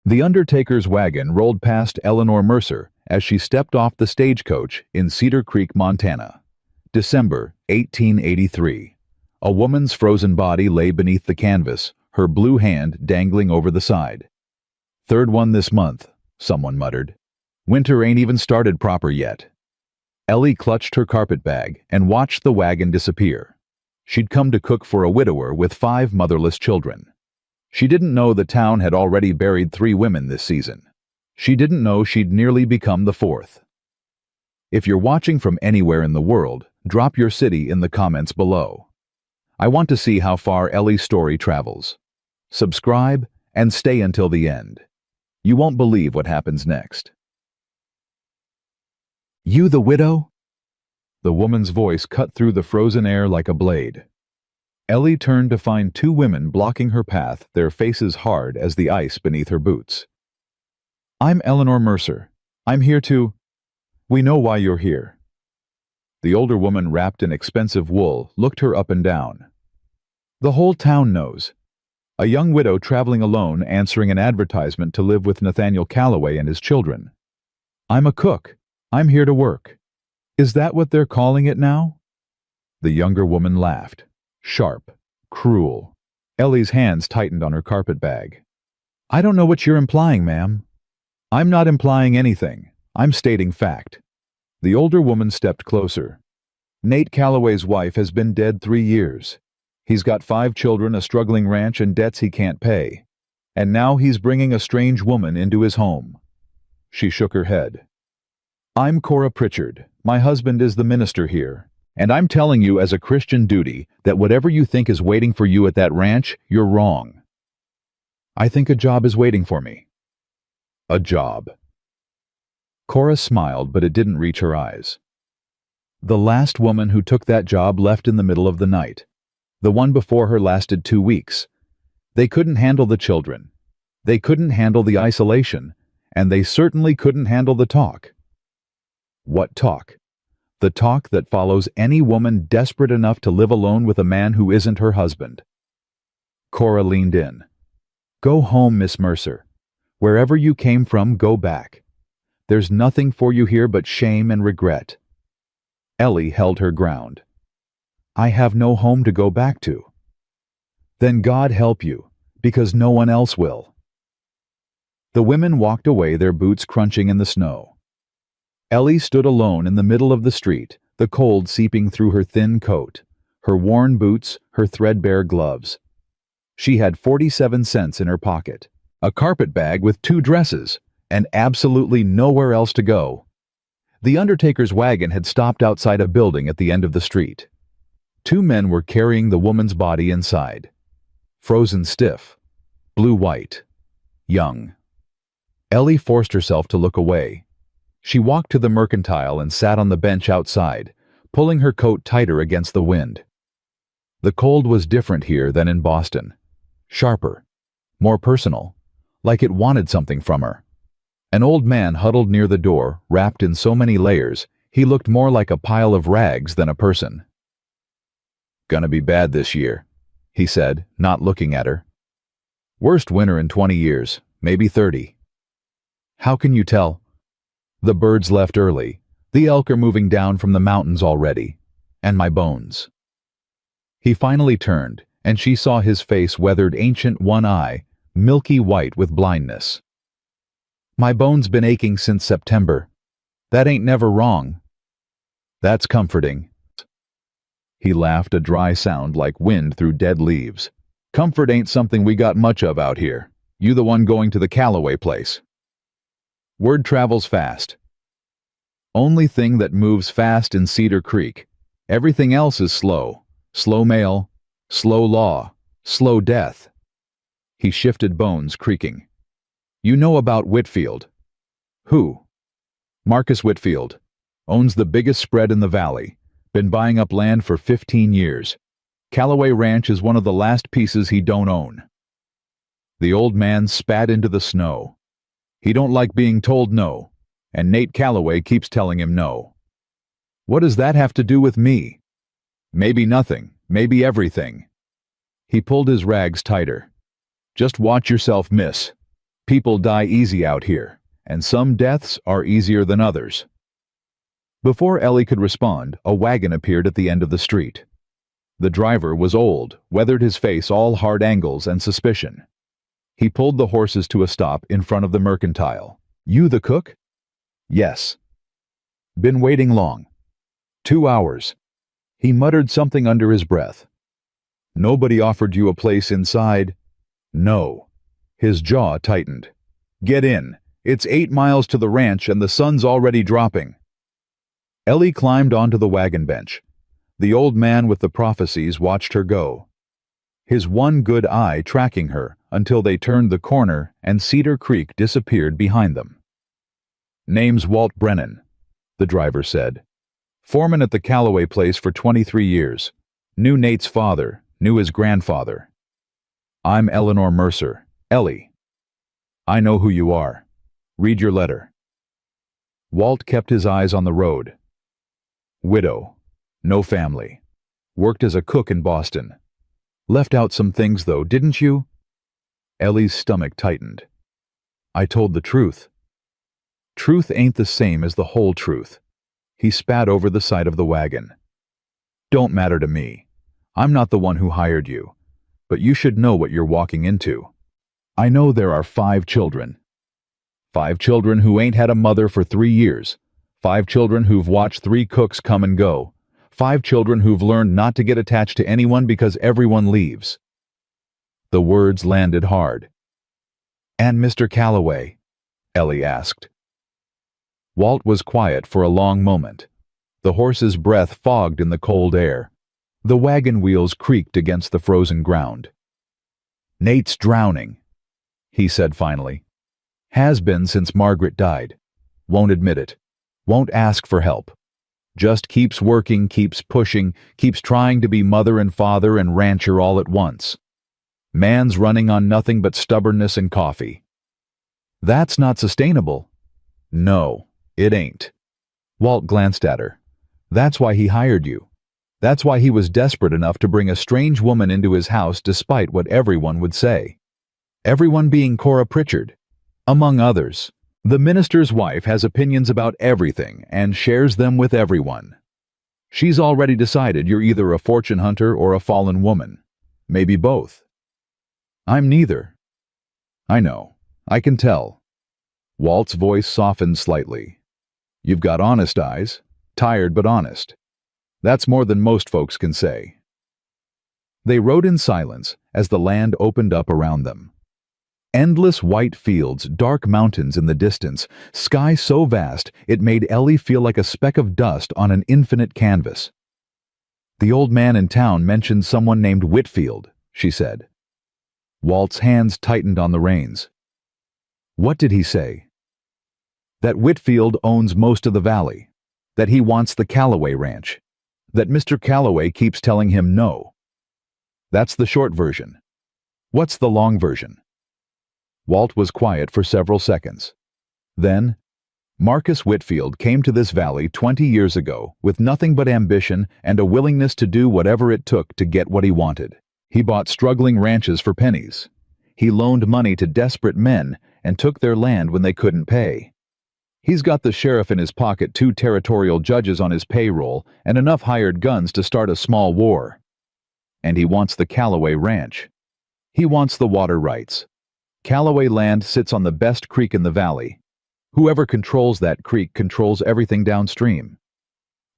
The undertaker's wagon rolled past Eleanor Mercer as she stepped off the stagecoach in Cedar Creek, Montana. December 1883. A woman's frozen body lay beneath the canvas, her blue hand dangling over the side. "Third one this month," someone muttered. "Winter ain't even started proper yet." Ellie clutched her carpetbag and watched the wagon disappear. She'd come to cook for a widower with 5 motherless children. She didn't know the town had already buried 3 women this season. She didn't know she'd nearly become the 4th. If you're watching from anywhere in the world, drop your city in the comments below. I want to see how far Ellie's story travels. Subscribe and stay until the end. You won't believe what happens next. "You the widow?" The woman's voice cut through the frozen air like a blade. Ellie turned to find 2 women blocking her path, their faces hard as the ice beneath her boots. "I'm Eleanor Mercer. I'm here to—" "We know why you're here." The older woman, wrapped in expensive wool, looked her up and down. "The whole town knows. A young widow traveling alone, answering an advertisement to live with Nathaniel Calloway and his children. I'm a cook. I'm here to work. Is that what they're calling it now?" The younger woman laughed. Sharp, cruel. Ellie's hands tightened on her carpetbag. "I don't know what you're implying, ma'am." "I'm not implying anything. I'm stating fact." The older woman stepped closer. "Nate Calloway's wife has been dead 3 years. He's got 5 children, a struggling ranch, and debts he can't pay. And now he's bringing a strange woman into his home." She shook her head. "I'm Cora Pritchard. My husband is the minister here. And I'm telling you as a Christian duty that whatever you think is waiting for you at that ranch, you're wrong." "I think a job is waiting for me." "A job." Cora smiled, but it didn't reach her eyes. "The last woman who took that job left in the middle of the night. The one before her lasted 2 weeks. They couldn't handle the children. They couldn't handle the isolation. And they certainly couldn't handle the talk." "What talk?" "The talk that follows any woman desperate enough to live alone with a man who isn't her husband." Cora leaned in. "Go home, Miss Mercer. Wherever you came from, go back. There's nothing for you here but shame and regret." Ellie held her ground. "I have no home to go back to." "Then God help you, because no one else will." The women walked away, their boots crunching in the snow. Ellie stood alone in the middle of the street, the cold seeping through her thin coat, her worn boots, her threadbare gloves. She had 47 cents in her pocket, a carpetbag with 2 dresses, and absolutely nowhere else to go. The undertaker's wagon had stopped outside a building at the end of the street. 2 men were carrying the woman's body inside. Frozen stiff, blue-white, young. Ellie forced herself to look away. She walked to the mercantile and sat on the bench outside, pulling her coat tighter against the wind. The cold was different here than in Boston. Sharper, more personal, like it wanted something from her. An old man huddled near the door, wrapped in so many layers, he looked more like a pile of rags than a person. "Gonna be bad this year," he said, not looking at her. "Worst winter in 20 years, maybe 30. "How can you tell?" "The birds left early. The elk are moving down from the mountains already. And my bones." He finally turned, and she saw his face weathered, ancient, one eye, milky white with blindness. "My bones been aching since September. That ain't never wrong." "That's comforting." He laughed, a dry sound like wind through dead leaves. "Comfort ain't something we got much of out here. You the one going to the Calloway place." "Word travels fast." "Only thing that moves fast in Cedar Creek. Everything else is slow. Slow mail, slow law, slow death." He shifted, bones creaking. "You know about Whitfield." "Who?" "Marcus Whitfield. Owns the biggest spread in the valley. Been buying up land for 15 years. Calloway Ranch is one of the last pieces he don't own." The old man spat into the snow. "He don't like being told no, and Nate Calloway keeps telling him no." "What does that have to do with me?" "Maybe nothing, maybe everything." He pulled his rags tighter. "Just watch yourself, miss. People die easy out here, and some deaths are easier than others. Before Ellie could respond, a wagon appeared at the end of the street. The driver was old, weathered, his face all hard angles and suspicion. He pulled the horses to a stop in front of the mercantile. "You the cook?" "Yes." "Been waiting long?" "2 hours." He muttered something under his breath. "Nobody offered you a place inside?" "No." His jaw tightened. "Get in. It's 8 miles to the ranch and the sun's already dropping." Ellie climbed onto the wagon bench. The old man with the prophecies watched her go, his one good eye tracking her until they turned the corner and Cedar Creek disappeared behind them. "Name's Walt Brennan," the driver said. "Foreman at the Calloway place for 23 years. Knew Nate's father, knew his grandfather. I'm Eleanor Mercer. Ellie. I know who you are. Read your letter." Walt kept his eyes on the road. "Widow. No family. Worked as a cook in Boston. Left out some things though, didn't you?" Ellie's stomach tightened. "I told the truth." "Truth ain't the same as the whole truth." He spat over the side of the wagon. "Don't matter to me. I'm not the one who hired you. But you should know what you're walking into. I know there are 5 children. 5 children who ain't had a mother for 3 years. 5 children who've watched 3 cooks come and go. 5 children who've learned not to get attached to anyone because everyone leaves." The words landed hard. "And Mr. Calloway?" Ellie asked. Walt was quiet for a long moment. The horse's breath fogged in the cold air. The wagon wheels creaked against the frozen ground. "Nate's drowning," he said finally. "Has been since Margaret died. Won't admit it. Won't ask for help. Just keeps working, keeps pushing, keeps trying to be mother and father and rancher all at once. Man's running on nothing but stubbornness and coffee. That's not sustainable." "No, it ain't." Walt glanced at her. "That's why he hired you. That's why he was desperate enough to bring a strange woman into his house despite what everyone would say. Everyone being Cora Pritchard, among others. The minister's wife has opinions about everything and shares them with everyone. She's already decided you're either a fortune hunter or a fallen woman. Maybe both." "I'm neither." "I know. I can tell." Walt's voice softened slightly. "You've got honest eyes. Tired but honest. That's more than most folks can say." They rode in silence as the land opened up around them. Endless white fields, dark mountains in the distance, sky so vast it made Ellie feel like a speck of dust on an infinite canvas. "The old man in town mentioned someone named Whitfield," she said. Walt's hands tightened on the reins. "What did he say?" "That Whitfield owns most of the valley. That he wants the Calloway ranch. That Mr. Calloway keeps telling him no. That's the short version. What's the long version?" Walt was quiet for several seconds. Then, "Marcus Whitfield came to this valley 20 years ago with nothing but ambition and a willingness to do whatever it took to get what he wanted. He bought struggling ranches for pennies. He loaned money to desperate men and took their land when they couldn't pay. He's got the sheriff in his pocket, 2 territorial judges on his payroll, and enough hired guns to start a small war. And he wants the Calloway ranch. He wants the water rights. Calloway land sits on the best creek in the valley. Whoever controls that creek controls everything downstream.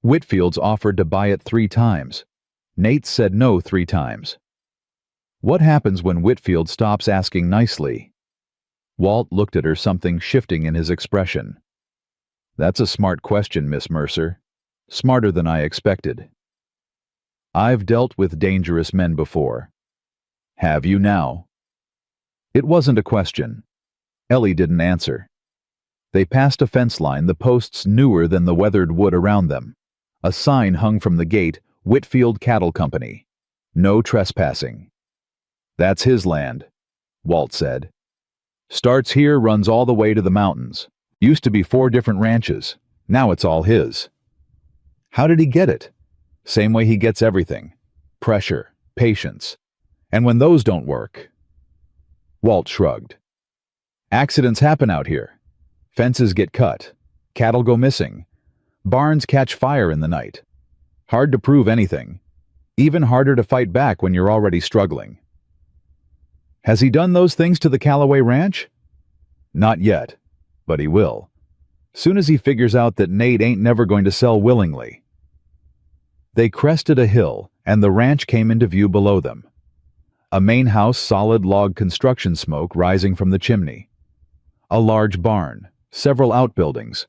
Whitfield's offered to buy it 3 times. Nate said no 3 times. What happens when Whitfield stops asking nicely?" Walt looked at her, something shifting in his expression. "That's a smart question, Miss Mercer. Smarter than I expected. I've dealt with dangerous men before." "Have you now?" It wasn't a question. Ellie didn't answer. They passed a fence line, the posts newer than the weathered wood around them. A sign hung from the gate, "Whitfield Cattle Company. No trespassing." "That's his land," Walt said. "Starts here, runs all the way to the mountains. Used to be 4 different ranches. Now it's all his." "How did he get it?" "Same way he gets everything. Pressure, patience. And when those don't work..." Walt shrugged. Accidents happen out here. Fences get cut. Cattle go missing. Barns catch fire in the night. Hard to prove anything. Even harder to fight back when you're already struggling. Has he done those things to the Callaway Ranch? Not yet, but he will. Soon as he figures out that Nate ain't never going to sell willingly. They crested a hill, and the ranch came into view below them. A main house, solid log construction smoke rising from the chimney. A large barn, several outbuildings,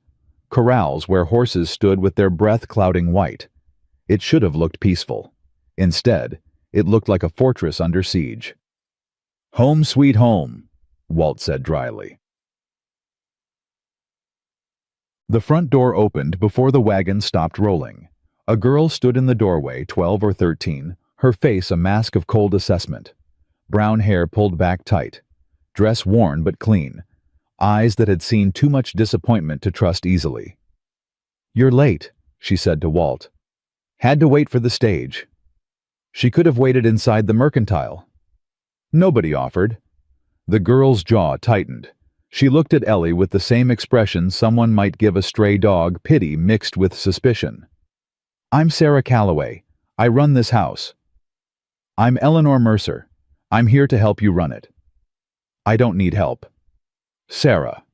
corrals where horses stood with their breath clouding white. It should have looked peaceful. Instead, it looked like a fortress under siege. "Home sweet home," Walt said dryly. The front door opened before the wagon stopped rolling. A girl stood in the doorway, 12 or 13, her face a mask of cold assessment. Brown hair pulled back tight, dress worn but clean, eyes that had seen too much disappointment to trust easily. "You're late," she said to Walt. "Had to wait for the stage." She could have waited inside the mercantile. Nobody offered. The girl's jaw tightened. She looked at Ellie with the same expression someone might give a stray dog, pity mixed with suspicion. "I'm Sarah Callaway. I run this house." "I'm Eleanor Mercer. I'm here to help you run it." "I don't need help." "Sarah."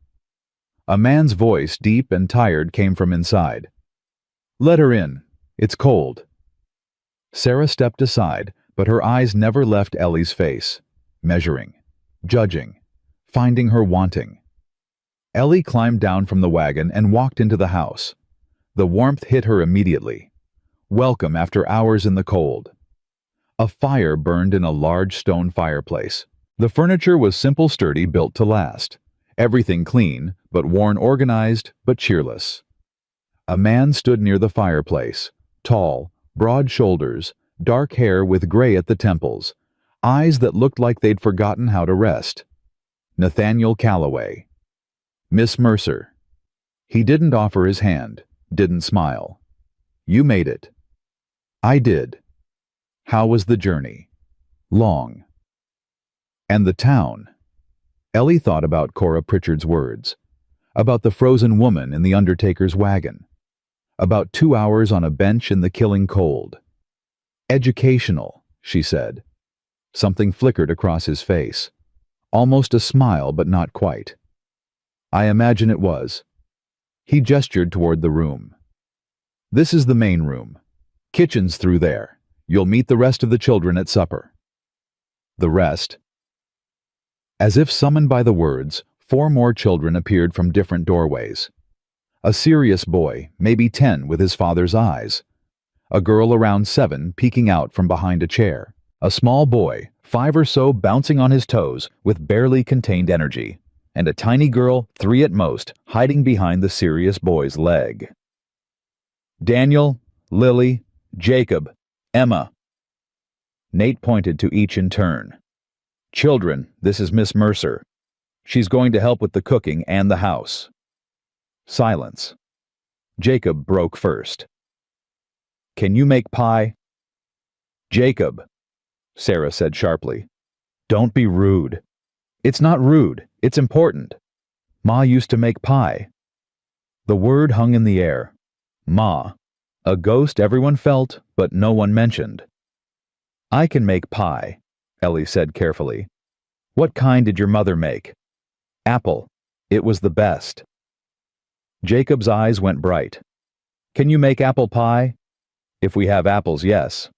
A man's voice, deep and tired, came from inside. "Let her in. It's cold." Sarah stepped aside, but her eyes never left Ellie's face, measuring, judging, finding her wanting. Ellie climbed down from the wagon and walked into the house. The warmth hit her immediately. Welcome after hours in the cold. A fire burned in a large stone fireplace. The furniture was simple, sturdy, built to last. Everything clean, but worn, organized, but cheerless. A man stood near the fireplace, tall, broad shoulders, dark hair with gray at the temples, eyes that looked like they'd forgotten how to rest. Nathaniel Callaway. "Miss Mercer." He didn't offer his hand, didn't smile. "You made it." "I did." "How was the journey?" "Long." "And the town?" Ellie thought about Cora Pritchard's words, about the frozen woman in the undertaker's wagon, about 2 hours on a bench in the killing cold. "Educational," she said. Something flickered across his face. Almost a smile, but not quite. "I imagine it was." He gestured toward the room. "This is the main room. Kitchen's through there. You'll meet the rest of the children at supper." "The rest?" As if summoned by the words, 4 more children appeared from different doorways. A serious boy, maybe 10, with his father's eyes. A girl around 7 peeking out from behind a chair. A small boy, 5 or so, bouncing on his toes with barely contained energy. And a tiny girl, 3 at most, hiding behind the serious boy's leg. "Daniel, Lily, Jacob, Emma." Nate pointed to each in turn. "Children, this is Miss Mercer. She's going to help with the cooking and the house." Silence. Jacob broke first. "Can you make pie?" "Jacob," Sarah said sharply. "Don't be rude." "It's not rude. It's important. Ma used to make pie." The word hung in the air. Ma. A ghost everyone felt, but no one mentioned. "I can make pie," Ellie said carefully. "What kind did your mother make?" "Apple. It was the best." Jacob's eyes went bright. "Can you make apple pie?" "If we have apples, yes."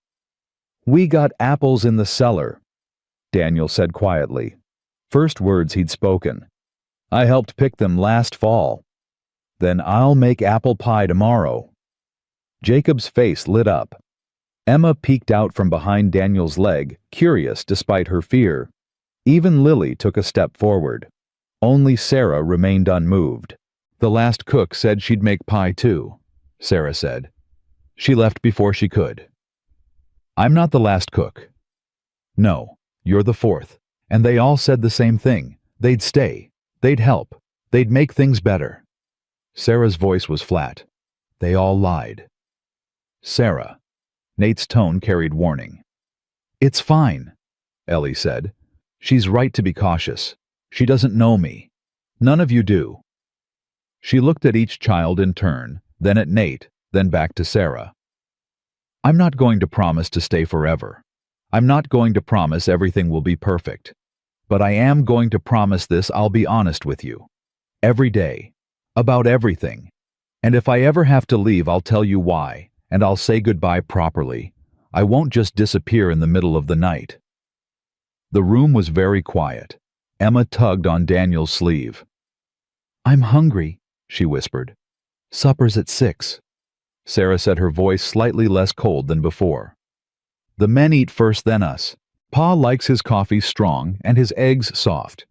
"We got apples in the cellar," Daniel said quietly. First words he'd spoken. "I helped pick them last fall." "Then I'll make apple pie tomorrow." Jacob's face lit up. Emma peeked out from behind Daniel's leg, curious despite her fear. Even Lily took a step forward. Only Sarah remained unmoved. "The last cook said she'd make pie too," Sarah said. "She left before she could." "I'm not the last cook." "No, you're the 4th. And they all said the same thing. They'd stay. They'd help. They'd make things better." Sarah's voice was flat. "They all lied." "Sarah." Nate's tone carried warning. "It's fine," Ellie said. "She's right to be cautious. She doesn't know me. None of you do." She looked at each child in turn, then at Nate, then back to Sarah. "I'm not going to promise to stay forever. I'm not going to promise everything will be perfect. But I am going to promise this: I'll be honest with you. Every day. About everything. And if I ever have to leave, I'll tell you why, and I'll say goodbye properly. I won't just disappear in the middle of the night." The room was very quiet. Emma tugged on Daniel's sleeve. "I'm hungry," she whispered. "Supper's at 6. Sarah said, her voice slightly less cold than before. "The men eat first, then us. Pa likes his coffee strong and his eggs soft.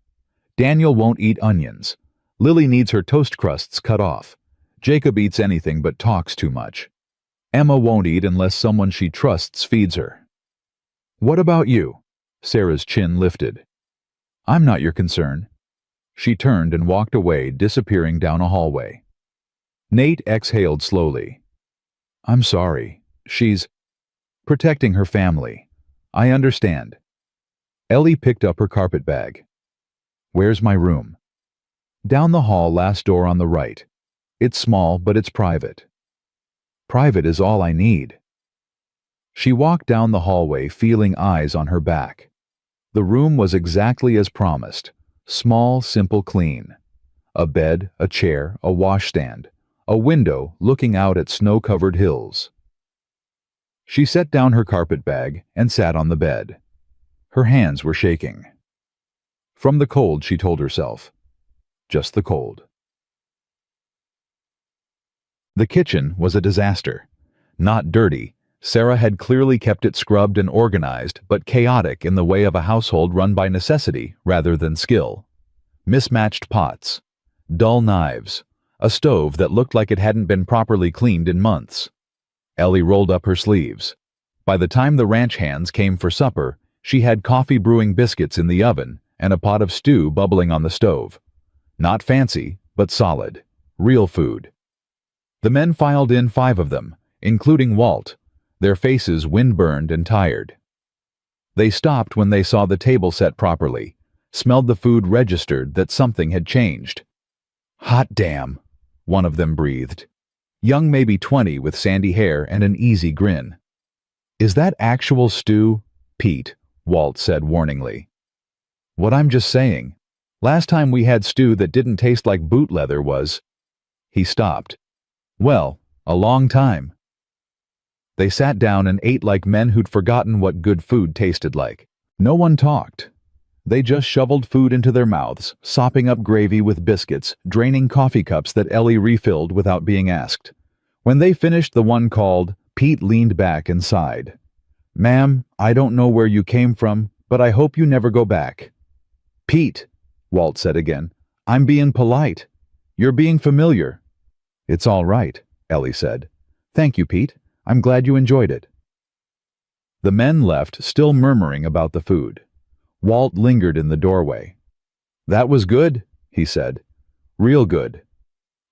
Daniel won't eat onions. Lily needs her toast crusts cut off. Jacob eats anything but talks too much. Emma won't eat unless someone she trusts feeds her." "What about you?" Sarah's chin lifted. "I'm not your concern." She turned and walked away, disappearing down a hallway. Nate exhaled slowly. "I'm sorry. She's protecting her family. I understand." Ellie picked up her carpet bag. "Where's my room?" "Down the hall, last door on the right. It's small, but it's private." "Private is all I need." She walked down the hallway, feeling eyes on her back. The room was exactly as promised. Small, simple, clean. A bed, a chair, a washstand, a window looking out at snow-covered hills. She set down her carpet bag and sat on the bed. Her hands were shaking. From the cold, she told herself. Just the cold. The kitchen was a disaster. Not dirty. Sarah had clearly kept it scrubbed and organized, but chaotic in the way of a household run by necessity rather than skill. Mismatched pots, dull knives, a stove that looked like it hadn't been properly cleaned in months. Ellie rolled up her sleeves. By the time the ranch hands came for supper, she had coffee brewing biscuits in the oven and a pot of stew bubbling on the stove. Not fancy, but solid. Real food. The men filed in, 5 of them, including Walt, their faces wind-burned and tired. They stopped when they saw the table set properly, smelled the food, registered that something had changed. "Hot damn," one of them breathed. Young, maybe 20, with sandy hair and an easy grin. "Is that actual stew, Pete?" Walt said warningly. "What I'm just saying. Last time we had stew that didn't taste like boot leather was—" He stopped. "Well, a long time." They sat down and ate like men who'd forgotten what good food tasted like. No one talked. They just shoveled food into their mouths, sopping up gravy with biscuits, draining coffee cups that Ellie refilled without being asked. When they finished the one called, Pete leaned back and sighed. "Ma'am, I don't know where you came from, but I hope you never go back." "Pete," Walt said again, "I'm being polite. You're being familiar." "It's all right," Ellie said. "Thank you, Pete. I'm glad you enjoyed it." The men left, still murmuring about the food. Walt lingered in the doorway. "That was good," he said. "Real good.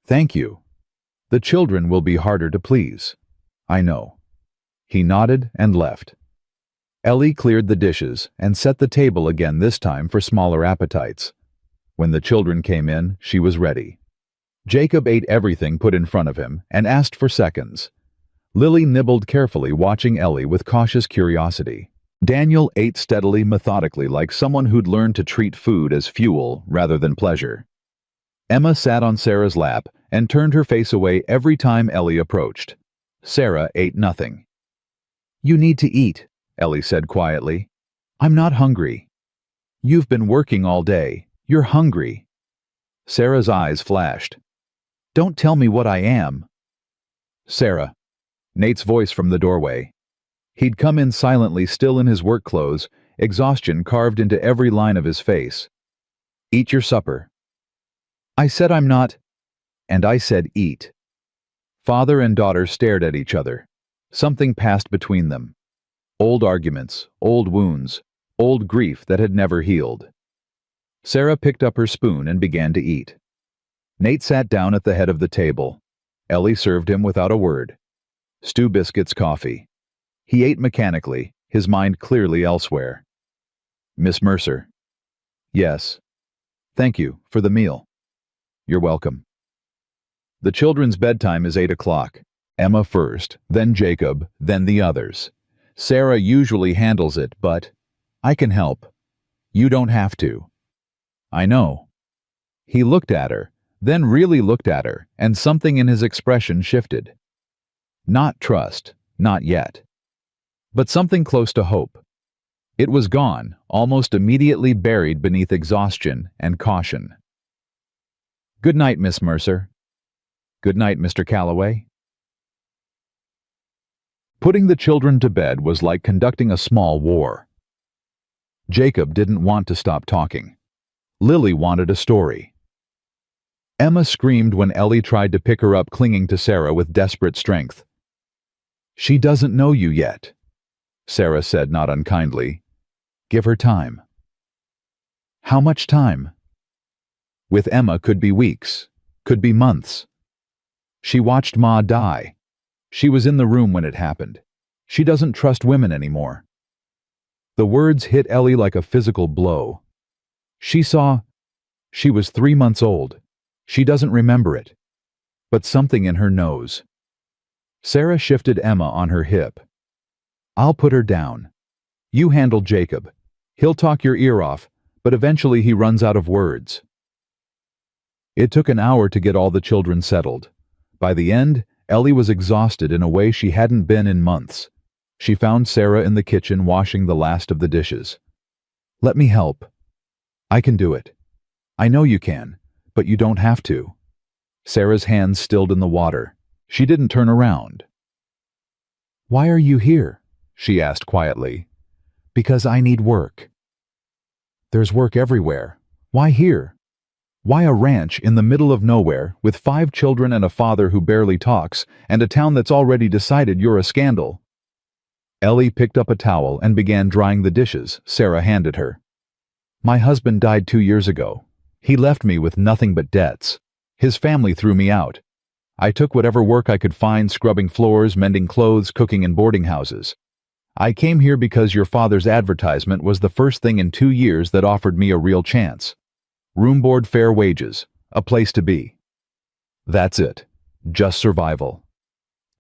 Thank you. The children will be harder to please. I know." He nodded and left. Ellie cleared the dishes and set the table again, this time for smaller appetites. When the children came in, she was ready. Jacob ate everything put in front of him and asked for seconds. Lily nibbled carefully, watching Ellie with cautious curiosity. Daniel ate steadily, methodically, like someone who'd learned to treat food as fuel rather than pleasure. Emma sat on Sarah's lap and turned her face away every time Ellie approached. Sarah ate nothing. "You need to eat," Ellie said quietly. "I'm not hungry." "You've been working all day. You're hungry." Sarah's eyes flashed. "Don't tell me what I am." "Sarah." Nate's voice from the doorway. He'd come in silently, still in his work clothes, exhaustion carved into every line of his face. "Eat your supper." "I said I'm not—" "And I said eat." Father and daughter stared at each other. Something passed between them. Old arguments, old wounds, old grief that had never healed. Sarah picked up her spoon and began to eat. Nate sat down at the head of the table. Ellie served him without a word. Stew, biscuits, coffee. He ate mechanically, his mind clearly elsewhere. "Miss Mercer." "Yes." "Thank you for the meal." You're welcome. The children's bedtime is 8 o'clock. Emma first, then Jacob, then the others. Sarah usually handles it, but I can help. You don't have to. I know. He looked at her, then really looked at her, and something in his expression shifted. Not trust, not yet. But something close to hope. It was gone, almost immediately buried beneath exhaustion and caution. Good night, Miss Mercer. Good night, Mr. Calloway. Putting the children to bed was like conducting a small war. Jacob didn't want to stop talking. Lily wanted a story. Emma screamed when Ellie tried to pick her up, clinging to Sarah with desperate strength. She doesn't know you yet, Sarah said, not unkindly. Give her time. How much time? With Emma could be weeks, could be months. She watched Ma die. She was in the room when it happened. She doesn't trust women anymore. The words hit Ellie like a physical blow. She was 3 months old. She doesn't remember it. But something in her knows. Sarah shifted Emma on her hip. I'll put her down. You handle Jacob. He'll talk your ear off, but eventually he runs out of words. It took an hour to get all the children settled. By the end, Ellie was exhausted in a way she hadn't been in months. She found Sarah in the kitchen washing the last of the dishes. Let me help. I can do it. I know you can, but you don't have to. Sarah's hands stilled in the water. She didn't turn around. Why are you here? She asked quietly. Because I need work. There's work everywhere. Why here? Why a ranch in the middle of nowhere with 5 children and a father who barely talks and a town that's already decided you're a scandal? Ellie picked up a towel and began drying the dishes Sarah handed her. My husband died 2 years ago. He left me with nothing but debts. His family threw me out. I took whatever work I could find, scrubbing floors, mending clothes, cooking in boarding houses. I came here because your father's advertisement was the first thing in 2 years that offered me a real chance. Room, board, fair wages, a place to be. That's it. Just survival.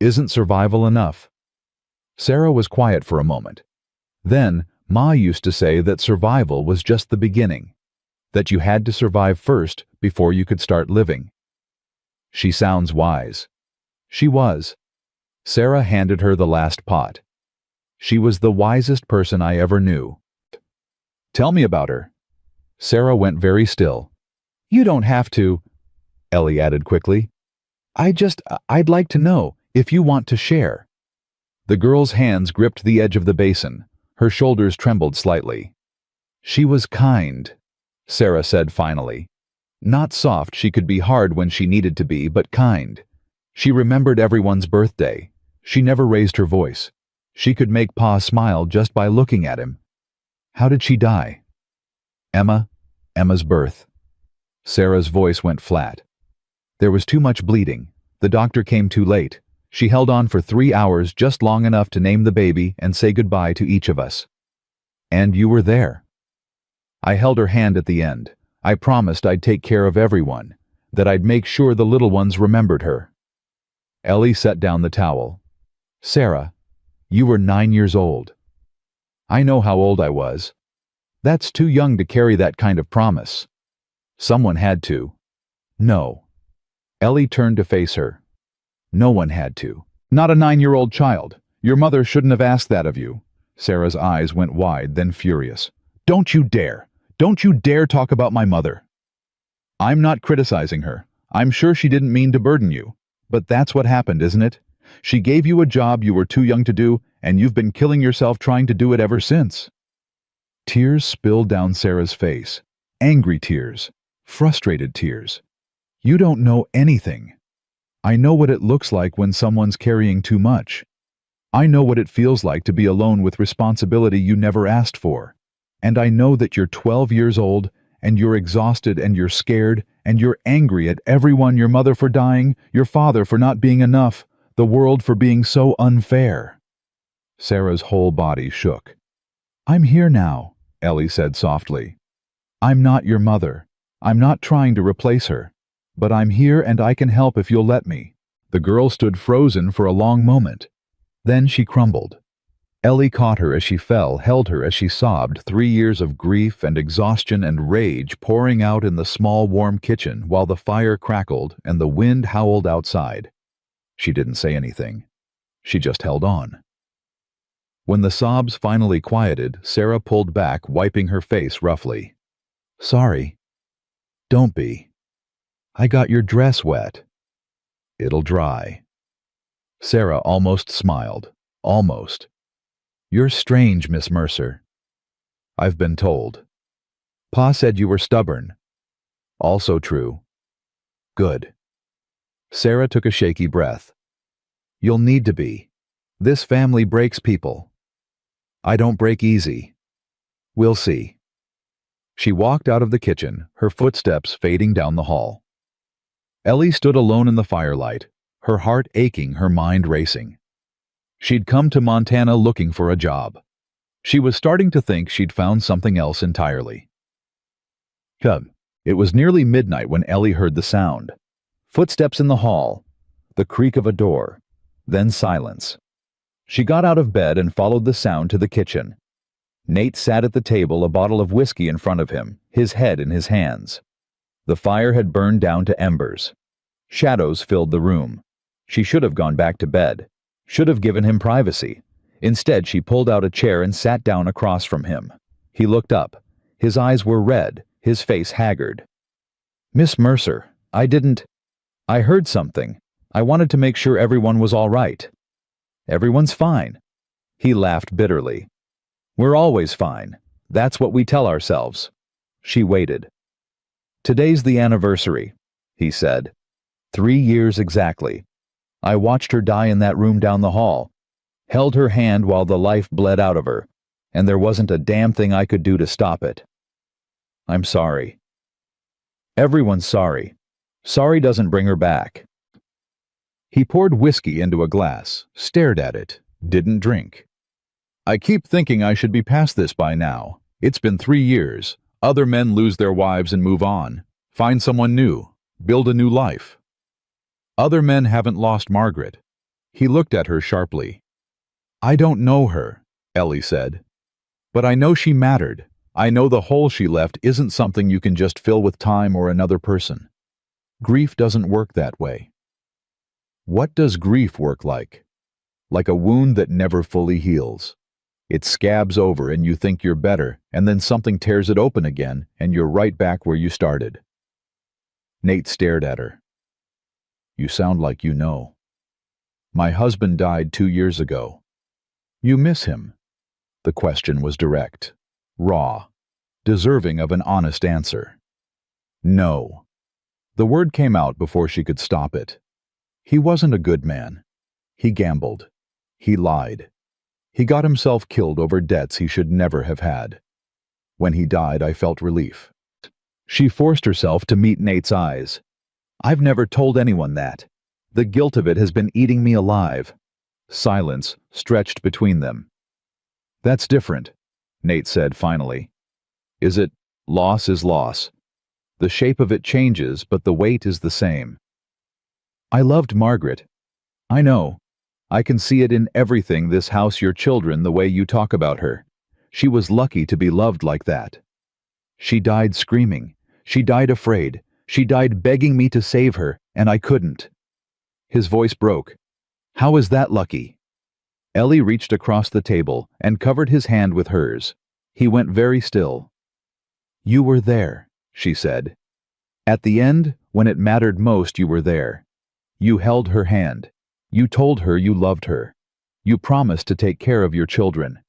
Isn't survival enough? Sarah was quiet for a moment. Then, Ma used to say that survival was just the beginning, that you had to survive first before you could start living. She sounds wise. She was. Sarah handed her the last pot. She was the wisest person I ever knew. Tell me about her. Sarah went very still. You don't have to, Ellie added quickly. I'd like to know if you want to share. The girl's hands gripped the edge of the basin. Her shoulders trembled slightly. She was kind, Sarah said finally. Not soft, she could be hard when she needed to be, but kind. She remembered everyone's birthday. She never raised her voice. She could make Pa smile just by looking at him. How did she die? Emma's birth. Sarah's voice went flat. There was too much bleeding. The doctor came too late. She held on for 3 hours, just long enough to name the baby and say goodbye to each of us. And you were there. I held her hand at the end. I promised I'd take care of everyone, that I'd make sure the little ones remembered her. Ellie set down the towel. Sarah, you were 9 years old. I know how old I was. That's too young to carry that kind of promise. Someone had to. No. Ellie turned to face her. No one had to. Not a 9-year-old child. Your mother shouldn't have asked that of you. Sarah's eyes went wide, then furious. Don't you dare. Don't you dare talk about my mother. I'm not criticizing her. I'm sure she didn't mean to burden you. But that's what happened, isn't it? She gave you a job you were too young to do, and you've been killing yourself trying to do it ever since. Tears spilled down Sarah's face. Angry tears. Frustrated tears. You don't know anything. I know what it looks like when someone's carrying too much. I know what it feels like to be alone with responsibility you never asked for. And I know that you're 12 years old, and you're exhausted, and you're scared, and you're angry at everyone, your mother for dying, your father for not being enough, the world for being so unfair. Sarah's whole body shook. I'm here now, Ellie said softly. I'm not your mother. I'm not trying to replace her. But I'm here and I can help if you'll let me. The girl stood frozen for a long moment. Then she crumbled. Ellie caught her as she fell, held her as she sobbed, 3 years of grief and exhaustion and rage pouring out in the small warm kitchen while the fire crackled and the wind howled outside. She didn't say anything. She just held on. When the sobs finally quieted, Sarah pulled back, wiping her face roughly. "Sorry." "Don't be. I got your dress wet." "It'll dry." Sarah almost smiled. Almost. "You're strange, Miss Mercer." "I've been told." "Pa said you were stubborn." "Also true." "Good." Sarah took a shaky breath. "You'll need to be. This family breaks people." "I don't break easy." "We'll see." She walked out of the kitchen, her footsteps fading down the hall. Ellie stood alone in the firelight, her heart aching, her mind racing. She'd come to Montana looking for a job. She was starting to think she'd found something else entirely. It was nearly midnight when Ellie heard the sound. Footsteps in the hall, the creak of a door, then silence. She got out of bed and followed the sound to the kitchen. Nate sat at the table, a bottle of whiskey in front of him, his head in his hands. The fire had burned down to embers. Shadows filled the room. She should have gone back to bed, should have given him privacy. Instead, she pulled out a chair and sat down across from him. He looked up. His eyes were red, his face haggard. "Miss Mercer, I heard something. I wanted to make sure everyone was all right." "Everyone's fine." He laughed bitterly. "We're always fine. That's what we tell ourselves." She waited. "Today's the anniversary," he said. 3 years exactly. I watched her die in that room down the hall, held her hand while the life bled out of her, and there wasn't a damn thing I could do to stop it. I'm sorry." "Everyone's sorry. Sorry doesn't bring her back." He poured whiskey into a glass, stared at it, didn't drink. "I keep thinking I should be past this by now. It's been 3 years. Other men lose their wives and move on, find someone new, build a new life. Other men haven't lost Margaret." He looked at her sharply. "I don't know her," Ellie said. "But I know she mattered. I know the hole she left isn't something you can just fill with time or another person. Grief doesn't work that way." "What does grief work like?" "Like a wound that never fully heals. It scabs over and you think you're better, and then something tears it open again, and you're right back where you started." Nate stared at her. "You sound like you know." "My husband died 2 years ago." "You miss him?" The question was direct, raw, deserving of an honest answer. "No." The word came out before she could stop it. He wasn't a good man. He gambled. He lied. He got himself killed over debts he should never have had. When he died, I felt relief. She forced herself to meet Nate's eyes. "I've never told anyone that. The guilt of it has been eating me alive." Silence stretched between them. "That's different," Nate said finally. "Is it? Loss is loss. The shape of it changes, but the weight is the same." "I loved Margaret." "I know. I can see it in everything, this house, your children, the way you talk about her. She was lucky to be loved like that. She died screaming. She died afraid. She died begging me to save her, and I couldn't." His voice broke. "How is that lucky?" Ellie reached across the table and covered his hand with hers. He went very still. "You were there," she said. "At the end, when it mattered most, you were there. You held her hand. You told her you loved her. You promised to take care of your children.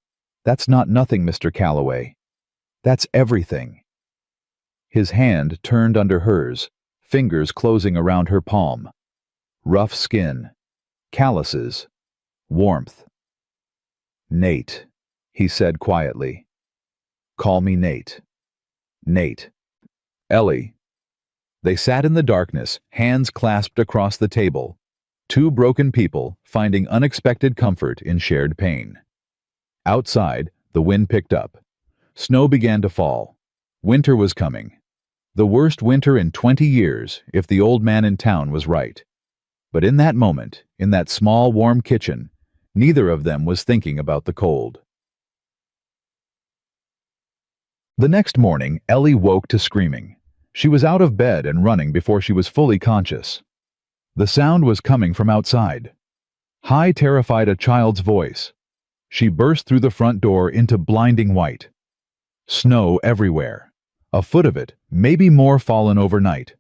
That's not nothing, Mr. Calloway. That's everything." His hand turned under hers, fingers closing around her palm. Rough skin, calluses, warmth. "Nate," he said quietly. "Call me Nate." Nate. Ellie. They sat in the darkness, hands clasped across the table. Two broken people finding unexpected comfort in shared pain. Outside, the wind picked up. Snow began to fall. Winter was coming. The worst winter in 20 years, if the old man in town was right. But in that moment, in that small, warm kitchen, neither of them was thinking about the cold. The next morning, Ellie woke to screaming. She was out of bed and running before she was fully conscious. The sound was coming from outside. High terrified a child's voice. She burst through the front door into blinding white. Snow everywhere. A foot of it, maybe more, fallen overnight.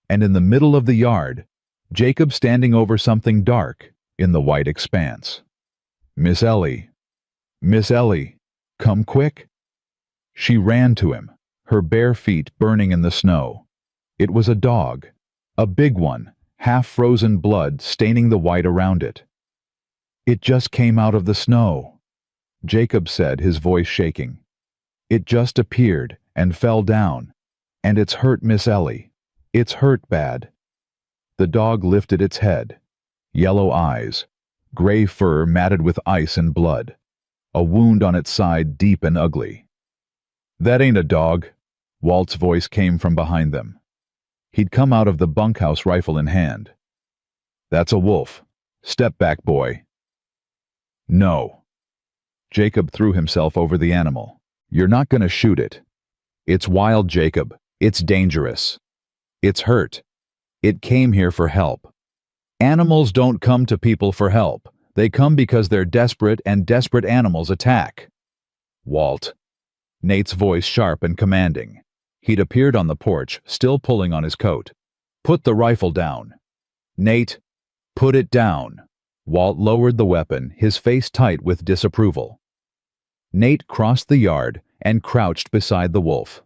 And in the middle of the yard, Jacob standing over something dark in the white expanse. "Miss Ellie! Miss Ellie! Come quick!" She ran to him, her bare feet burning in the snow. It was a dog, a big one, half-frozen blood staining the white around it. "It just came out of the snow," Jacob said, his voice shaking. "It just appeared and fell down, and it's hurt Miss Ellie. It's hurt bad." The dog lifted its head. Yellow eyes, gray fur matted with ice and blood, a wound on its side deep and ugly. "That ain't a dog," Walt's voice came from behind them. He'd come out of the bunkhouse, rifle in hand. "That's a wolf. Step back, boy." "No." Jacob threw himself over the animal. "You're not going to shoot it. It's wild, Jacob. It's dangerous. It's hurt. It came here for help. Animals don't come to people for help. They come because they're desperate, and desperate animals attack." "Walt." Nate's voice sharp and commanding. He'd appeared on the porch, still pulling on his coat. "Put the rifle down." "Nate, put it down." Walt lowered the weapon, his face tight with disapproval. Nate crossed the yard and crouched beside the wolf.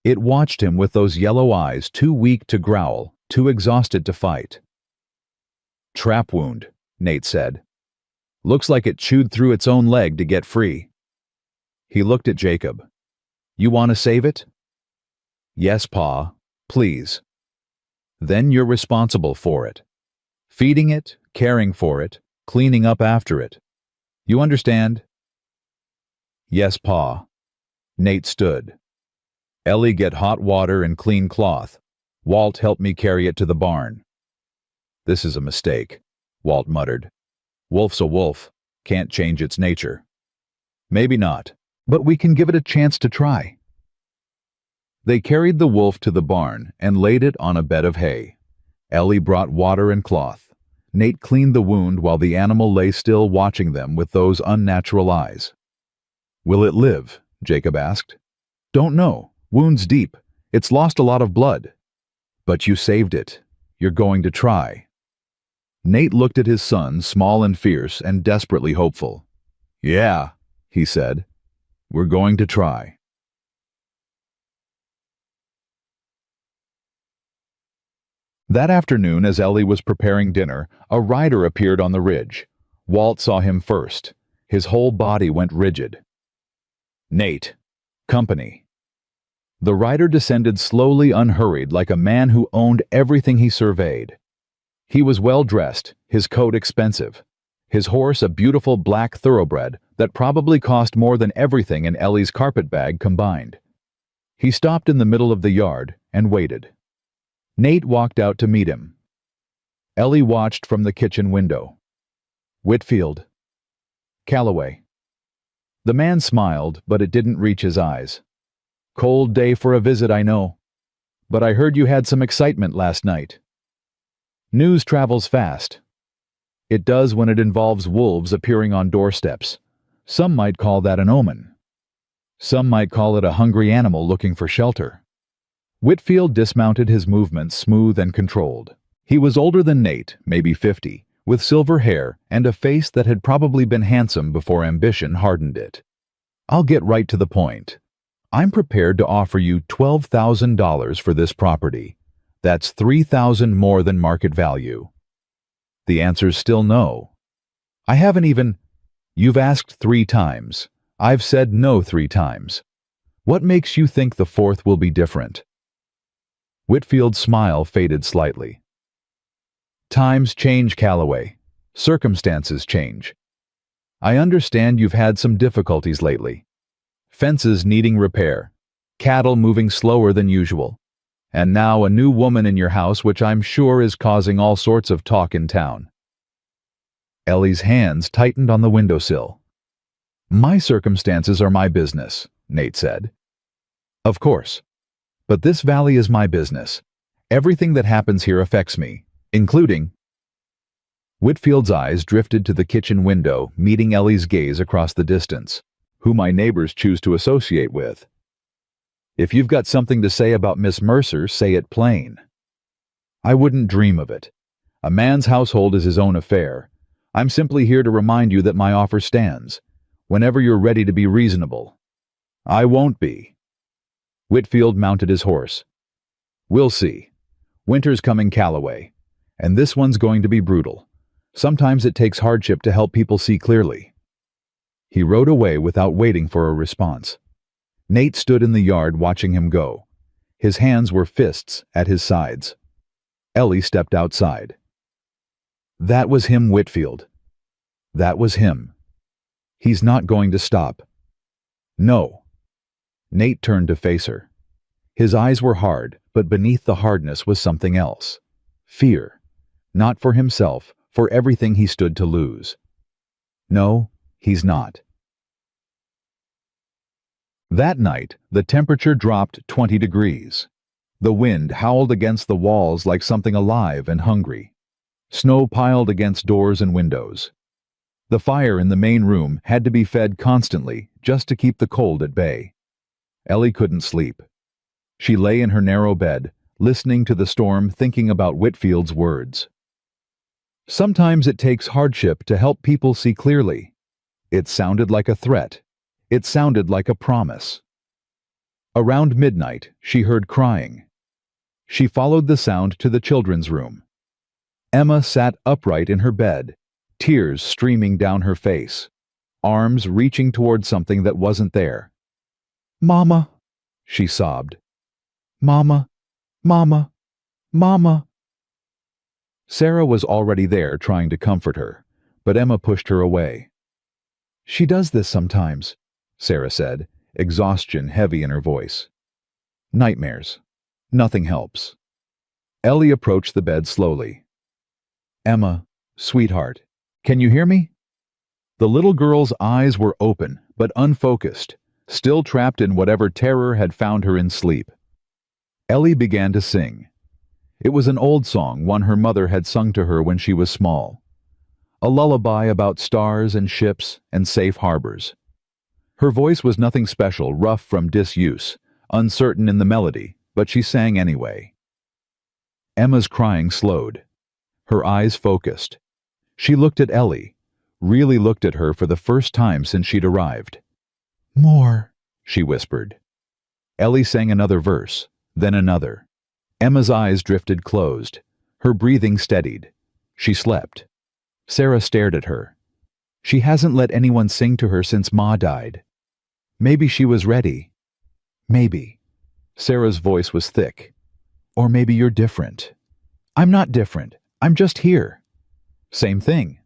It watched him with those yellow eyes, too weak to growl, too exhausted to fight. "Trap wound," Nate said. "Looks like it chewed through its own leg to get free." He looked at Jacob. "You want to save it?" "Yes, Pa, please." "Then you're responsible for it. Feeding it, caring for it, cleaning up after it. You understand?" "Yes, Pa." Nate stood. "Ellie, get hot water and clean cloth. Walt, help me carry it to the barn." "This is a mistake," Walt muttered. "Wolf's a wolf, can't change its nature." "Maybe not, but we can give it a chance to try." They carried the wolf to the barn and laid it on a bed of hay. Ellie brought water and cloth. Nate cleaned the wound while the animal lay still, watching them with those unnatural eyes. "Will it live?" Jacob asked. "Don't know. Wound's deep. It's lost a lot of blood." "But you saved it. You're going to try." Nate looked at his son, small and fierce and desperately hopeful. "Yeah," he said. "We're going to try." That afternoon, as Ellie was preparing dinner, a rider appeared on the ridge. Walt saw him first. His whole body went rigid. "Nate, company." The rider descended slowly, unhurried, like a man who owned everything he surveyed. He was well-dressed, his coat expensive, his horse a beautiful black thoroughbred that probably cost more than everything in Ellie's carpet bag combined. He stopped in the middle of the yard and waited. Nate walked out to meet him. Ellie watched from the kitchen window. "Whitfield." "Calloway." The man smiled, but it didn't reach his eyes. "Cold day for a visit, I know. But I heard you had some excitement last night." "News travels fast." "It does when it involves wolves appearing on doorsteps. Some might call that an omen. Some might call it a hungry animal looking for shelter." Whitfield dismounted, his movements smooth and controlled. He was older than Nate, maybe 50, with silver hair and a face that had probably been handsome before ambition hardened it. "I'll get right to the point. I'm prepared to offer you $12,000 for this property. That's $3,000 more than market value." The answer's still no. "I haven't even—" "You've asked 3 times. I've said no 3 times. What makes you think the 4th will be different?" Whitfield's smile faded slightly. "Times change, Calloway. Circumstances change. I understand you've had some difficulties lately. Fences needing repair. cattle moving slower than usual. And now a new woman in your house, which I'm sure is causing all sorts of talk in town." Ellie's hands tightened on the windowsill. "My circumstances are my business," Nate said. "Of course. But this valley is my business. Everything that happens here affects me, including—" Whitfield's eyes drifted to the kitchen window, meeting Ellie's gaze across the distance. "Who my neighbors choose to associate with. If you've got something to say about Miss Mercer, say it plain." "I wouldn't dream of it. A man's household is his own affair. I'm simply here to remind you that my offer stands, whenever you're ready to be reasonable." "I won't be." Whitfield mounted his horse. "We'll see. Winter's coming Callaway, and this one's going to be brutal. Sometimes it takes hardship to help people see clearly." He rode away without waiting for a response. Nate stood in the yard watching him go. His hands were fists at his sides. Ellie stepped outside. That was him, Whitfield. That was him. He's not going to stop. No. Nate turned to face her. His eyes were hard, but beneath the hardness was something else. Fear. Not for himself, for everything he stood to lose. No, he's not. That night, the temperature dropped 20 degrees. The wind howled against the walls like something alive and hungry. Snow piled against doors and windows. The fire in the main room had to be fed constantly just to keep the cold at bay. Ellie couldn't sleep. She lay in her narrow bed, listening to the storm, thinking about Whitfield's words. Sometimes it takes hardship to help people see clearly. It sounded like a threat. It sounded like a promise. Around midnight, she heard crying. She followed the sound to the children's room. Emma sat upright in her bed, tears streaming down her face, arms reaching toward something that wasn't there. "Mama," she sobbed. "Mama, Mama, Mama." Sarah was already there trying to comfort her, but Emma pushed her away. "She does this sometimes," Sarah said, exhaustion heavy in her voice. "Nightmares. Nothing helps." Ellie approached the bed slowly. "Emma, sweetheart, can you hear me?" The little girl's eyes were open, but unfocused, still trapped in whatever terror had found her in sleep. Ellie began to sing. It was an old song, one her mother had sung to her when she was small. A lullaby about stars and ships and safe harbors. Her voice was nothing special, rough from disuse, uncertain in the melody, but she sang anyway. Emma's crying slowed. Her eyes focused. She looked at Ellie, really looked at her for the first time since she'd arrived. "More," she whispered. Ellie sang another verse, then another. Emma's eyes drifted closed. Her breathing steadied. She slept. Sarah stared at her. She hasn't let anyone sing to her since Ma died. Maybe she was ready. Maybe. Sarah's voice was thick. Or maybe you're different. I'm not different. I'm just here. Same thing.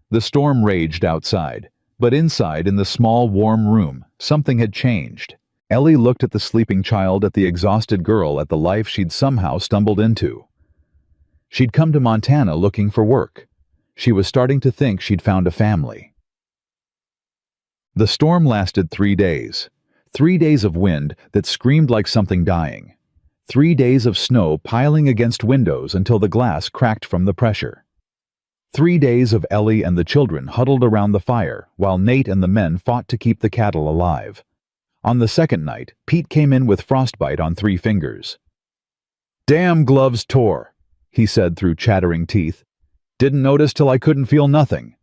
The storm raged outside, but inside in the small, warm room, something had changed. Ellie looked at the sleeping child, at the exhausted girl, at the life she'd somehow stumbled into. She'd come to Montana looking for work. She was starting to think she'd found a family. The storm lasted 3 days. 3 days of wind that screamed like something dying. 3 days of snow piling against windows until the glass cracked from the pressure. 3 days of Ellie and the children huddled around the fire while Nate and the men fought to keep the cattle alive. On the second night, Pete came in with frostbite on 3 fingers. "Damn gloves tore," he said through chattering teeth. "Didn't notice till I couldn't feel nothing."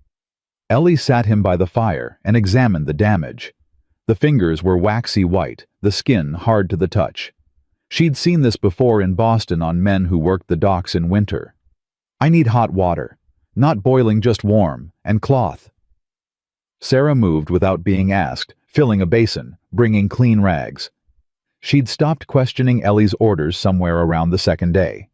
Ellie sat him by the fire and examined the damage. The fingers were waxy white, the skin hard to the touch. She'd seen this before in Boston on men who worked the docks in winter. "I need hot water. Not boiling, just warm, and cloth." Sarah moved without being asked, filling a basin, bringing clean rags. She'd stopped questioning Ellie's orders somewhere around the second day.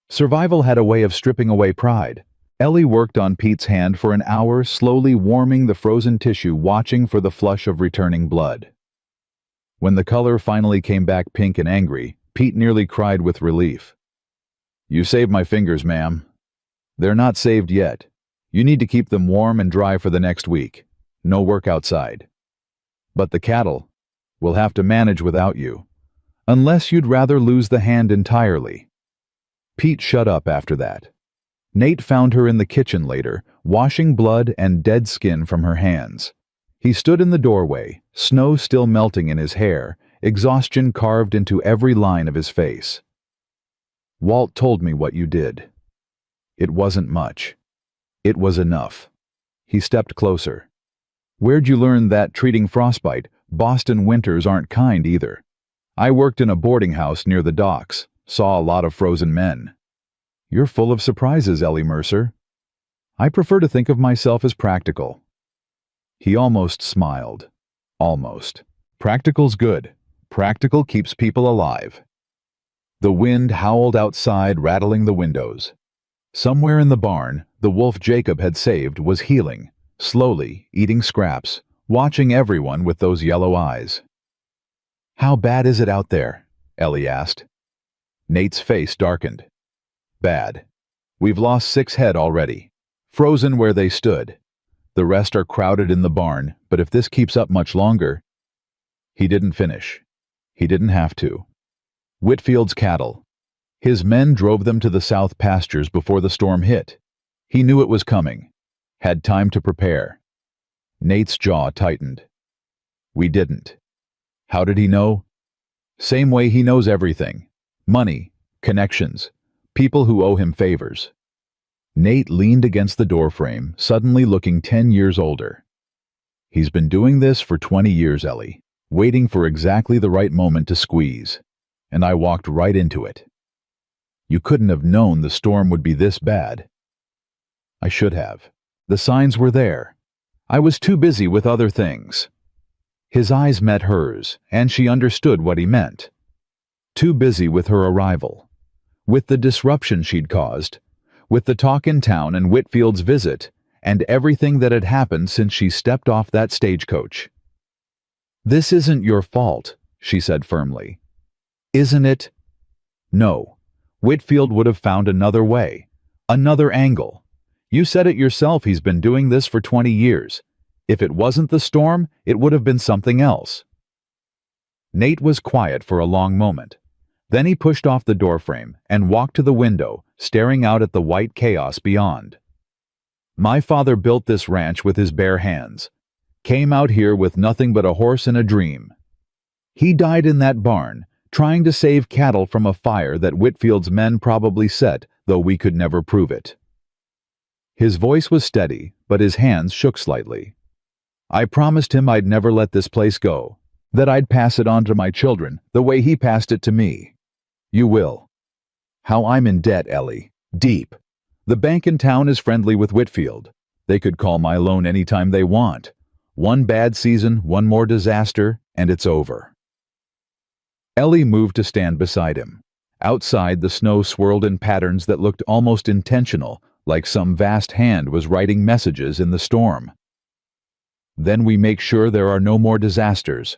Survival had a way of stripping away pride. Ellie worked on Pete's hand for an hour, slowly warming the frozen tissue, watching for the flush of returning blood. When the color finally came back pink and angry, Pete nearly cried with relief. "You saved my fingers, ma'am." "They're not saved yet. You need to keep them warm and dry for the next week. No work outside. But the cattle, we'll have to manage without you. Unless you'd rather lose the hand entirely." Pete shut up after that. Nate found her in the kitchen later, washing blood and dead skin from her hands. He stood in the doorway, snow still melting in his hair, exhaustion carved into every line of his face. "Walt told me what you did. It wasn't much. It was enough." He stepped closer. "Where'd you learn that treating frostbite, Boston winters aren't kind either? I worked in a boarding house near the docks, saw a lot of frozen men." "You're full of surprises, Ellie Mercer." "I prefer to think of myself as practical." He almost smiled. Almost. Practical's good. Practical keeps people alive. The wind howled outside, rattling the windows. Somewhere in the barn, the wolf Jacob had saved was healing, slowly, eating scraps, watching everyone with those yellow eyes. "How bad is it out there?" Ellie asked. Nate's face darkened. "Bad. We've lost 6 head already. Frozen where they stood. The rest are crowded in the barn, but if this keeps up much longer—" He didn't finish. He didn't have to. Whitfield's cattle. His men drove them to the south pastures before the storm hit. He knew it was coming. Had time to prepare. Nate's jaw tightened. "We didn't." How did he know? Same way he knows everything. Money, connections, people who owe him favors. Nate leaned against the doorframe, suddenly looking 10 years older. "He's been doing this for 20 years, Ellie, waiting for exactly the right moment to squeeze. And I walked right into it. You couldn't have known the storm would be this bad." "I should have. The signs were there. I was too busy with other things." His eyes met hers, and she understood what he meant. Too busy with her arrival. With the disruption she'd caused. With the talk in town and Whitfield's visit, and everything that had happened since she stepped off that stagecoach. "This isn't your fault," she said firmly. "Isn't it?" "No. Whitfield would have found another way. Another angle. You said it yourself, he's been doing this for 20 years. If it wasn't the storm, it would have been something else." Nate was quiet for a long moment. Then he pushed off the doorframe and walked to the window, staring out at the white chaos beyond. "My father built this ranch with his bare hands. Came out here with nothing but a horse and a dream. He died in that barn, trying to save cattle from a fire that Whitfield's men probably set, though we could never prove it." His voice was steady, but his hands shook slightly. "I promised him I'd never let this place go, that I'd pass it on to my children the way he passed it to me. You will. How I'm in debt, Ellie. Deep. The bank in town is friendly with Whitfield. They could call my loan anytime they want. One bad season, one more disaster, and it's over." Ellie moved to stand beside him. Outside, the snow swirled in patterns that looked almost intentional, like some vast hand was writing messages in the storm. "Then we make sure there are no more disasters.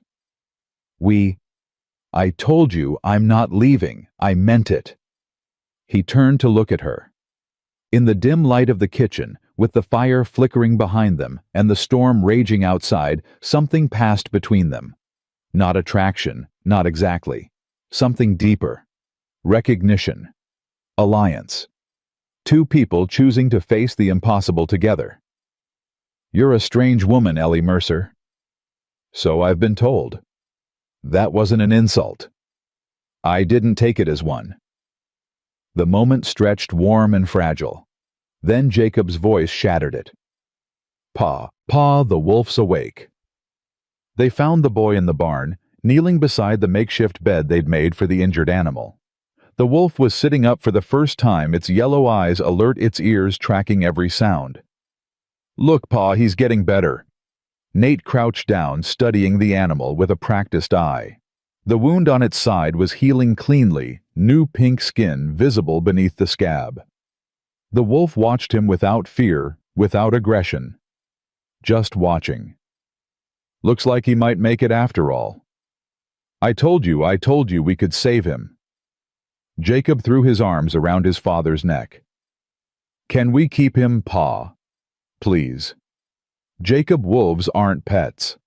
I told you I'm not leaving. I meant it." He turned to look at her. In the dim light of the kitchen, with the fire flickering behind them and the storm raging outside, something passed between them. Not attraction, not exactly. Something deeper. Recognition. Alliance. Two people choosing to face the impossible together. "You're a strange woman, Ellie Mercer." "So I've been told." That wasn't an insult. I didn't take it as one. The moment stretched warm and fragile. Then Jacob's voice shattered it. "Pa, Pa, the wolf's awake." They found the boy in the barn, kneeling beside the makeshift bed they'd made for the injured animal. The wolf was sitting up for the first time, its yellow eyes alert, its ears tracking every sound. "Look, Pa, he's getting better." Nate crouched down, studying the animal with a practiced eye. The wound on its side was healing cleanly, new pink skin visible beneath the scab. The wolf watched him without fear, without aggression. Just watching. "Looks like he might make it after all." I told you we could save him." Jacob threw his arms around his father's neck. "Can we keep him, Pa? Please. Jacob, wolves aren't pets.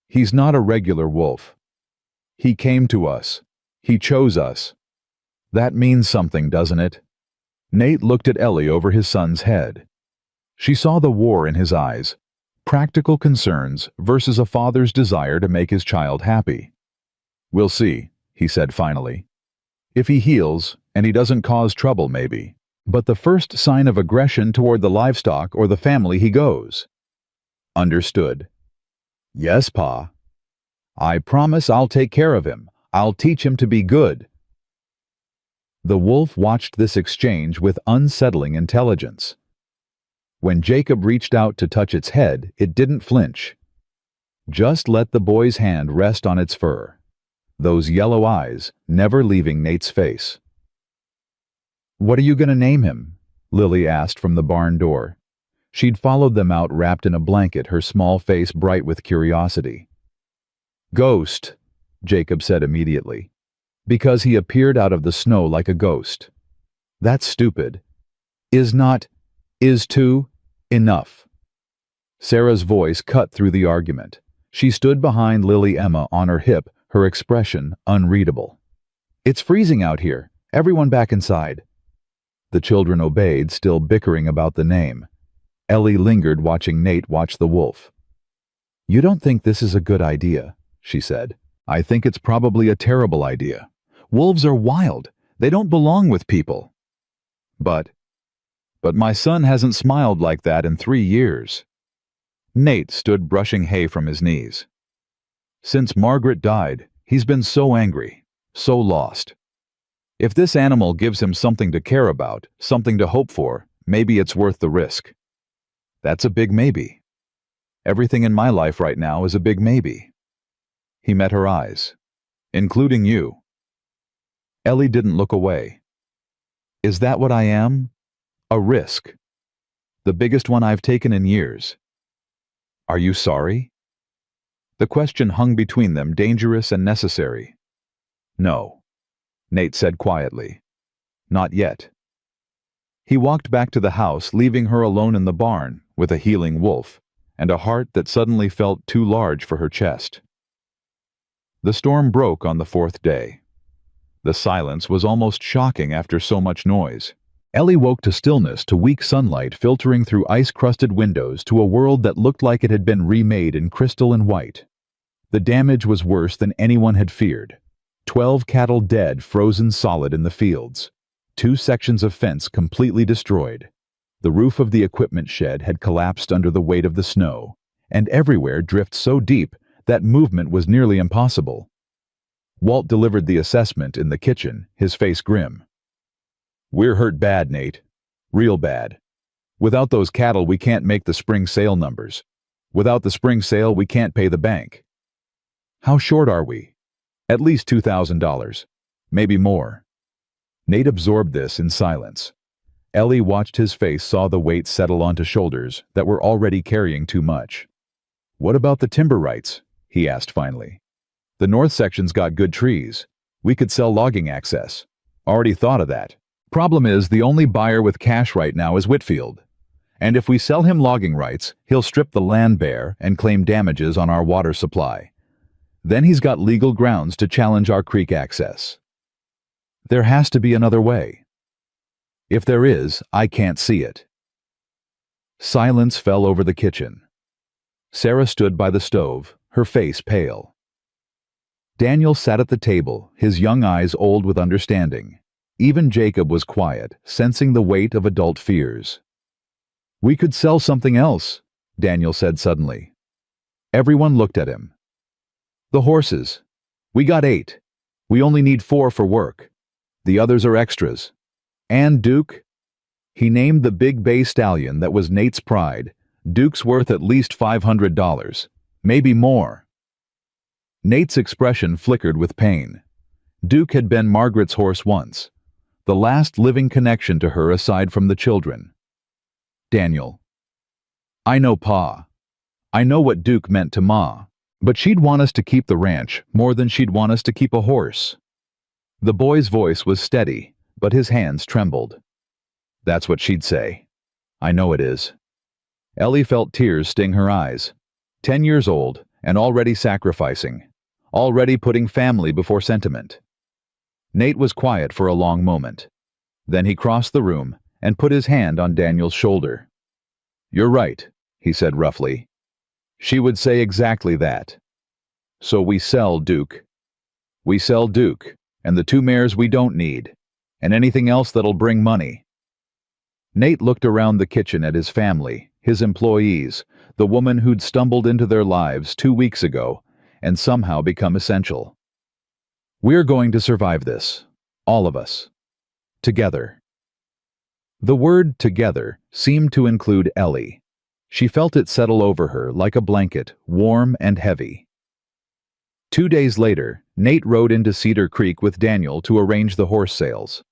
He's not a regular wolf. He came to us. He chose us. That means something, doesn't it?" Nate looked at Ellie over his son's head. She saw the war in his eyes, practical concerns versus a father's desire to make his child happy. "We'll see," he said finally. "If he heals, and he doesn't cause trouble, maybe. But the first sign of aggression toward the livestock or the family, he goes." "Understood." "Yes, Pa. I promise I'll take care of him. I'll teach him to be good." The wolf watched this exchange with unsettling intelligence. When Jacob reached out to touch its head, it didn't flinch. Just let the boy's hand rest on its fur, those yellow eyes never leaving Nate's face. "What are you going to name him?" Lily asked from the barn door. She'd followed them out wrapped in a blanket, her small face bright with curiosity. "Ghost," Jacob said immediately, because he appeared out of the snow like a ghost. "That's stupid. Is not, is too, enough." Sarah's voice cut through the argument. She stood behind Lily Emma on her hip, her expression unreadable. "It's freezing out here. Everyone back inside." The children obeyed, still bickering about the name. Ellie lingered, watching Nate watch the wolf. "You don't think this is a good idea," she said. "I think it's probably a terrible idea. Wolves are wild. They don't belong with people." But my son hasn't smiled like that in 3 years." Nate stood brushing hay from his knees. "Since Margaret died, he's been so angry, so lost. If this animal gives him something to care about, something to hope for, maybe it's worth the risk." "That's a big maybe. Everything in my life right now is a big maybe." He met her eyes. "Including you." Ellie didn't look away. "Is that what I am? A risk. The biggest one I've taken in years. Are you sorry?" The question hung between them, dangerous and necessary. "No," Nate said quietly. "Not yet." He walked back to the house, leaving her alone in the barn with a healing wolf and a heart that suddenly felt too large for her chest. The storm broke on the 4th day. The silence was almost shocking after so much noise. Ellie woke to stillness, to weak sunlight filtering through ice-crusted windows, to a world that looked like it had been remade in crystal and white. The damage was worse than anyone had feared. 12 cattle dead, frozen solid in the fields. 2 sections of fence completely destroyed. The roof of the equipment shed had collapsed under the weight of the snow, and everywhere drift so deep that movement was nearly impossible. Walt delivered the assessment in the kitchen, his face grim. "We're hurt bad, Nate. Real bad. Without those cattle, we can't make the spring sale numbers. Without the spring sale, we can't pay the bank." "How short are we?" "At least $2,000. Maybe more." Nate absorbed this in silence. Ellie watched his face, saw the weight settle onto shoulders that were already carrying too much. "What about the timber rights?" he asked finally. "The north section's got good trees. We could sell logging access. Already thought of that. Problem is, the only buyer with cash right now is Whitfield. And if we sell him logging rights, he'll strip the land bare and claim damages on our water supply. Then he's got legal grounds to challenge our creek access. There has to be another way. If there is, I can't see it." Silence fell over the kitchen. Sarah stood by the stove, her face pale. Daniel sat at the table, his young eyes old with understanding. Even Jacob was quiet, sensing the weight of adult fears. "We could sell something else," Daniel said suddenly. Everyone looked at him. "The horses. We got 8. We only need 4 for work. The others are extras. And Duke." He named the big bay stallion that was Nate's pride. "Duke's worth at least $500. Maybe more." Nate's expression flickered with pain. Duke had been Margaret's horse once, the last living connection to her aside from the children. "Daniel, I know Pa. I know what Duke meant to Ma. But she'd want us to keep the ranch more than she'd want us to keep a horse. The boy's voice was steady, but his hands trembled. That's what she'd say. I know it is. Ellie felt tears sting her eyes. 10 years old, and already sacrificing. Already putting family before sentiment. Nate was quiet for a long moment. Then he crossed the room and put his hand on Daniel's shoulder. You're right, he said roughly. She would say exactly that. So we sell Duke. We sell Duke, and the 2 mares we don't need, and anything else that'll bring money. Nate looked around the kitchen at his family, his employees, the woman who'd stumbled into their lives 2 weeks ago and somehow become essential. We're going to survive this, all of us. Together. The word together seemed to include Ellie. She felt it settle over her like a blanket, warm and heavy. 2 days later, Nate rode into Cedar Creek with Daniel to arrange the horse sales.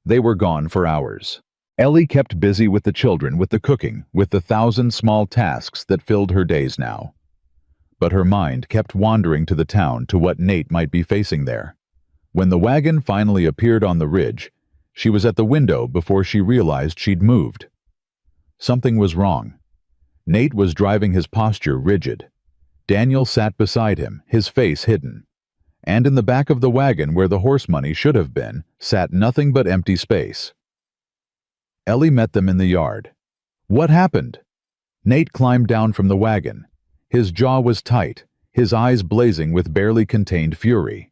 They were gone for hours. Ellie kept busy with the children, with the cooking, with the 1,000 small tasks that filled her days now. But her mind kept wandering to the town, to what Nate might be facing there. When the wagon finally appeared on the ridge, she was at the window before she realized she'd moved. Something was wrong. Nate was driving, his posture rigid. Daniel sat beside him, his face hidden. And in the back of the wagon, where the horse money should have been, sat nothing but empty space. Ellie met them in the yard. What happened? Nate climbed down from the wagon. His jaw was tight, his eyes blazing with barely contained fury.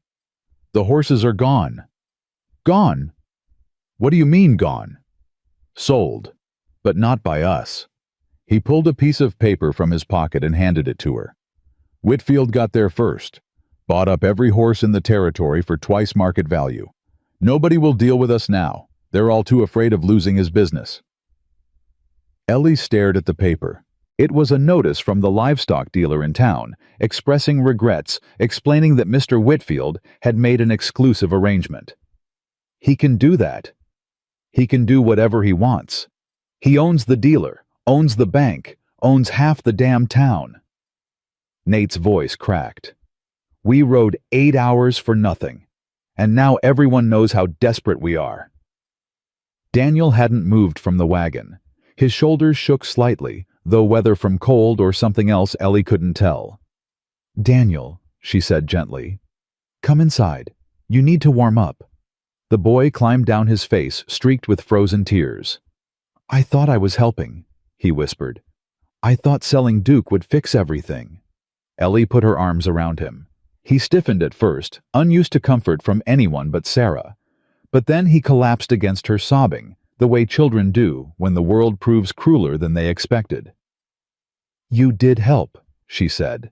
The horses are gone. Gone? What do you mean gone? Sold, but not by us. He pulled a piece of paper from his pocket and handed it to her. Whitfield got there first. Bought up every horse in the territory for twice market value. Nobody will deal with us now. They're all too afraid of losing his business. Ellie stared at the paper. It was a notice from the livestock dealer in town, expressing regrets, explaining that Mr. Whitfield had made an exclusive arrangement. He can do that. He can do whatever he wants. He owns the dealer, owns the bank, owns half the damn town. Nate's voice cracked. We rode 8 hours for nothing, and now everyone knows how desperate we are. Daniel hadn't moved from the wagon. His shoulders shook slightly, though whether from cold or something else Ellie couldn't tell. Daniel, she said gently, come inside. You need to warm up. The boy climbed down, his face streaked with frozen tears. I thought I was helping, he whispered. I thought selling Duke would fix everything. Ellie put her arms around him. He stiffened at first, unused to comfort from anyone but Sarah. But then he collapsed against her, sobbing, the way children do when the world proves crueler than they expected. You did help, she said.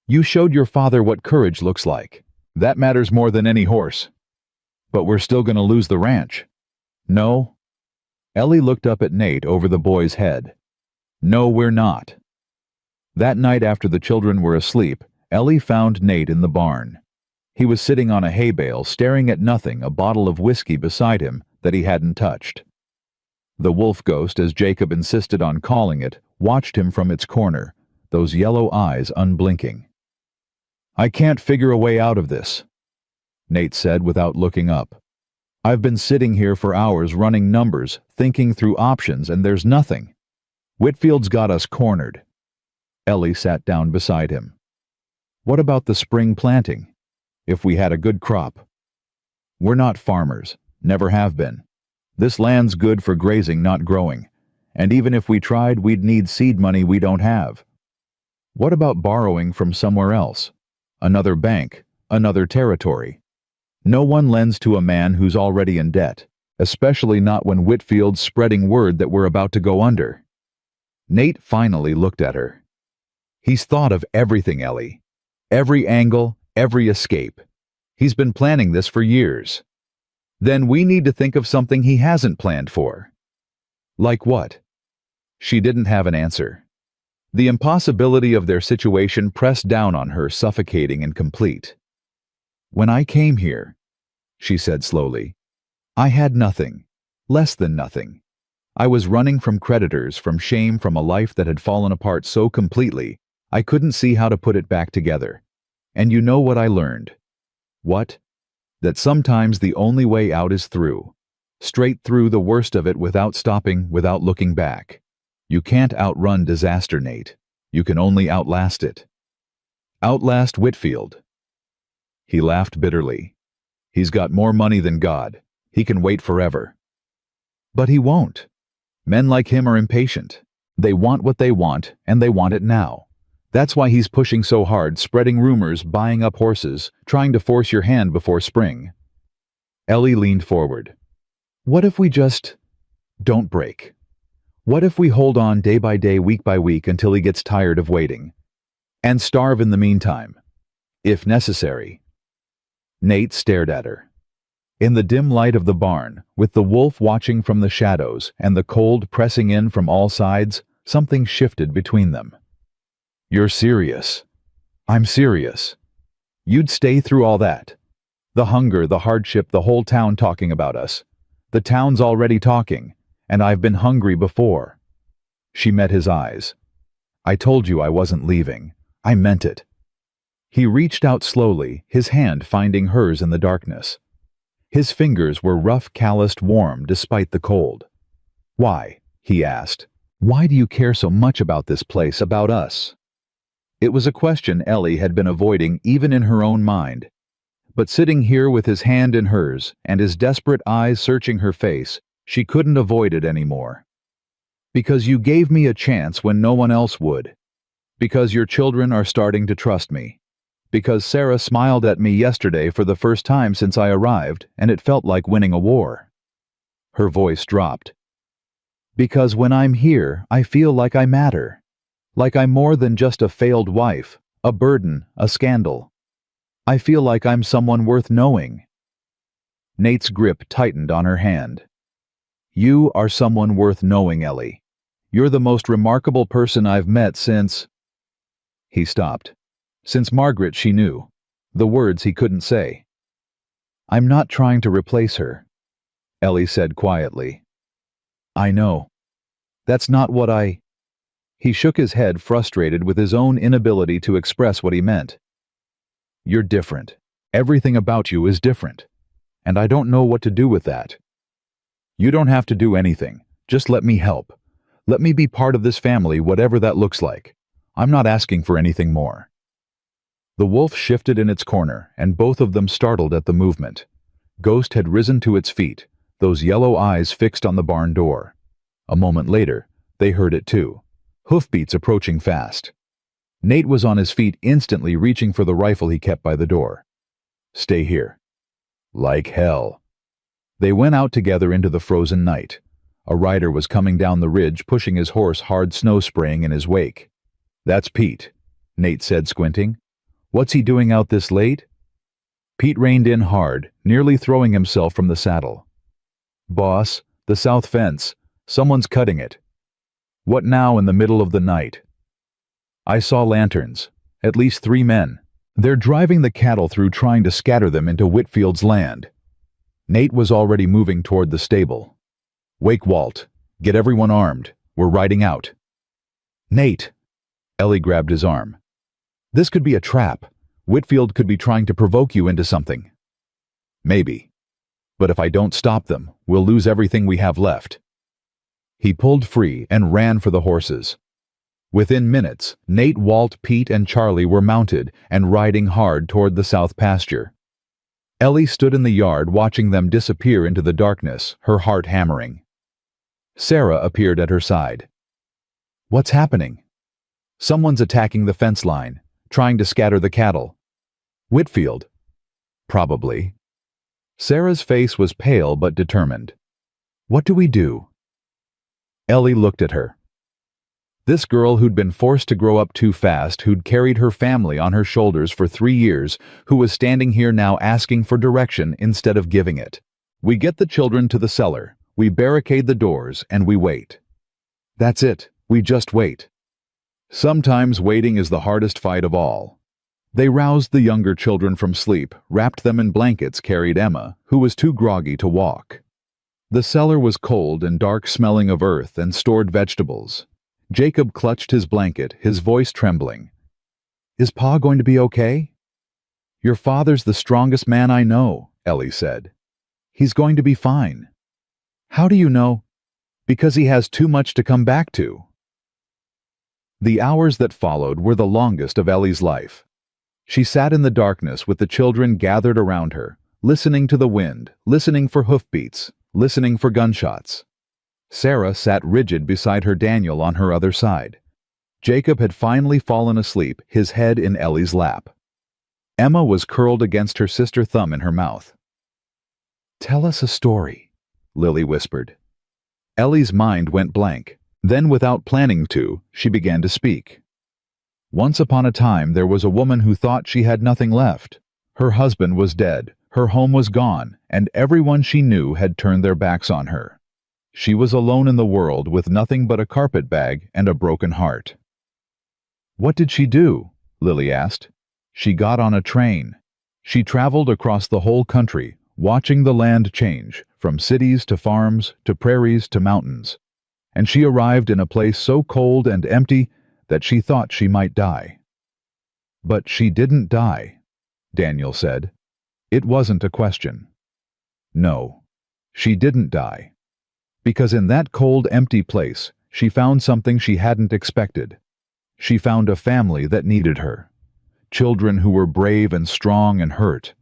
You showed your father what courage looks like. That matters more than any horse. But we're still going to lose the ranch. No. Ellie looked up at Nate over the boy's head. No, we're not. That night after the children were asleep, Ellie found Nate in the barn. He was sitting on a hay bale, staring at nothing, a bottle of whiskey beside him that he hadn't touched. The wolf ghost, as Jacob insisted on calling it, watched him from its corner, those yellow eyes unblinking. I can't figure a way out of this, Nate said without looking up. I've been sitting here for hours running numbers, thinking through options, and there's nothing. Whitfield's got us cornered. Ellie sat down beside him. What about the spring planting? If we had a good crop? We're not farmers, never have been. This land's good for grazing, not growing. And even if we tried, we'd need seed money we don't have. What about borrowing from somewhere else? Another bank, another territory. No one lends to a man who's already in debt, especially not when Whitfield's spreading word that we're about to go under. Nate finally looked at her. He's thought of everything, Ellie. Every angle, every escape. He's been planning this for years. Then we need to think of something he hasn't planned for. Like what? She didn't have an answer. The impossibility of their situation pressed down on her, suffocating and complete. When I came here, she said slowly, I had nothing, less than nothing. I was running from creditors, from shame, from a life that had fallen apart so completely, I couldn't see how to put it back together. And you know what I learned? What? That sometimes the only way out is through. Straight through the worst of it without stopping, without looking back. You can't outrun disaster, Nate. You can only outlast it. Outlast Whitfield. He laughed bitterly. He's got more money than God. He can wait forever. But he won't. Men like him are impatient. They want what they want, and they want it now. That's why he's pushing so hard, spreading rumors, buying up horses, trying to force your hand before spring. Ellie leaned forward. What if we just don't break? What if we hold on day by day, week by week, until he gets tired of waiting? And starve in the meantime, if necessary. Nate stared at her. In the dim light of the barn, with the wolf watching from the shadows and the cold pressing in from all sides, something shifted between them. You're serious. I'm serious. You'd stay through all that. The hunger, the hardship, the whole town talking about us. The town's already talking, and I've been hungry before. She met his eyes. I told you I wasn't leaving. I meant it. He reached out slowly, his hand finding hers in the darkness. His fingers were rough, calloused, warm despite the cold. Why? He asked. Why do you care so much about this place, about us? It was a question Ellie had been avoiding even in her own mind. But sitting here with his hand in hers and his desperate eyes searching her face, she couldn't avoid it anymore. Because you gave me a chance when no one else would. Because your children are starting to trust me. Because Sarah smiled at me yesterday for the first time since I arrived, and it felt like winning a war. Her voice dropped. Because when I'm here, I feel like I matter. Like I'm more than just a failed wife, a burden, a scandal. I feel like I'm someone worth knowing. Nate's grip tightened on her hand. You are someone worth knowing, Ellie. You're the most remarkable person I've met since... He stopped. Since Margaret, she knew. The words he couldn't say. I'm not trying to replace her, Ellie said quietly. I know. That's not what I... He shook his head, frustrated with his own inability to express what he meant. You're different. Everything about you is different. And I don't know what to do with that. You don't have to do anything. Just let me help. Let me be part of this family, whatever that looks like. I'm not asking for anything more. The wolf shifted in its corner, and both of them startled at the movement. Ghost had risen to its feet, those yellow eyes fixed on the barn door. A moment later, they heard it too. Hoofbeats approaching fast. Nate was on his feet instantly, reaching for the rifle he kept by the door. Stay here. Like hell. They went out together into the frozen night. A rider was coming down the ridge, pushing his horse, hard snow spraying in his wake. That's Pete, Nate said, squinting. What's he doing out this late? Pete reined in hard, nearly throwing himself from the saddle. Boss, the south fence. Someone's cutting it. What now in the middle of the night? I saw lanterns. At least 3 men. They're driving the cattle through, trying to scatter them into Whitfield's land. Nate was already moving toward the stable. Wake Walt. Get everyone armed. We're riding out. Nate! Ellie grabbed his arm. This could be a trap. Whitfield could be trying to provoke you into something. Maybe. But if I don't stop them, we'll lose everything we have left. He pulled free and ran for the horses. Within minutes, Nate, Walt, Pete, and Charlie were mounted and riding hard toward the south pasture. Ellie stood in the yard watching them disappear into the darkness, her heart hammering. Sarah appeared at her side. What's happening? Someone's attacking the fence line, trying to scatter the cattle. Whitfield. Probably. Sarah's face was pale but determined. What do we do? Ellie looked at her. This girl who'd been forced to grow up too fast, who'd carried her family on her shoulders for 3 years, who was standing here now asking for direction instead of giving it. We get the children to the cellar, we barricade the doors, and we wait. That's it, we just wait. Sometimes waiting is the hardest fight of all. They roused the younger children from sleep, wrapped them in blankets, carried Emma, who was too groggy to walk. The cellar was cold and dark, smelling of earth and stored vegetables. Jacob clutched his blanket, his voice trembling. Is Pa going to be okay? Your father's the strongest man I know, Ellie said. He's going to be fine. How do you know? Because he has too much to come back to. The hours that followed were the longest of Ellie's life. She sat in the darkness with the children gathered around her, listening to the wind, listening for hoofbeats, listening for gunshots. Sarah sat rigid beside her Daniel on her other side. Jacob had finally fallen asleep, his head in Ellie's lap. Emma was curled against her sister thumb in her mouth. "Tell us a story," Lily whispered. Ellie's mind went blank. Then, without planning to, she began to speak. Once upon a time there was a woman who thought she had nothing left. Her husband was dead, her home was gone, and everyone she knew had turned their backs on her. She was alone in the world with nothing but a carpet bag and a broken heart. "What did she do?" Lily asked. "She got on a train. She traveled across the whole country, watching the land change, from cities to farms to prairies to mountains. And she arrived in a place so cold and empty that she thought she might die." "But she didn't die," Daniel said. It wasn't a question. No, she didn't die. Because in that cold, empty place, she found something she hadn't expected. She found a family that needed her. Children who were brave and strong and hurt.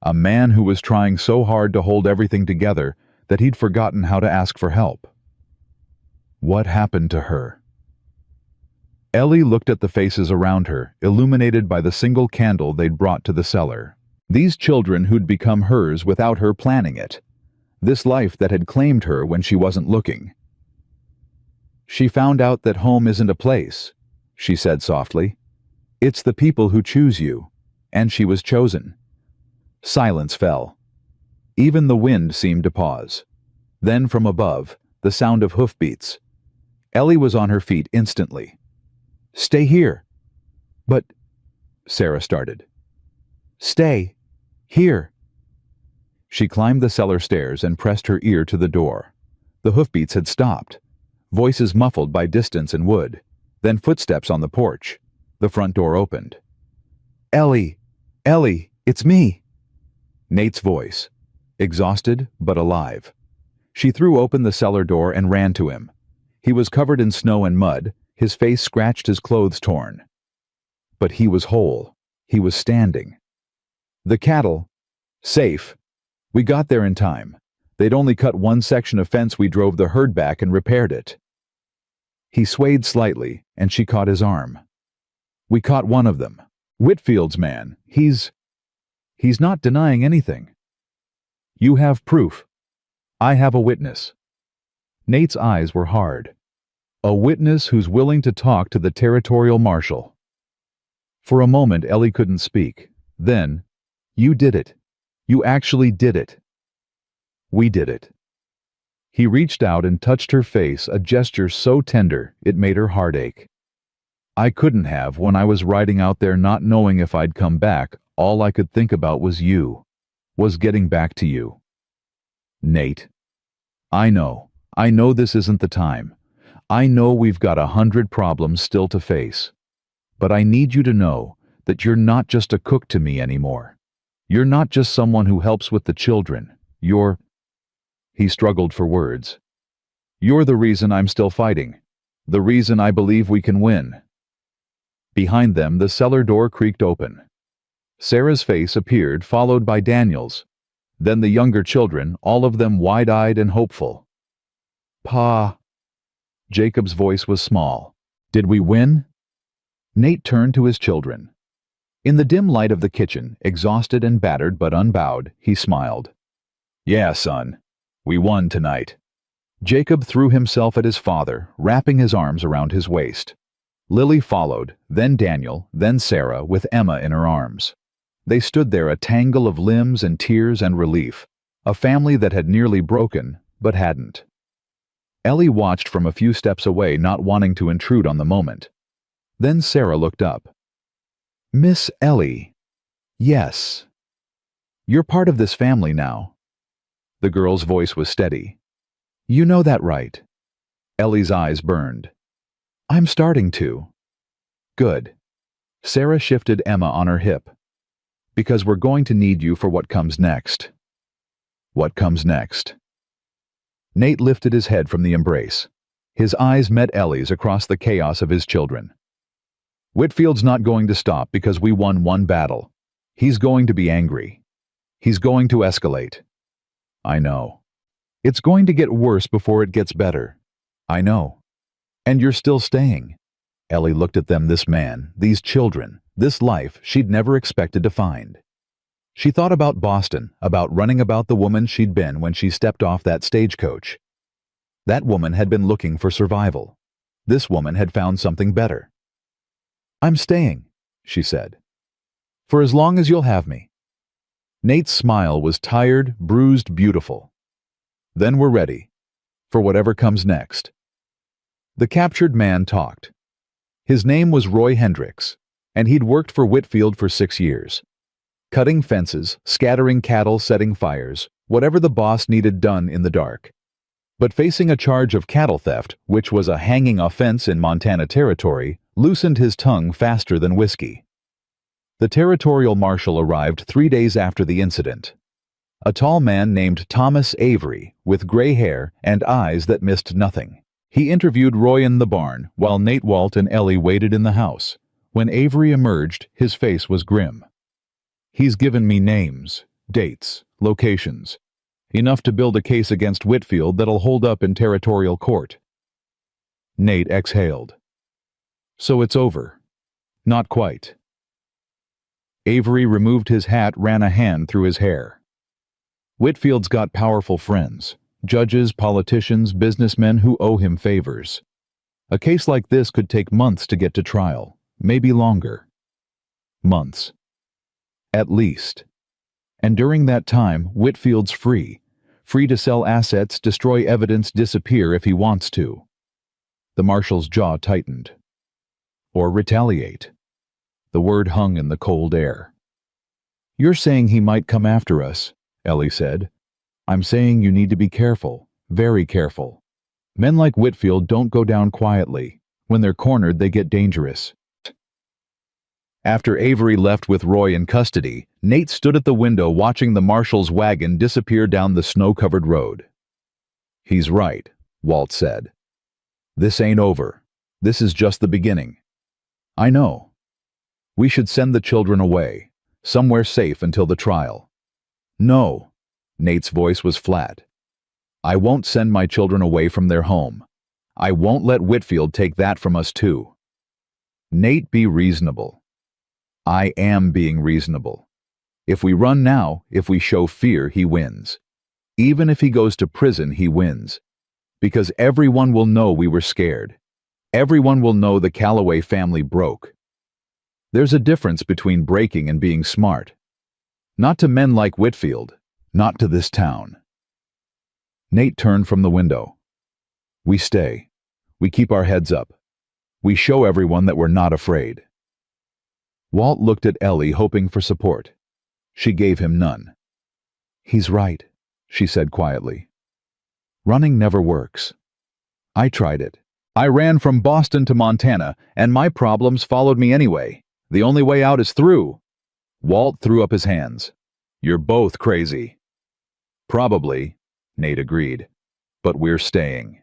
A man who was trying so hard to hold everything together that he'd forgotten how to ask for help. What happened to her? Ellie looked at the faces around her, illuminated by the single candle they'd brought to the cellar. These children who'd become hers without her planning it. This life that had claimed her when she wasn't looking. "She found out that home isn't a place," she said softly. "It's the people who choose you, and she was chosen." Silence fell. Even the wind seemed to pause. Then from above, the sound of hoofbeats. Ellie was on her feet instantly. "Stay here." "But," Sarah started. "Stay. Here." She climbed the cellar stairs and pressed her ear to the door. The hoofbeats had stopped. Voices muffled by distance and wood. Then footsteps on the porch. The front door opened. "Ellie! Ellie! It's me!" Nate's voice. Exhausted, but alive. She threw open the cellar door and ran to him. He was covered in snow and mud, his face scratched, his clothes torn. But he was whole. He was standing. "The cattle. Safe. We got there in time. They'd only cut one section of fence. We drove the herd back and repaired it." He swayed slightly, and she caught his arm. "We caught one of them. Whitfield's man. He's not denying anything." "You have proof. I have a witness." Nate's eyes were hard. A witness who's willing to talk to the territorial marshal. For a moment Ellie couldn't speak. Then, "You did it. You actually did it." "We did it." He reached out and touched her face, a gesture so tender it made her heart ache. "I couldn't have. When I was riding out there not knowing if I'd come back, all I could think about was you. Was getting back to you." "Nate. I know this isn't the time. I know we've got 100 problems still to face. But I need you to know that you're not just a cook to me anymore. You're not just someone who helps with the children. You're..." He struggled for words. "You're the reason I'm still fighting. The reason I believe we can win." Behind them, the cellar door creaked open. Sarah's face appeared, followed by Daniel's. Then the younger children, all of them wide-eyed and hopeful. "Pa..." Jacob's voice was small. "Did we win?" Nate turned to his children. In the dim light of the kitchen, exhausted and battered but unbowed, he smiled. "Yeah, son. We won tonight." Jacob threw himself at his father, wrapping his arms around his waist. Lily followed, then Daniel, then Sarah, with Emma in her arms. They stood there, a tangle of limbs and tears and relief, a family that had nearly broken, but hadn't. Ellie watched from a few steps away, not wanting to intrude on the moment. Then Sarah looked up. "Miss Ellie." "Yes." "You're part of this family now." The girl's voice was steady. "You know that, right?" Ellie's eyes burned. "I'm starting to." "Good." Sarah shifted Emma on her hip. Because we're going to need you for what comes next. What comes next? Nate lifted his head from the embrace. His eyes met Ellie's across the chaos of his children. Whitfield's not going to stop because we won one battle. He's going to be angry. He's going to escalate. I know. It's going to get worse before it gets better. I know. And you're still staying. Ellie looked at them, this man, these children, this life she'd never expected to find. She thought about Boston, about running about the woman she'd been when she stepped off that stagecoach. That woman had been looking for survival. This woman had found something better. I'm staying, she said. For as long as you'll have me. Nate's smile was tired, bruised, beautiful. Then we're ready. For whatever comes next. The captured man talked. His name was Roy Hendricks, and he'd worked for Whitfield for 6 years. Cutting fences, scattering cattle, setting fires, whatever the boss needed done in the dark. But facing a charge of cattle theft, which was a hanging offense in Montana territory, loosened his tongue faster than whiskey. The territorial marshal arrived 3 days after the incident. A tall man named Thomas Avery, with gray hair and eyes that missed nothing. He interviewed Roy in the barn, while Nate, Walt, and Ellie waited in the house. When Avery emerged, his face was grim. He's given me names, dates, locations. Enough to build a case against Whitfield that'll hold up in territorial court. Nate exhaled. So it's over. Not quite. Avery removed his hat, ran a hand through his hair. Whitfield's got powerful friends. Judges, politicians, businessmen who owe him favors. A case like this could take months to get to trial, maybe longer. Months. At least. And during that time, Whitfield's free to sell assets, destroy evidence, disappear if he wants to. The marshal's jaw tightened. Or retaliate. The word hung in the cold air. You're saying he might come after us, Ellie said. I'm saying you need to be careful, very careful. Men like Whitfield don't go down quietly. When they're cornered, they get dangerous. After Avery left with Roy in custody, Nate stood at the window watching the marshal's wagon disappear down the snow-covered road. He's right, Walt said. This ain't over. This is just the beginning. I know. We should send the children away, somewhere safe until the trial. No. Nate's voice was flat. I won't send my children away from their home. I won't let Whitfield take that from us too. Nate, be reasonable. I am being reasonable. If we run now, if we show fear, he wins. Even if he goes to prison, he wins. Because everyone will know we were scared. Everyone will know the Calloway family broke. There's a difference between breaking and being smart. Not to men like Whitfield. Not to this town. Nate turned from the window. We stay. We keep our heads up. We show everyone that we're not afraid. Walt looked at Ellie, hoping for support. She gave him none. He's right, she said quietly. Running never works. I tried it. I ran from Boston to Montana, and my problems followed me anyway. The only way out is through. Walt threw up his hands. You're both crazy. Probably, Nate agreed, but we're staying.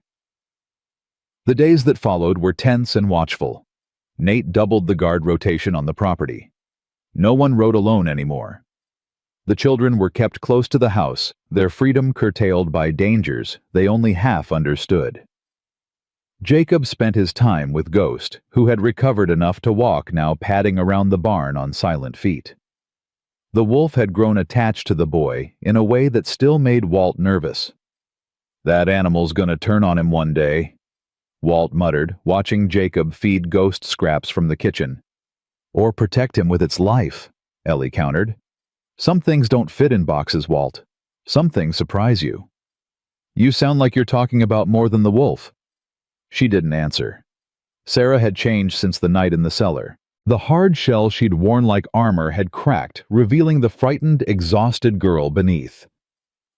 The days that followed were tense and watchful. Nate doubled the guard rotation on the property. No one rode alone anymore. The children were kept close to the house, their freedom curtailed by dangers they only half understood. Jacob spent his time with Ghost, who had recovered enough to walk, now padding around the barn on silent feet. The wolf had grown attached to the boy in a way that still made Walt nervous. That animal's gonna turn on him one day, Walt muttered, watching Jacob feed Ghost scraps from the kitchen. Or protect him with its life, Ellie countered. Some things don't fit in boxes, Walt. Some things surprise you. You sound like you're talking about more than the wolf. She didn't answer. Sarah had changed since the night in the cellar. The hard shell she'd worn like armor had cracked, revealing the frightened, exhausted girl beneath.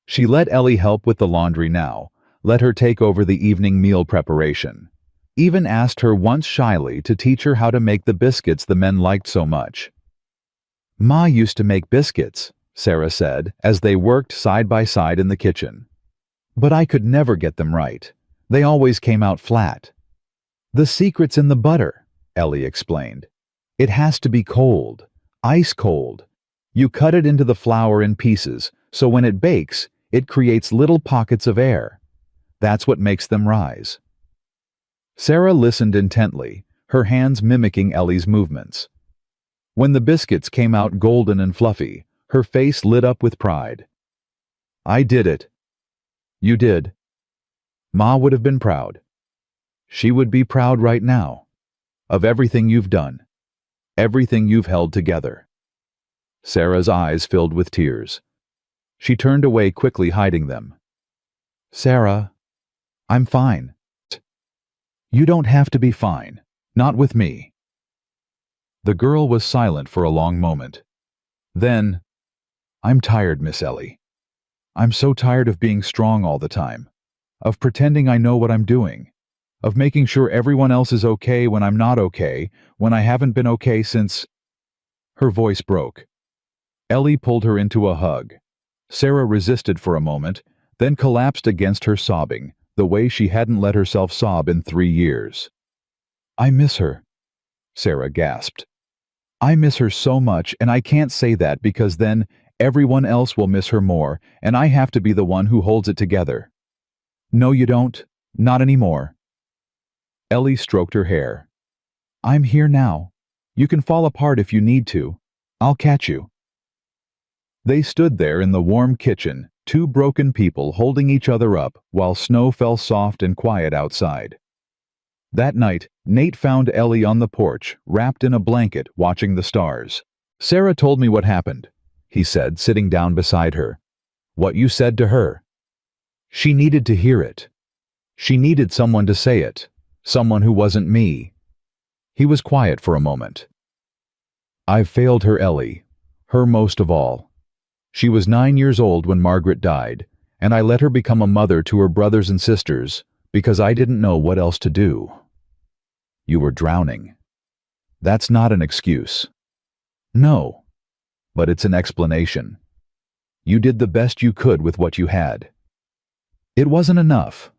She let Ellie help with the laundry now, let her take over the evening meal preparation. Even asked her once shyly to teach her how to make the biscuits the men liked so much. "Ma used to make biscuits," Sarah said, as they worked side by side in the kitchen. "But I could never get them right. They always came out flat." "The secret's in the butter," Ellie explained. "It has to be cold, ice cold. You cut it into the flour in pieces, so when it bakes, it creates little pockets of air. That's what makes them rise." Sarah listened intently, her hands mimicking Ellie's movements. When the biscuits came out golden and fluffy, her face lit up with pride. "I did it." "You did." Ma would have been proud. She would be proud right now. Of everything you've done. Everything you've held together. Sarah's eyes filled with tears. She turned away quickly, hiding them. "Sarah, I'm fine." "You don't have to be fine. Not with me." The girl was silent for a long moment. Then, "I'm tired, Miss Ellie. I'm so tired of being strong all the time, of pretending I know what I'm doing, of making sure everyone else is okay when I'm not okay, when I haven't been okay since—" Her voice broke. Ellie pulled her into a hug. Sarah resisted for a moment, then collapsed against her, sobbing, the way she hadn't let herself sob in 3 years. "I miss her," Sarah gasped. "I miss her so much, and I can't say that because then everyone else will miss her more, and I have to be the one who holds it together." "No, you don't. Not anymore." Ellie stroked her hair. "I'm here now. You can fall apart if you need to. I'll catch you." They stood there in the warm kitchen, two broken people holding each other up while snow fell soft and quiet outside. That night, Nate found Ellie on the porch, wrapped in a blanket, watching the stars. "Sarah told me what happened," he said, sitting down beside her. "What you said to her. She needed to hear it. She needed someone to say it. Someone who wasn't me." He was quiet for a moment. "I've failed her, Ellie. Her most of all. She was 9 years old when Margaret died, and I let her become a mother to her brothers and sisters because I didn't know what else to do." "You were drowning." "That's not an excuse." "No, but it's an explanation. You did the best you could with what you had. It wasn't enough.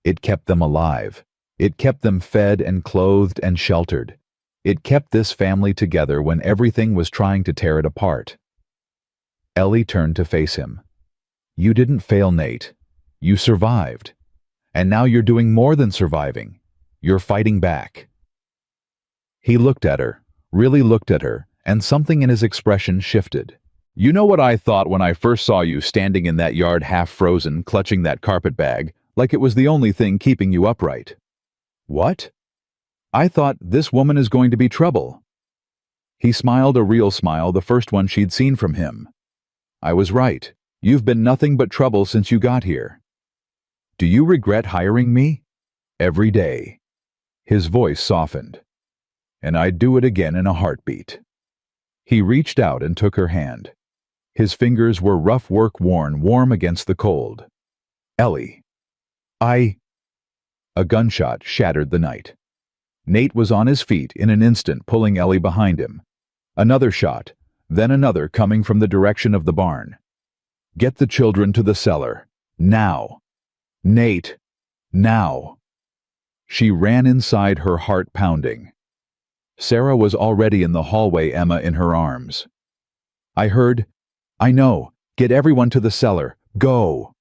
It kept them alive. It kept them fed and clothed and sheltered. It kept this family together when everything was trying to tear it apart." Ellie turned to face him. "You didn't fail, Nate. You survived. And now you're doing more than surviving. You're fighting back." He looked at her, really looked at her, and something in his expression shifted. "You know what I thought when I first saw you standing in that yard half frozen, clutching that carpet bag, like it was the only thing keeping you upright?" "What?" "I thought, this woman is going to be trouble." He smiled, a real smile, the first one she'd seen from him. "I was right. You've been nothing but trouble since you got here. Do you regret hiring me?" "Every day." His voice softened. "And I'd do it again in a heartbeat." He reached out and took her hand. His fingers were rough work worn, warm against the cold. "Ellie, I—" A gunshot shattered the night. Nate was on his feet in an instant, pulling Ellie behind him. Another shot, then another coming from the direction of the barn. "Get the children to the cellar. Now. Nate. Now." She ran inside, her heart pounding. Sarah was already in the hallway, Emma in her arms. "I heard. I know. Get everyone to the cellar. Go."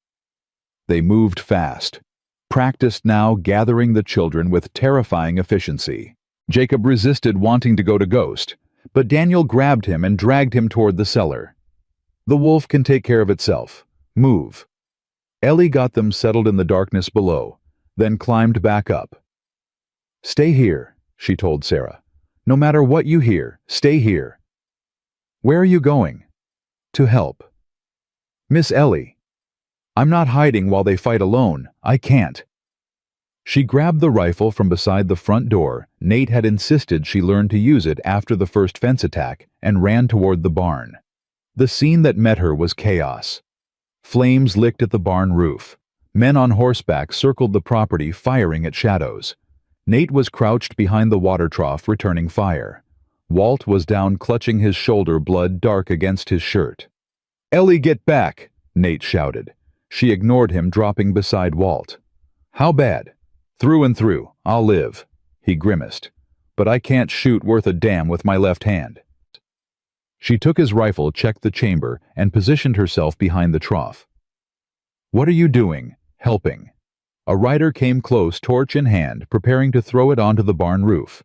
They moved fast. Practiced now, gathering the children with terrifying efficiency. Jacob resisted wanting to go to Ghost, but Daniel grabbed him and dragged him toward the cellar. "The wolf can take care of itself. Move." Ellie got them settled in the darkness below, then climbed back up. "Stay here," she told Sarah. "No matter what you hear, stay here." "Where are you going?" "To help." "Miss Ellie, I'm not hiding while they fight alone. I can't." She grabbed the rifle from beside the front door. Nate had insisted she learn to use it after the first fence attack, and ran toward the barn. The scene that met her was chaos. Flames licked at the barn roof. Men on horseback circled the property, firing at shadows. Nate was crouched behind the water trough, returning fire. Walt was down, clutching his shoulder, blood dark against his shirt. "Ellie, get back!" Nate shouted. She ignored him, dropping beside Walt. "How bad?" "Through and through. I'll live." He grimaced. "But I can't shoot worth a damn with my left hand." She took his rifle, checked the chamber, and positioned herself behind the trough. "What are you doing?" "Helping." A rider came close, torch in hand, preparing to throw it onto the barn roof.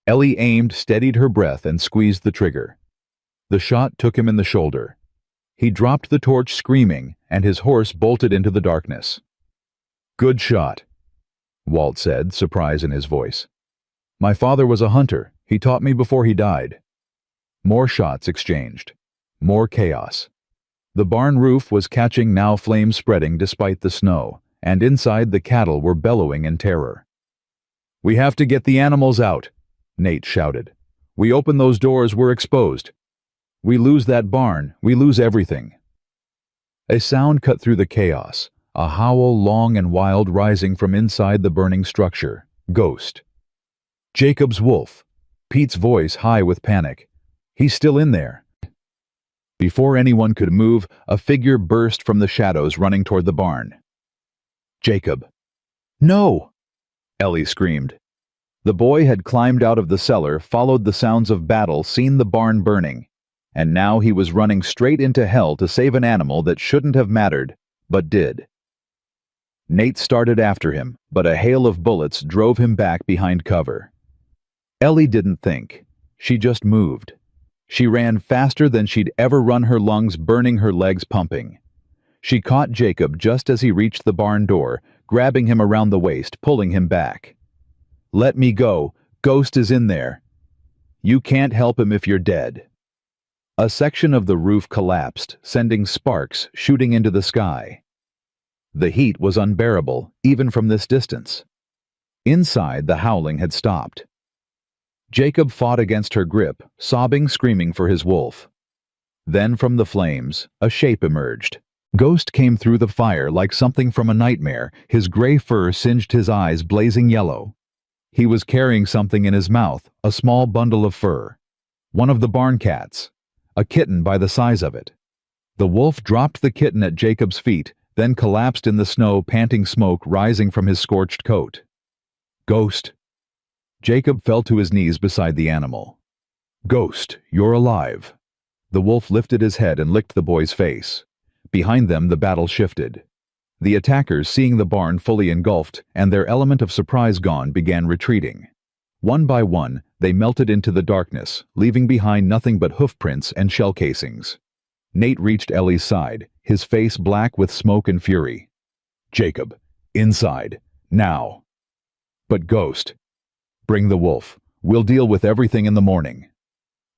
Ellie aimed, steadied her breath, and squeezed the trigger. The shot took him in the shoulder. He dropped the torch, screaming, and his horse bolted into the darkness. "Good shot," Walt said, surprise in his voice. "My father was a hunter. He taught me before he died." More shots exchanged. More chaos. The barn roof was catching, now flames spreading despite the snow, and inside the cattle were bellowing in terror. "We have to get the animals out," Nate shouted. "We open those doors, we're exposed. We lose that barn, we lose everything." A sound cut through the chaos, a howl long and wild rising from inside the burning structure. Ghost. "Jacob's wolf." Pete's voice high with panic. "He's still in there." Before anyone could move, a figure burst from the shadows, running toward the barn. "Jacob." "No!" Ellie screamed. The boy had climbed out of the cellar, followed the sounds of battle, seen the barn burning, and now he was running straight into hell to save an animal that shouldn't have mattered, but did. Nate started after him, but a hail of bullets drove him back behind cover. Ellie didn't think. She just moved. She ran faster than she'd ever run, her lungs burning, her legs pumping. She caught Jacob just as he reached the barn door, grabbing him around the waist, pulling him back. "Let me go. Ghost is in there." "You can't help him if you're dead." A section of the roof collapsed, sending sparks shooting into the sky. The heat was unbearable, even from this distance. Inside, the howling had stopped. Jacob fought against her grip, sobbing, screaming for his wolf. Then from the flames, a shape emerged. Ghost came through the fire like something from a nightmare. His gray fur singed his eyes, blazing yellow. He was carrying something in his mouth, a small bundle of fur. One of the barn cats. A kitten by the size of it. The wolf dropped the kitten at Jacob's feet, then collapsed in the snow, panting, smoke rising from his scorched coat. "Ghost." Jacob fell to his knees beside the animal. "Ghost, you're alive." The wolf lifted his head and licked the boy's face. Behind them, the battle shifted. The attackers, seeing the barn fully engulfed and their element of surprise gone, began retreating. One by one, they melted into the darkness, leaving behind nothing but hoofprints and shell casings. Nate reached Ellie's side, his face black with smoke and fury. "Jacob, inside, now." "But Ghost." "Bring the wolf. We'll deal with everything in the morning."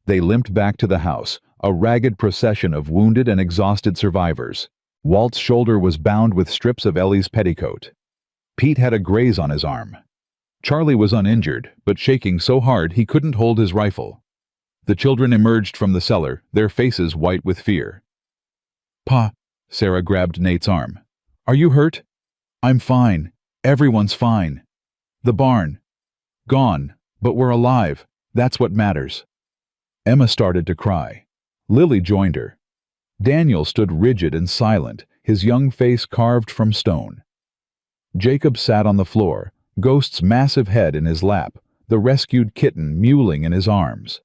They limped back to the house, a ragged procession of wounded and exhausted survivors. Walt's shoulder was bound with strips of Ellie's petticoat. Pete had a graze on his arm. Charlie was uninjured, but shaking so hard he couldn't hold his rifle. The children emerged from the cellar, their faces white with fear. "Pa," Sarah grabbed Nate's arm. "Are you hurt?" "I'm fine. Everyone's fine. The barn. Gone, but we're alive. That's what matters." Emma started to cry. Lily joined her. Daniel stood rigid and silent, his young face carved from stone. Jacob sat on the floor, Ghost's massive head in his lap, the rescued kitten mewling in his arms.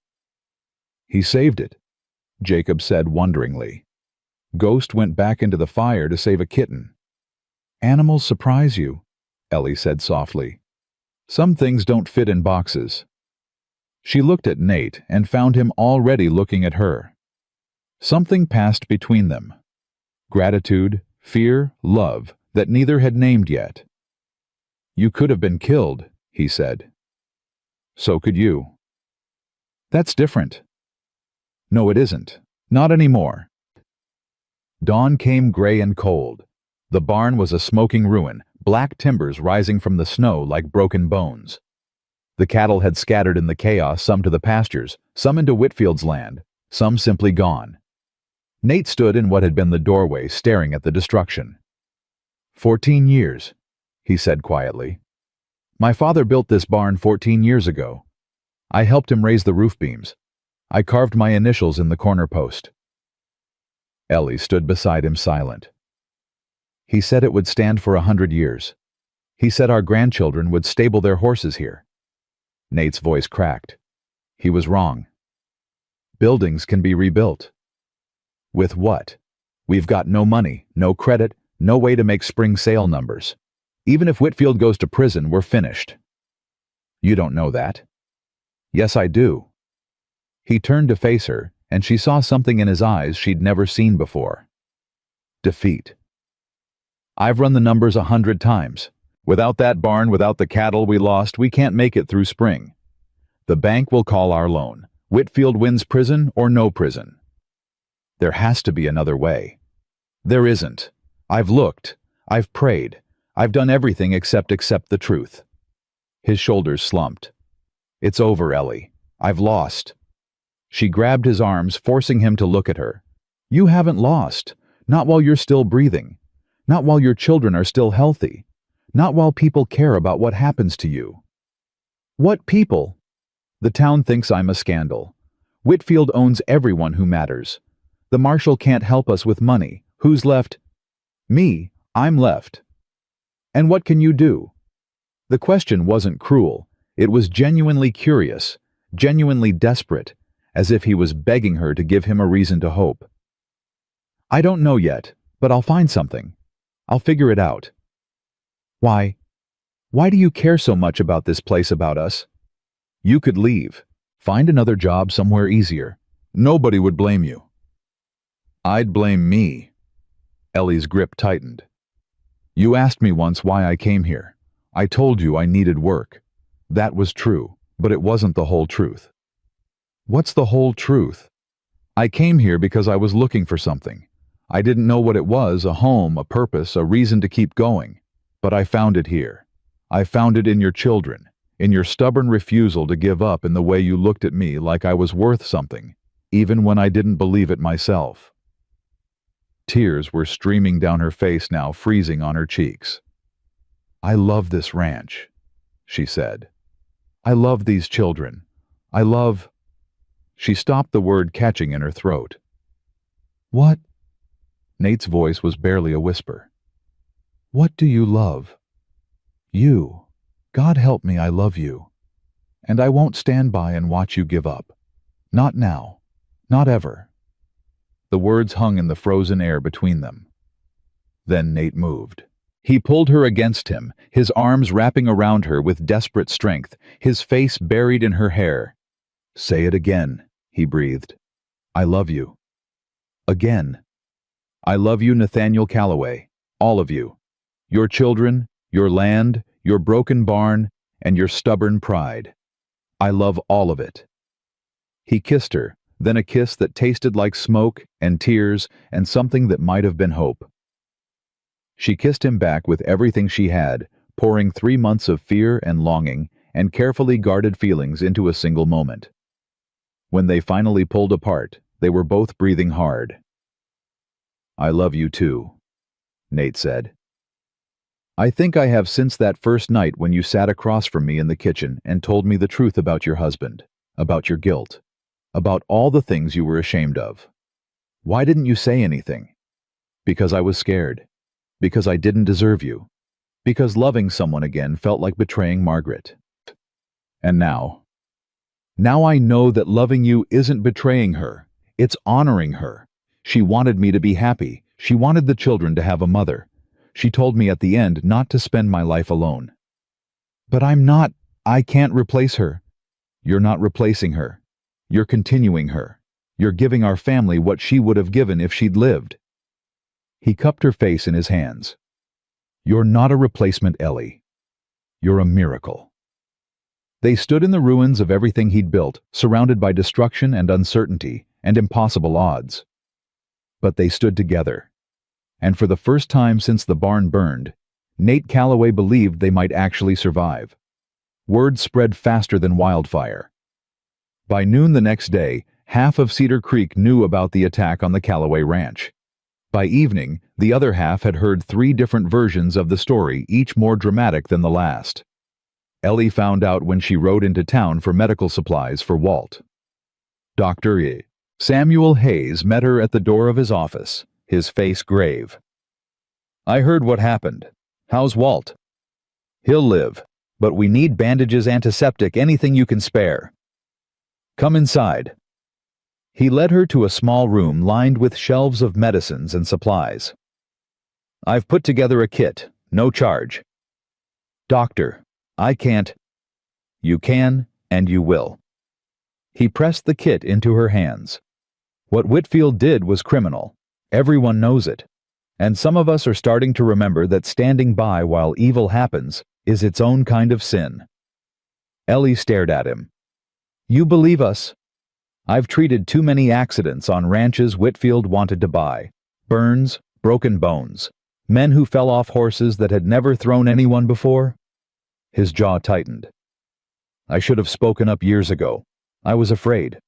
"He saved it," Jacob said wonderingly. "Ghost went back into the fire to save a kitten." "Animals surprise you," Ellie said softly. "Some things don't fit in boxes." She looked at Nate and found him already looking at her. Something passed between them. Gratitude, fear, love that neither had named yet. "You could have been killed," he said. "So could you." "That's different." "No, it isn't. Not anymore." Dawn came gray and cold. The barn was a smoking ruin, black timbers rising from the snow like broken bones. The cattle had scattered in the chaos, some to the pastures, some into Whitfield's land, some simply gone. Nate stood in what had been the doorway, staring at the destruction. 14 years, he said quietly. My father built this barn 14 years ago. I helped him raise the roof beams. I carved my initials in the corner post." Ellie stood beside him silent. "He said it would stand for 100 years. He said our grandchildren would stable their horses here." Nate's voice cracked. He was wrong. Buildings can be rebuilt. With what? We've got no money, no credit, no way to make spring sale numbers. Even if Whitfield goes to prison, we're finished. You don't know that. Yes, I do. He turned to face her, and she saw something in his eyes she'd never seen before. Defeat. I've run the numbers 100 times. Without that barn, without the cattle we lost, we can't make it through spring. The bank will call our loan. Whitfield wins prison or no prison. There has to be another way. There isn't. I've looked. I've prayed. I've done everything except accept the truth. His shoulders slumped. It's over, Ellie. I've lost. She grabbed his arms, forcing him to look at her. You haven't lost. Not while you're still breathing. Not while your children are still healthy. Not while people care about what happens to you. What people? The town thinks I'm a scandal. Whitfield owns everyone who matters. The marshal can't help us with money. Who's left? Me. I'm left. And what can you do? The question wasn't cruel. It was genuinely curious, genuinely desperate, as if he was begging her to give him a reason to hope. I don't know yet, but I'll find something. I'll figure it out. Why? Why do you care so much about this place, about us? You could leave. Find another job somewhere easier. Nobody would blame you. I'd blame me. Ellie's grip tightened. You asked me once why I came here. I told you I needed work. That was true, but it wasn't the whole truth. What's the whole truth? I came here because I was looking for something. I didn't know what it was, a home, a purpose, a reason to keep going. But I found it here. I found it in your children, in your stubborn refusal to give up, in the way you looked at me like I was worth something, even when I didn't believe it myself. Tears were streaming down her face now, freezing on her cheeks. I love this ranch, she said. I love these children. I love... She stopped, the word catching in her throat. What? Nate's voice was barely a whisper. What do you love? You. God help me, I love you. And I won't stand by and watch you give up. Not now. Not ever. The words hung in the frozen air between them. Then Nate moved. He pulled her against him, his arms wrapping around her with desperate strength, his face buried in her hair. Say it again, he breathed. I love you. Again. I love you, Nathaniel Calloway, all of you. Your children, your land, your broken barn, and your stubborn pride. I love all of it. He kissed her, then a kiss that tasted like smoke and tears and something that might have been hope. She kissed him back with everything she had, pouring 3 months of fear and longing and carefully guarded feelings into a single moment. When they finally pulled apart, they were both breathing hard. I love you too, Nate said. I think I have since that first night when you sat across from me in the kitchen and told me the truth about your husband, about your guilt, about all the things you were ashamed of. Why didn't you say anything? Because I was scared. Because I didn't deserve you. Because loving someone again felt like betraying Margaret. And now I know that loving you isn't betraying her. It's honoring her. She wanted me to be happy. She wanted the children to have a mother. She told me at the end not to spend my life alone. But I can't replace her. You're not replacing her. You're continuing her. You're giving our family what she would have given if she'd lived. He cupped her face in his hands. You're not a replacement, Ellie. You're a miracle. They stood in the ruins of everything he'd built, surrounded by destruction and uncertainty and impossible odds. But they stood together. And for the first time since the barn burned, Nate Calloway believed they might actually survive. Word spread faster than wildfire. By noon the next day, half of Cedar Creek knew about the attack on the Calloway ranch. By evening, the other half had heard 3 different versions of the story, each more dramatic than the last. Ellie found out when she rode into town for medical supplies for Walt. Dr. Samuel Hayes met her at the door of his office, his face grave. "I heard what happened. How's Walt?" "He'll live, but we need bandages, antiseptic, anything you can spare." "Come inside." He led her to a small room lined with shelves of medicines and supplies. "I've put together a kit, no charge." "Doctor, I can't." "You can, and you will." He pressed the kit into her hands. What Whitfield did was criminal. Everyone knows it. And some of us are starting to remember that standing by while evil happens is its own kind of sin. Ellie stared at him. "You believe us?" "I've treated too many accidents on ranches Whitfield wanted to buy. Burns, broken bones, men who fell off horses that had never thrown anyone before." His jaw tightened. "I should have spoken up years ago. I was afraid.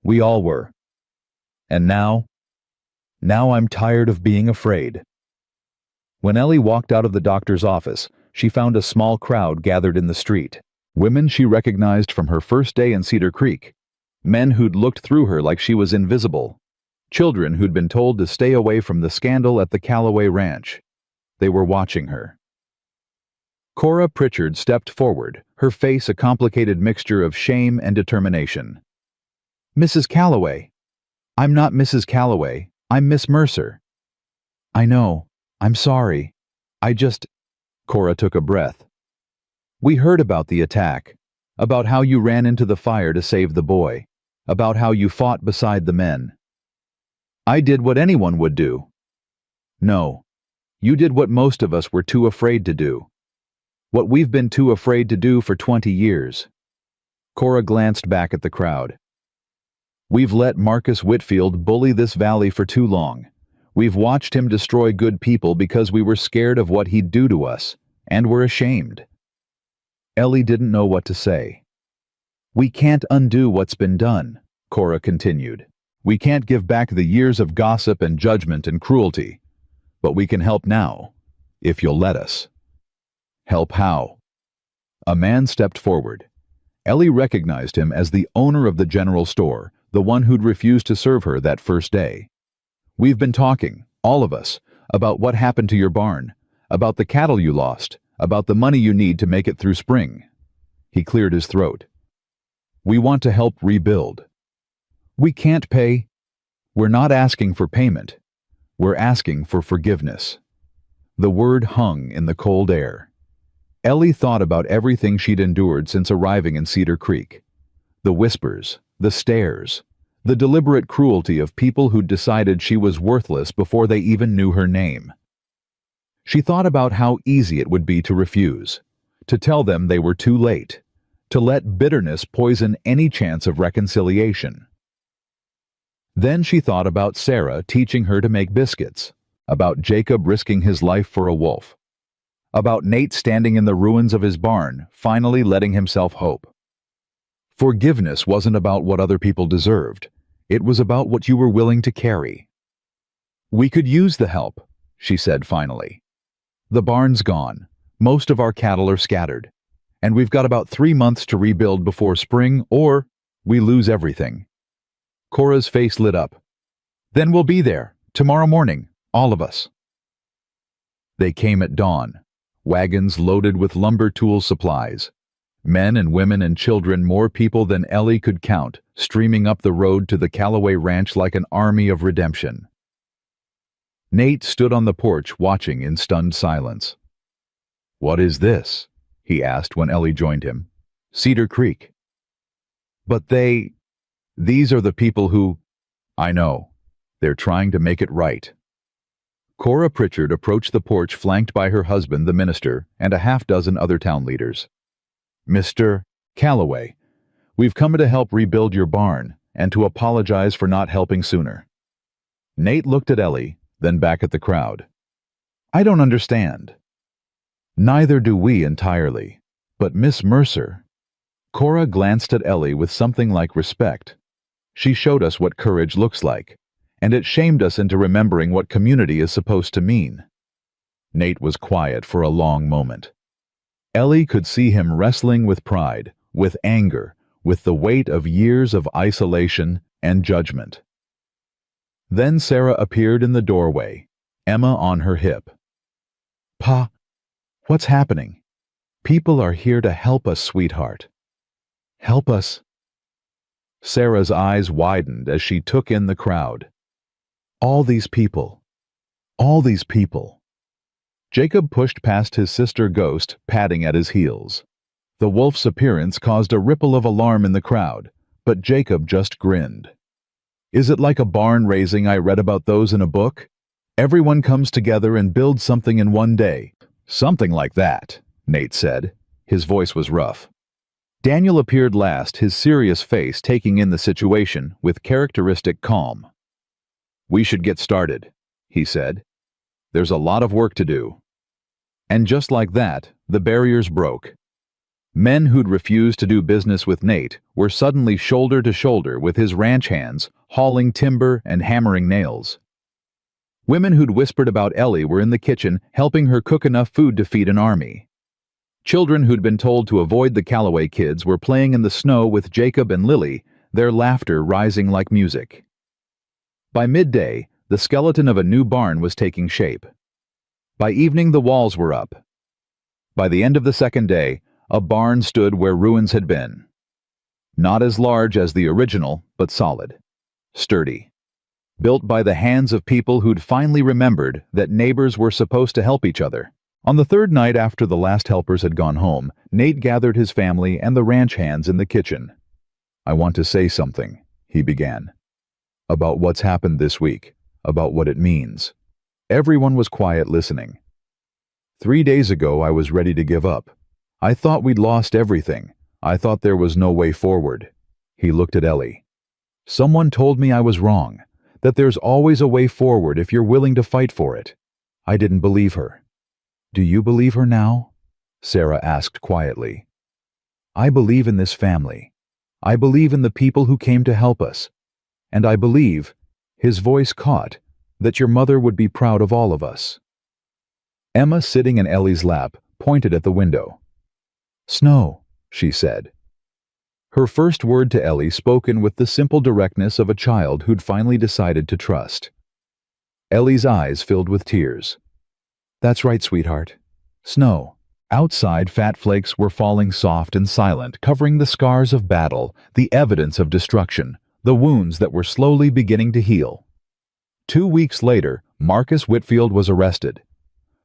We all were. And now I'm tired of being afraid." When Ellie walked out of the doctor's office, she found a small crowd gathered in the street. Women she recognized from her first day in Cedar Creek. Men who'd looked through her like she was invisible. Children who'd been told to stay away from the scandal at the Callaway Ranch. They were watching her. Cora Pritchard stepped forward, her face a complicated mixture of shame and determination. "Mrs. Callaway." "I'm not Mrs. Callaway. I'm Miss Mercer." "I know. I'm sorry. Cora took a breath. "We heard about the attack, about how you ran into the fire to save the boy, about how you fought beside the men." "I did what anyone would do." "No. You did what most of us were too afraid to do. What we've been too afraid to do for 20 years. Cora glanced back at the crowd. "We've let Marcus Whitfield bully this valley for too long. We've watched him destroy good people because we were scared of what he'd do to us, and we're ashamed." Ellie didn't know what to say. "We can't undo what's been done," Cora continued. "We can't give back the years of gossip and judgment and cruelty. But we can help now, if you'll let us." "Help how?" A man stepped forward. Ellie recognized him as the owner of the general store, the one who'd refused to serve her that first day. "We've been talking, all of us, about what happened to your barn, about the cattle you lost, about the money you need to make it through spring." He cleared his throat. "We want to help rebuild. We can't pay. We're not asking for payment. We're asking for forgiveness." The word hung in the cold air. Ellie thought about everything she'd endured since arriving in Cedar Creek. The whispers, the stares, the deliberate cruelty of people who'd decided she was worthless before they even knew her name. She thought about how easy it would be to refuse, to tell them they were too late, to let bitterness poison any chance of reconciliation. Then she thought about Sarah teaching her to make biscuits, about Jacob risking his life for a wolf, about Nate standing in the ruins of his barn, finally letting himself hope. Forgiveness wasn't about what other people deserved. It was about what you were willing to carry. "We could use the help," she said finally. "The barn's gone. Most of our cattle are scattered. And we've got about 3 months to rebuild before spring, or we lose everything." Cora's face lit up. "Then we'll be there, tomorrow morning, all of us." They came at dawn, wagons loaded with lumber tool supplies. Men and women and children, more people than Ellie could count, streaming up the road to the Callaway Ranch like an army of redemption. Nate stood on the porch watching in stunned silence. "What is this?" he asked when Ellie joined him. "Cedar Creek." "But these are the people who—" "I know. They're trying to make it right." Cora Pritchard approached the porch flanked by her husband, the minister, and a half-dozen other town leaders. "Mr. Callaway, we've come to help rebuild your barn and to apologize for not helping sooner." Nate looked at Ellie, then back at the crowd. "I don't understand." "Neither do we entirely. But Miss Mercer—" Cora glanced at Ellie with something like respect. "She showed us what courage looks like, and it shamed us into remembering what community is supposed to mean." Nate was quiet for a long moment. Ellie could see him wrestling with pride, with anger, with the weight of years of isolation and judgment. Then Sarah appeared in the doorway, Emma on her hip. "Pa, what's happening? People are here to help us, sweetheart. Help us." Sarah's eyes widened as she took in the crowd. All these people. All these people. Jacob pushed past his sister Ghost, padding at his heels. The wolf's appearance caused a ripple of alarm in the crowd, but Jacob just grinned. "Is it like a barn raising I read about those in a book? Everyone comes together and builds something in one day." "Something like that," Nate said. His voice was rough. Daniel appeared last, his serious face taking in the situation with characteristic calm. "We should get started," he said. "There's a lot of work to do." And just like that, the barriers broke. Men who'd refused to do business with Nate were suddenly shoulder to shoulder with his ranch hands, hauling timber and hammering nails. Women who'd whispered about Ellie were in the kitchen helping her cook enough food to feed an army. Children who'd been told to avoid the Callaway kids were playing in the snow with Jacob and Lily, their laughter rising like music. By midday, the skeleton of a new barn was taking shape. By evening, the walls were up. By the end of the second day, a barn stood where ruins had been. Not as large as the original, but solid. Sturdy. Built by the hands of people who'd finally remembered that neighbors were supposed to help each other. On the third night after the last helpers had gone home, Nate gathered his family and the ranch hands in the kitchen. "I want to say something," he began. "About what's happened this week, about what it means." Everyone was quiet listening. 3 days ago I was ready to give up. I thought we'd lost everything. I thought there was no way forward. He looked at Ellie. "Someone told me I was wrong, that there's always a way forward if you're willing to fight for it." I didn't believe her. "Do you believe her now?" Sarah asked quietly. "I believe in this family. I believe in the people who came to help us. And I believe," his voice caught, "that your mother would be proud of all of us." Emma, sitting in Ellie's lap, pointed at the window. "Snow," she said. Her first word to Ellie spoken with the simple directness of a child who'd finally decided to trust. Ellie's eyes filled with tears. "That's right, sweetheart. Snow." Outside, fat flakes were falling soft and silent, covering the scars of battle, the evidence of destruction, the wounds that were slowly beginning to heal. 2 weeks later, Marcus Whitfield was arrested.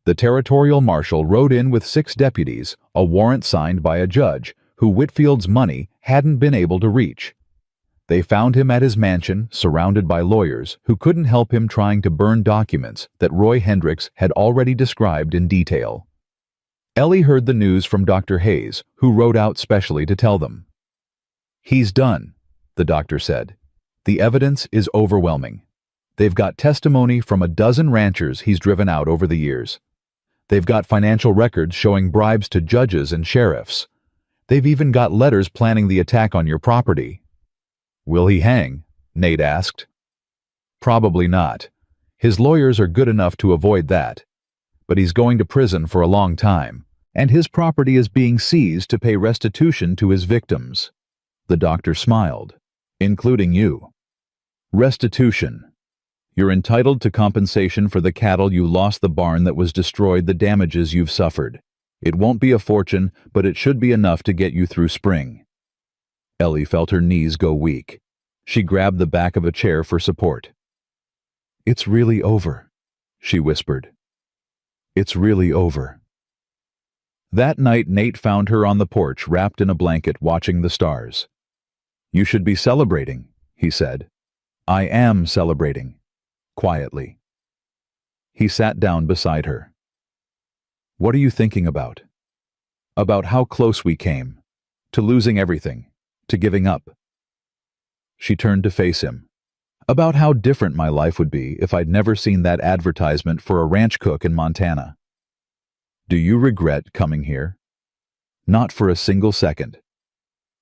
The territorial marshal rode in with 6 deputies, a warrant signed by a judge, who Whitfield's money hadn't been able to reach. They found him at his mansion, surrounded by lawyers who couldn't help him trying to burn documents that Roy Hendricks had already described in detail. Ellie heard the news from Dr. Hayes, who rode out specially to tell them. "He's done," the doctor said. "The evidence is overwhelming. They've got testimony from a dozen ranchers he's driven out over the years. They've got financial records showing bribes to judges and sheriffs. They've even got letters planning the attack on your property." "Will he hang?" Nate asked. "Probably not. His lawyers are good enough to avoid that. But he's going to prison for a long time, and his property is being seized to pay restitution to his victims." The doctor smiled. "Including you." "Restitution. You're entitled to compensation for the cattle you lost, the barn that was destroyed, the damages you've suffered. It won't be a fortune, but it should be enough to get you through spring." Ellie felt her knees go weak. She grabbed the back of a chair for support. "It's really over," she whispered. "It's really over." That night, Nate found her on the porch, wrapped in a blanket, watching the stars. "You should be celebrating," he said. "I am celebrating." Quietly. He sat down beside her. "What are you thinking about?" "About how close we came. To losing everything. To giving up." She turned to face him. "About how different my life would be if I'd never seen that advertisement for a ranch cook in Montana." "Do you regret coming here?" "Not for a single second."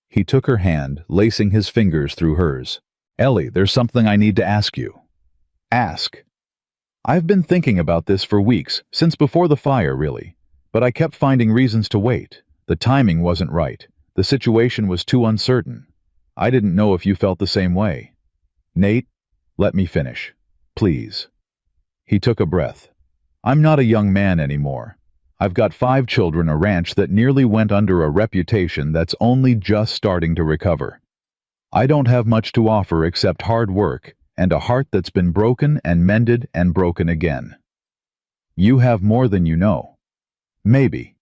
He took her hand, lacing his fingers through hers. "Ellie, there's something I need to ask you." "Ask." "I've been thinking about this for weeks, since before the fire, really. But I kept finding reasons to wait. The timing wasn't right. The situation was too uncertain. I didn't know if you felt the same way. Nate, let me finish. Please. He took a breath. I'm not a young man anymore. I've got 5 children, a ranch that nearly went under, a reputation that's only just starting to recover. I don't have much to offer except hard work and a heart that's been broken and mended and broken again. You have more than you know. Maybe.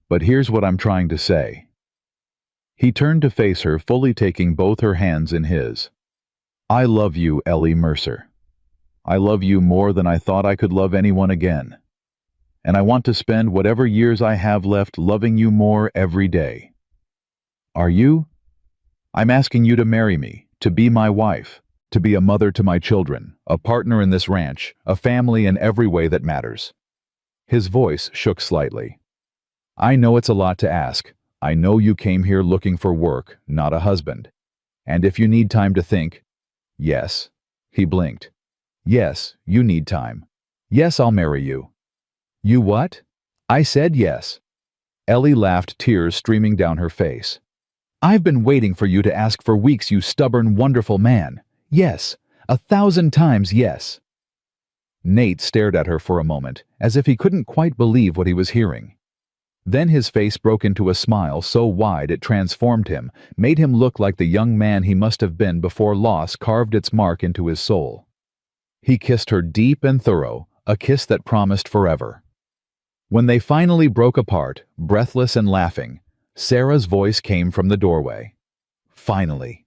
But here's what I'm trying to say. He turned to face her, fully taking both her hands in his. I love you, Ellie Mercer. I love you more than I thought I could love anyone again. And I want to spend whatever years I have left loving you more every day. Are you? I'm asking you to marry me, to be my wife, to be a mother to my children, a partner in this ranch, a family in every way that matters. His voice shook slightly. I know it's a lot to ask. I know you came here looking for work, not a husband. And if you need time to think, yes. He blinked. Yes, you need time. Yes, I'll marry you. You what? I said yes. Ellie laughed, tears streaming down her face. I've been waiting for you to ask for weeks, you stubborn, wonderful man. Yes, 1,000 times yes. Nate stared at her for a moment, as if he couldn't quite believe what he was hearing. Then his face broke into a smile so wide it transformed him, made him look like the young man he must have been before loss carved its mark into his soul. He kissed her deep and thorough, a kiss that promised forever. When they finally broke apart, breathless and laughing, Sarah's voice came from the doorway. Finally.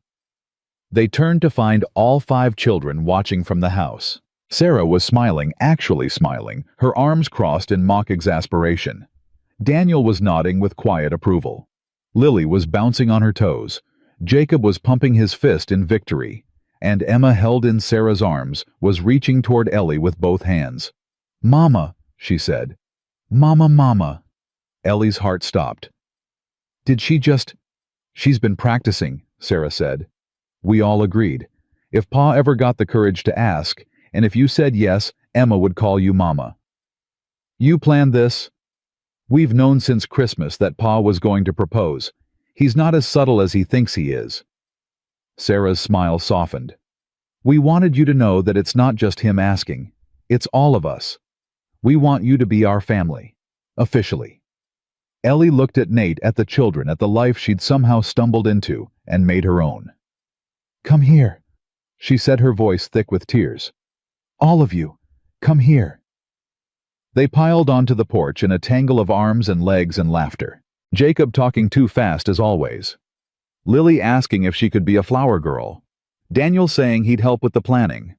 They turned to find all 5 children watching from the house. Sarah was smiling, actually smiling, her arms crossed in mock exasperation. Daniel was nodding with quiet approval. Lily was bouncing on her toes. Jacob was pumping his fist in victory. And Emma, held in Sarah's arms, was reaching toward Ellie with both hands. Mama, she said. Mama, Mama. Ellie's heart stopped. Did she just... She's been practicing, Sarah said. We all agreed. If Pa ever got the courage to ask, and if you said yes, Emma would call you Mama. You planned this? We've known since Christmas that Pa was going to propose. He's not as subtle as he thinks he is. Sarah's smile softened. We wanted you to know that it's not just him asking. It's all of us. We want you to be our family. Officially. Ellie looked at Nate, at the children, at the life she'd somehow stumbled into and made her own. Come here, she said, her voice thick with tears. All of you, come here. They piled onto the porch in a tangle of arms and legs and laughter. Jacob talking too fast as always. Lily asking if she could be a flower girl. Daniel saying he'd help with the planning.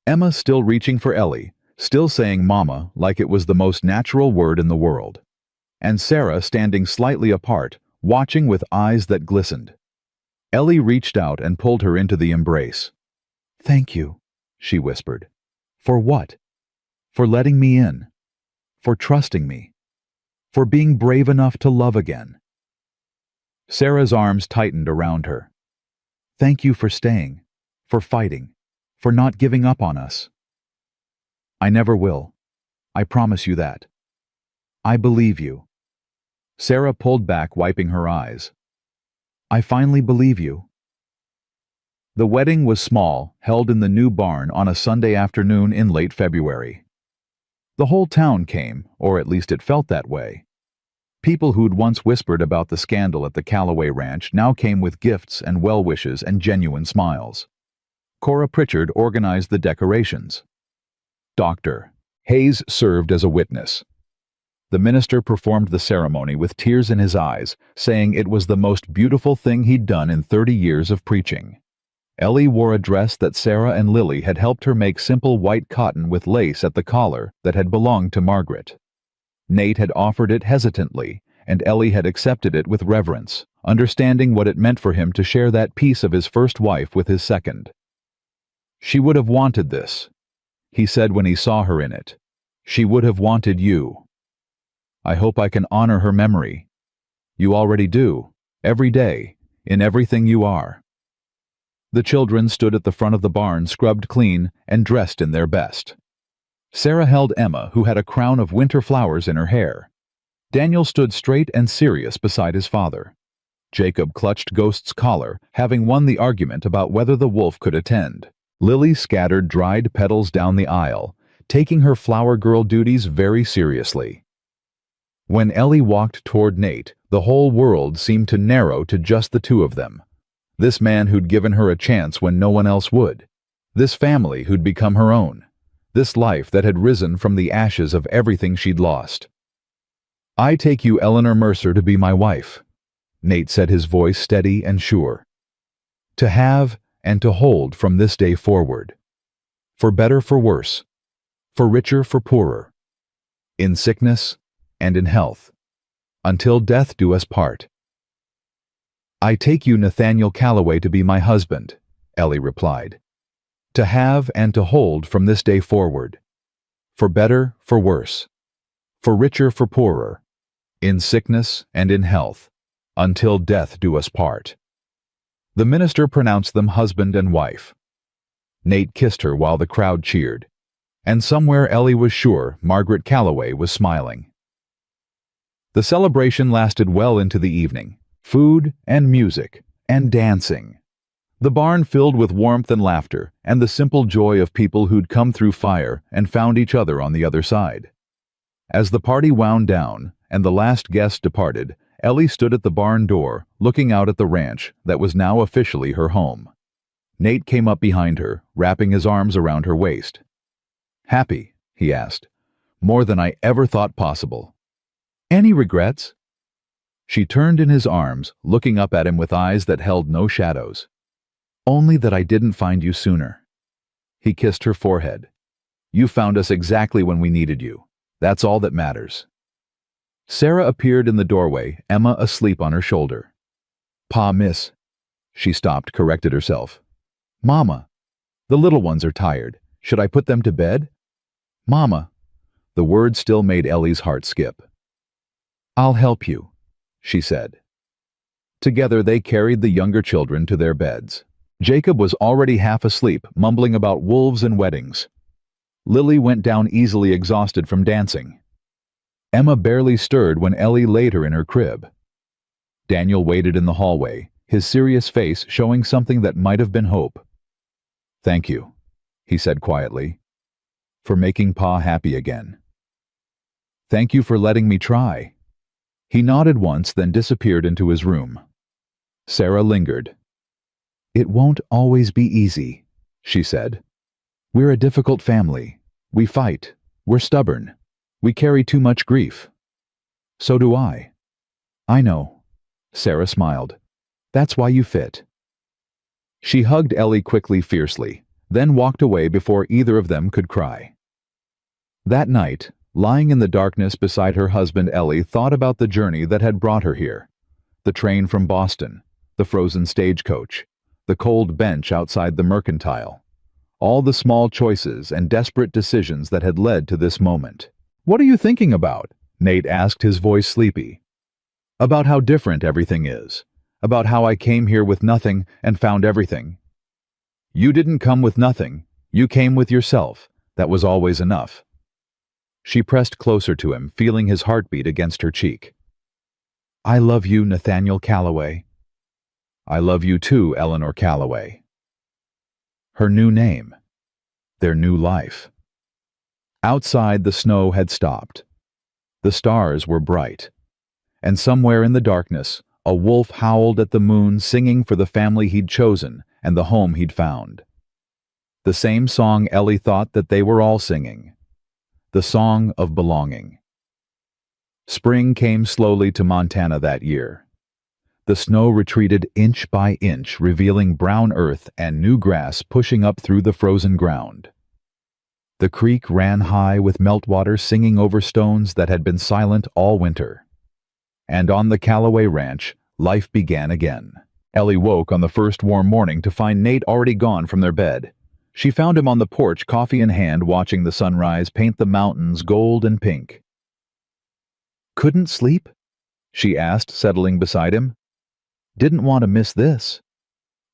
Emma still reaching for Ellie, still saying Mama like it was the most natural word in the world. And Sarah standing slightly apart, watching with eyes that glistened. Ellie reached out and pulled her into the embrace. Thank you, she whispered. For what? For letting me in. For trusting me. For being brave enough to love again. Sarah's arms tightened around her. Thank you for staying, for fighting, for not giving up on us. I never will. I promise you that. I believe you. Sarah pulled back, wiping her eyes. I finally believe you. The wedding was small, held in the new barn on a Sunday afternoon in late February. The whole town came, or at least it felt that way. People who'd once whispered about the scandal at the Callaway Ranch now came with gifts and well wishes and genuine smiles. Cora Pritchard organized the decorations. Dr. Hayes served as a witness. The minister performed the ceremony with tears in his eyes, saying it was the most beautiful thing he'd done in 30 years of preaching. Ellie wore a dress that Sarah and Lily had helped her make, simple white cotton with lace at the collar that had belonged to Margaret. Nate had offered it hesitantly, and Ellie had accepted it with reverence, understanding what it meant for him to share that piece of his first wife with his second. She would have wanted this, he said when he saw her in it. She would have wanted you. I hope I can honor her memory. You already do, every day, in everything you are. The children stood at the front of the barn, scrubbed clean and dressed in their best. Sarah held Emma, who had a crown of winter flowers in her hair. Daniel stood straight and serious beside his father. Jacob clutched Ghost's collar, having won the argument about whether the wolf could attend. Lily scattered dried petals down the aisle, taking her flower girl duties very seriously. When Ellie walked toward Nate, the whole world seemed to narrow to just the two of them. This man who'd given her a chance when no one else would. This family who'd become her own. This life that had risen from the ashes of everything she'd lost. "I take you, Eleanor Mercer, to be my wife," Nate said, his voice steady and sure. "To have and to hold from this day forward. For better, for worse. For richer, for poorer. In sickness and in health. Until death do us part." "I take you, Nathaniel Calloway, to be my husband," Ellie replied. "To have and to hold from this day forward. For better, for worse. For richer, for poorer. In sickness and in health. Until death do us part." The minister pronounced them husband and wife. Nate kissed her while the crowd cheered. And somewhere Ellie was sure Margaret Calloway was smiling. The celebration lasted well into the evening. Food and music and dancing. The barn filled with warmth and laughter and the simple joy of people who'd come through fire and found each other on the other side. As the party wound down and the last guest departed, Ellie stood at the barn door, looking out at the ranch that was now officially her home. Nate came up behind her, wrapping his arms around her waist. "Happy?" he asked. "More than I ever thought possible." "Any regrets?" She turned in his arms, looking up at him with eyes that held no shadows. "Only that I didn't find you sooner." He kissed her forehead. "You found us exactly when we needed you. That's all that matters." Sarah appeared in the doorway, Emma asleep on her shoulder. "Pa, miss." She stopped, corrected herself. "Mama. The little ones are tired. Should I put them to bed?" "Mama." The word still made Ellie's heart skip. "I'll help you," she said. Together they carried the younger children to their beds. Jacob was already half asleep, mumbling about wolves and weddings. Lily went down easily exhausted from dancing. Emma barely stirred when Ellie laid her in her crib. Daniel waited in the hallway, his serious face showing something that might have been hope. "Thank you," he said quietly, "for making Pa happy again. Thank you for letting me try." He nodded once, then disappeared into his room. Sarah lingered. "It won't always be easy," she said. "We're a difficult family. We fight. We're stubborn. We carry too much grief." "So do I." "I know." Sarah smiled. "That's why you fit." She hugged Ellie quickly, fiercely, then walked away before either of them could cry. That night, lying in the darkness beside her husband, Ellie thought about the journey that had brought her here. The train from Boston, the frozen stagecoach, the cold bench outside the mercantile. All the small choices and desperate decisions that had led to this moment. "What are you thinking about?" Nate asked, his voice sleepy. "About how different everything is. About how I came here with nothing and found everything." "You didn't come with nothing. You came with yourself. That was always enough." She pressed closer to him, feeling his heartbeat against her cheek. "I love you, Nathaniel Calloway." "I love you too, Eleanor Calloway." Her new name. Their new life. Outside, the snow had stopped. The stars were bright. And somewhere in the darkness, a wolf howled at the moon, singing for the family he'd chosen and the home he'd found. The same song Ellie thought that they were all singing. The song of belonging. Spring came slowly to Montana that year. The snow retreated inch by inch, revealing brown earth and new grass pushing up through the frozen ground. The creek ran high with meltwater singing over stones that had been silent all winter. And on the Calloway Ranch, life began again. Ellie woke on the first warm morning to find Nate already gone from their bed. She found him on the porch, coffee in hand, watching the sunrise paint the mountains gold and pink. "Couldn't sleep?" she asked, settling beside him. "Didn't want to miss this."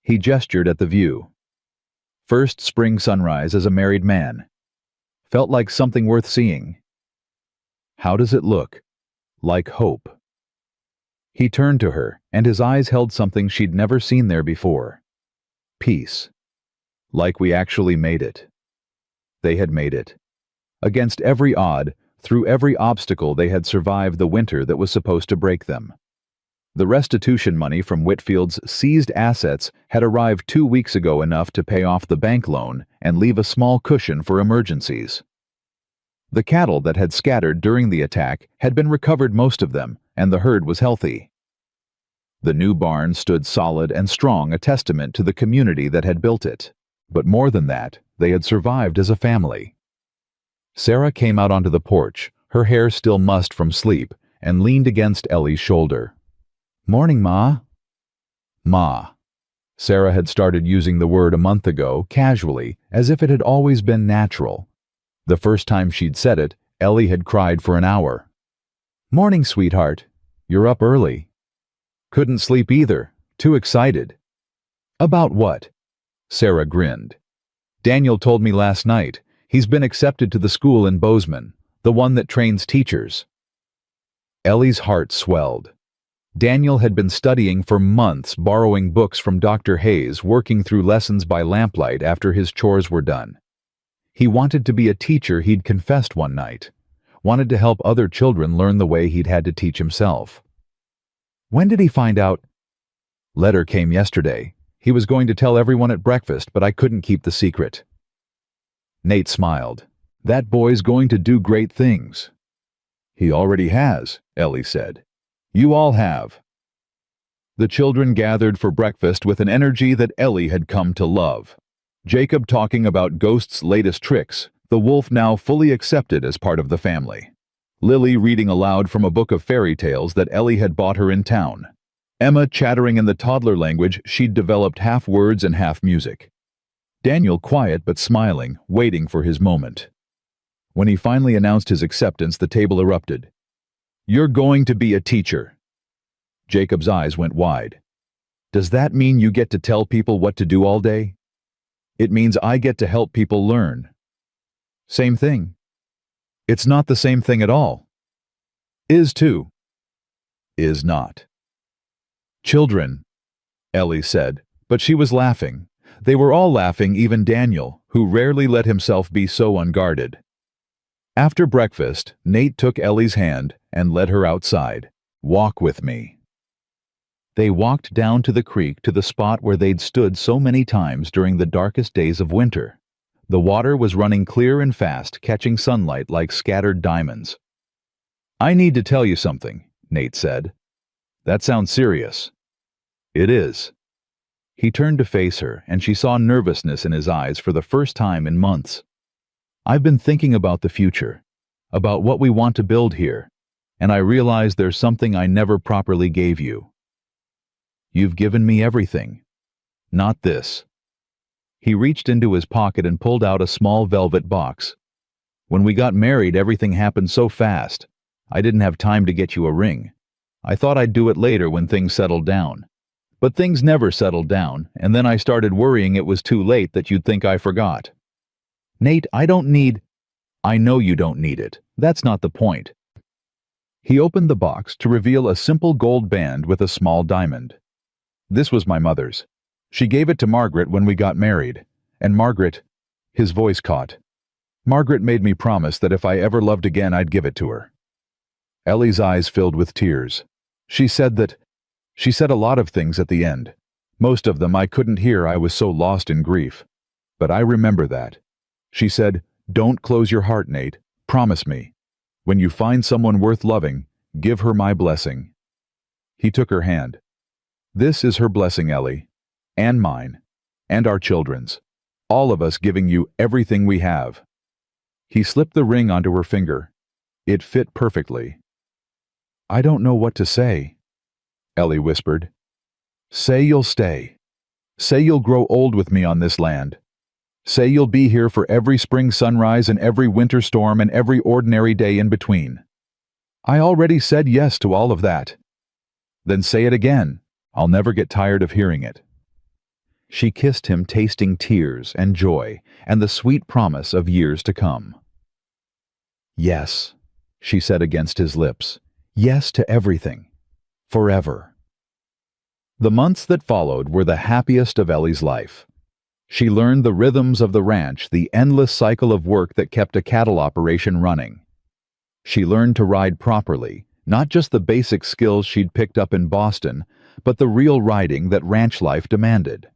He gestured at the view. First spring sunrise as a married man. Felt like something worth seeing. "How does it look?" like hope. He turned to her, and his eyes held something she'd never seen there before. Peace. Like we actually made it. They had made it. Against every odd, through every obstacle, they had survived the winter that was supposed to break them. The restitution money from Whitfield's seized assets had arrived 2 weeks ago, enough to pay off the bank loan and leave a small cushion for emergencies. The cattle that had scattered during the attack had been recovered, most of them, and the herd was healthy. The new barn stood solid and strong, a testament to the community that had built it. But more than that, they had survived as a family. Sarah came out onto the porch, her hair still mussed from sleep, and leaned against Ellie's shoulder. "Morning, Ma." Ma. Sarah had started using the word a month ago, casually, as if it had always been natural. The first time she'd said it, Ellie had cried for an hour. "Morning, sweetheart. You're up early." "Couldn't sleep either. Too excited." "About what?" Sarah grinned. "Daniel told me last night. He's been accepted to the school in Bozeman, the one that trains teachers." Ellie's heart swelled. Daniel had been studying for months, borrowing books from Dr. Hayes, working through lessons by lamplight after his chores were done. He wanted to be a teacher, he'd confessed one night. Wanted to help other children learn the way he'd had to teach himself. When did he find out? Letter came yesterday. He was going to tell everyone at breakfast, but I couldn't keep the secret. Nate smiled. "That boy's going to do great things." "He already has," Ellie said. "You all have." The children gathered for breakfast with an energy that Ellie had come to love. Jacob talking about Ghost's latest tricks, the wolf now fully accepted as part of the family. Lily reading aloud from a book of fairy tales that Ellie had bought her in town. Emma chattering in the toddler language she'd developed, half words and half music. Daniel quiet but smiling, waiting for his moment. When he finally announced his acceptance, the table erupted. "You're going to be a teacher." Jacob's eyes went wide. "Does that mean you get to tell people what to do all day?" "It means I get to help people learn." "Same thing." "It's not the same thing at all." "Is too." "Is not." "Children," Ellie said, but she was laughing. They were all laughing, even Daniel, who rarely let himself be so unguarded. After breakfast, Nate took Ellie's hand and led her outside. "Walk with me." They walked down to the creek, to the spot where they'd stood so many times during the darkest days of winter. The water was running clear and fast, catching sunlight like scattered diamonds. "I need to tell you something," Nate said. "That sounds serious." "It is." He turned to face her, and she saw nervousness in his eyes for the first time in months. "I've been thinking about the future, about what we want to build here, and I realize there's something I never properly gave you." "You've given me everything." "Not this." He reached into his pocket and pulled out a small velvet box. "When we got married, everything happened so fast. I didn't have time to get you a ring. I thought I'd do it later when things settled down. But things never settled down, and then I started worrying it was too late, that you'd think I forgot." "Nate, I don't need—" "I know you don't need it. That's not the point." He opened the box to reveal a simple gold band with a small diamond. "This was my mother's. She gave it to Margaret when we got married, and Margaret—" His voice caught. "Margaret made me promise that if I ever loved again, I'd give it to her." Ellie's eyes filled with tears. She said a lot of things at the end. Most of them I couldn't hear, I was so lost in grief. But I remember that. She said, 'Don't close your heart, Nate. Promise me. When you find someone worth loving, give her my blessing.'" He took her hand. "This is her blessing, Ellie. And mine. And our children's. All of us giving you everything we have." He slipped the ring onto her finger. It fit perfectly. "I don't know what to say," Ellie whispered. "Say you'll stay. Say you'll grow old with me on this land. Say you'll be here for every spring sunrise and every winter storm and every ordinary day in between." "I already said yes to all of that." "Then say it again. I'll never get tired of hearing it." She kissed him, tasting tears and joy and the sweet promise of years to come. "Yes," she said against his lips. Yes to everything. Forever. The months that followed were the happiest of Ellie's life. She learned the rhythms of the ranch, the endless cycle of work that kept a cattle operation running. She learned to ride properly, not just the basic skills she'd picked up in Boston, but the real riding that ranch life demanded.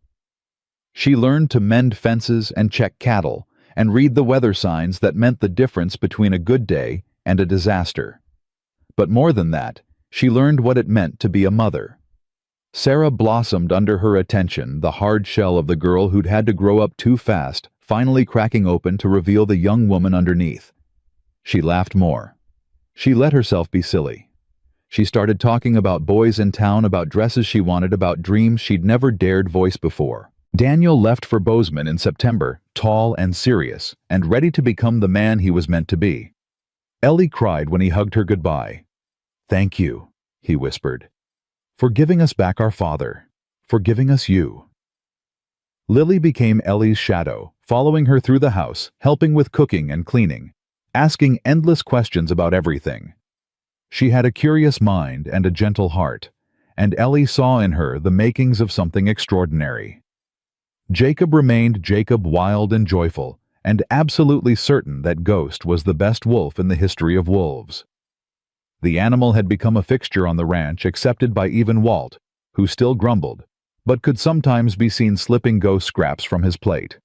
She learned to mend fences and check cattle, and read the weather signs that meant the difference between a good day and a disaster. But more than that, she learned what it meant to be a mother. Sarah blossomed under her attention, the hard shell of the girl who'd had to grow up too fast, finally cracking open to reveal the young woman underneath. She laughed more. She let herself be silly. She started talking about boys in town, about dresses she wanted, about dreams she'd never dared voice before. Daniel left for Bozeman in September, tall and serious, and ready to become the man he was meant to be. Ellie cried when he hugged her goodbye. "Thank you," he whispered, "for giving us back our father, for giving us you." Lily became Ellie's shadow, following her through the house, helping with cooking and cleaning, asking endless questions about everything. She had a curious mind and a gentle heart, and Ellie saw in her the makings of something extraordinary. Jacob remained Jacob, wild and joyful, and absolutely certain that Ghost was the best wolf in the history of wolves. The animal had become a fixture on the ranch, accepted by even Walt, who still grumbled, but could sometimes be seen slipping Ghost scraps from his plate.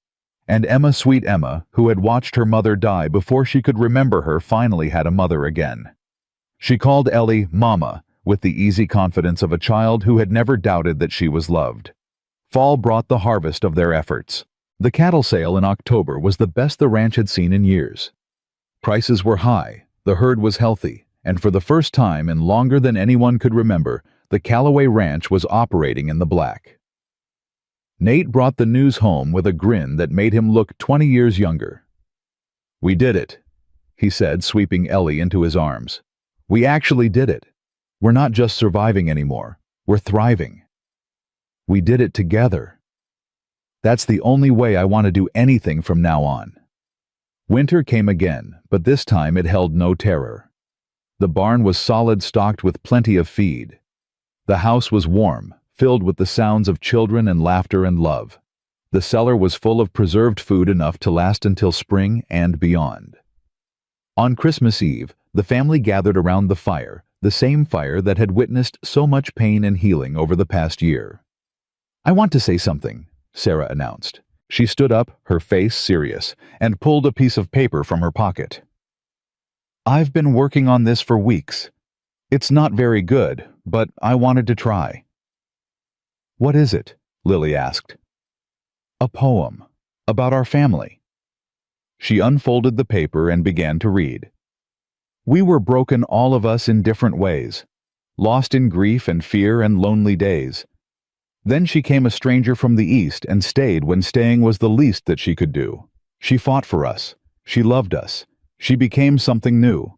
And Emma, sweet Emma, who had watched her mother die before she could remember her, finally had a mother again. She called Ellie Mama, with the easy confidence of a child who had never doubted that she was loved. Fall brought the harvest of their efforts. The cattle sale in October was the best the ranch had seen in years. Prices were high, the herd was healthy, and for the first time in longer than anyone could remember, the Callaway Ranch was operating in the black. Nate brought the news home with a grin that made him look 20 years younger. "We did it," he said, sweeping Ellie into his arms. "We actually did it. We're not just surviving anymore, we're thriving. We did it together. That's the only way I want to do anything from now on." Winter came again, but this time it held no terror. The barn was solid, stocked with plenty of feed. The house was warm, filled with the sounds of children and laughter and love. The cellar was full of preserved food, enough to last until spring and beyond. On Christmas Eve, the family gathered around the fire, the same fire that had witnessed so much pain and healing over the past year. "I want to say something," Sarah announced. She stood up, her face serious, and pulled a piece of paper from her pocket. "I've been working on this for weeks. It's not very good, but I wanted to try." "What is it?" Lily asked. "A poem. About our family." She unfolded the paper and began to read. "We were broken, all of us, in different ways. Lost in grief and fear and lonely days. Then she came a stranger from the East and stayed when staying was the least that she could do. She fought for us. She loved us. She became something new.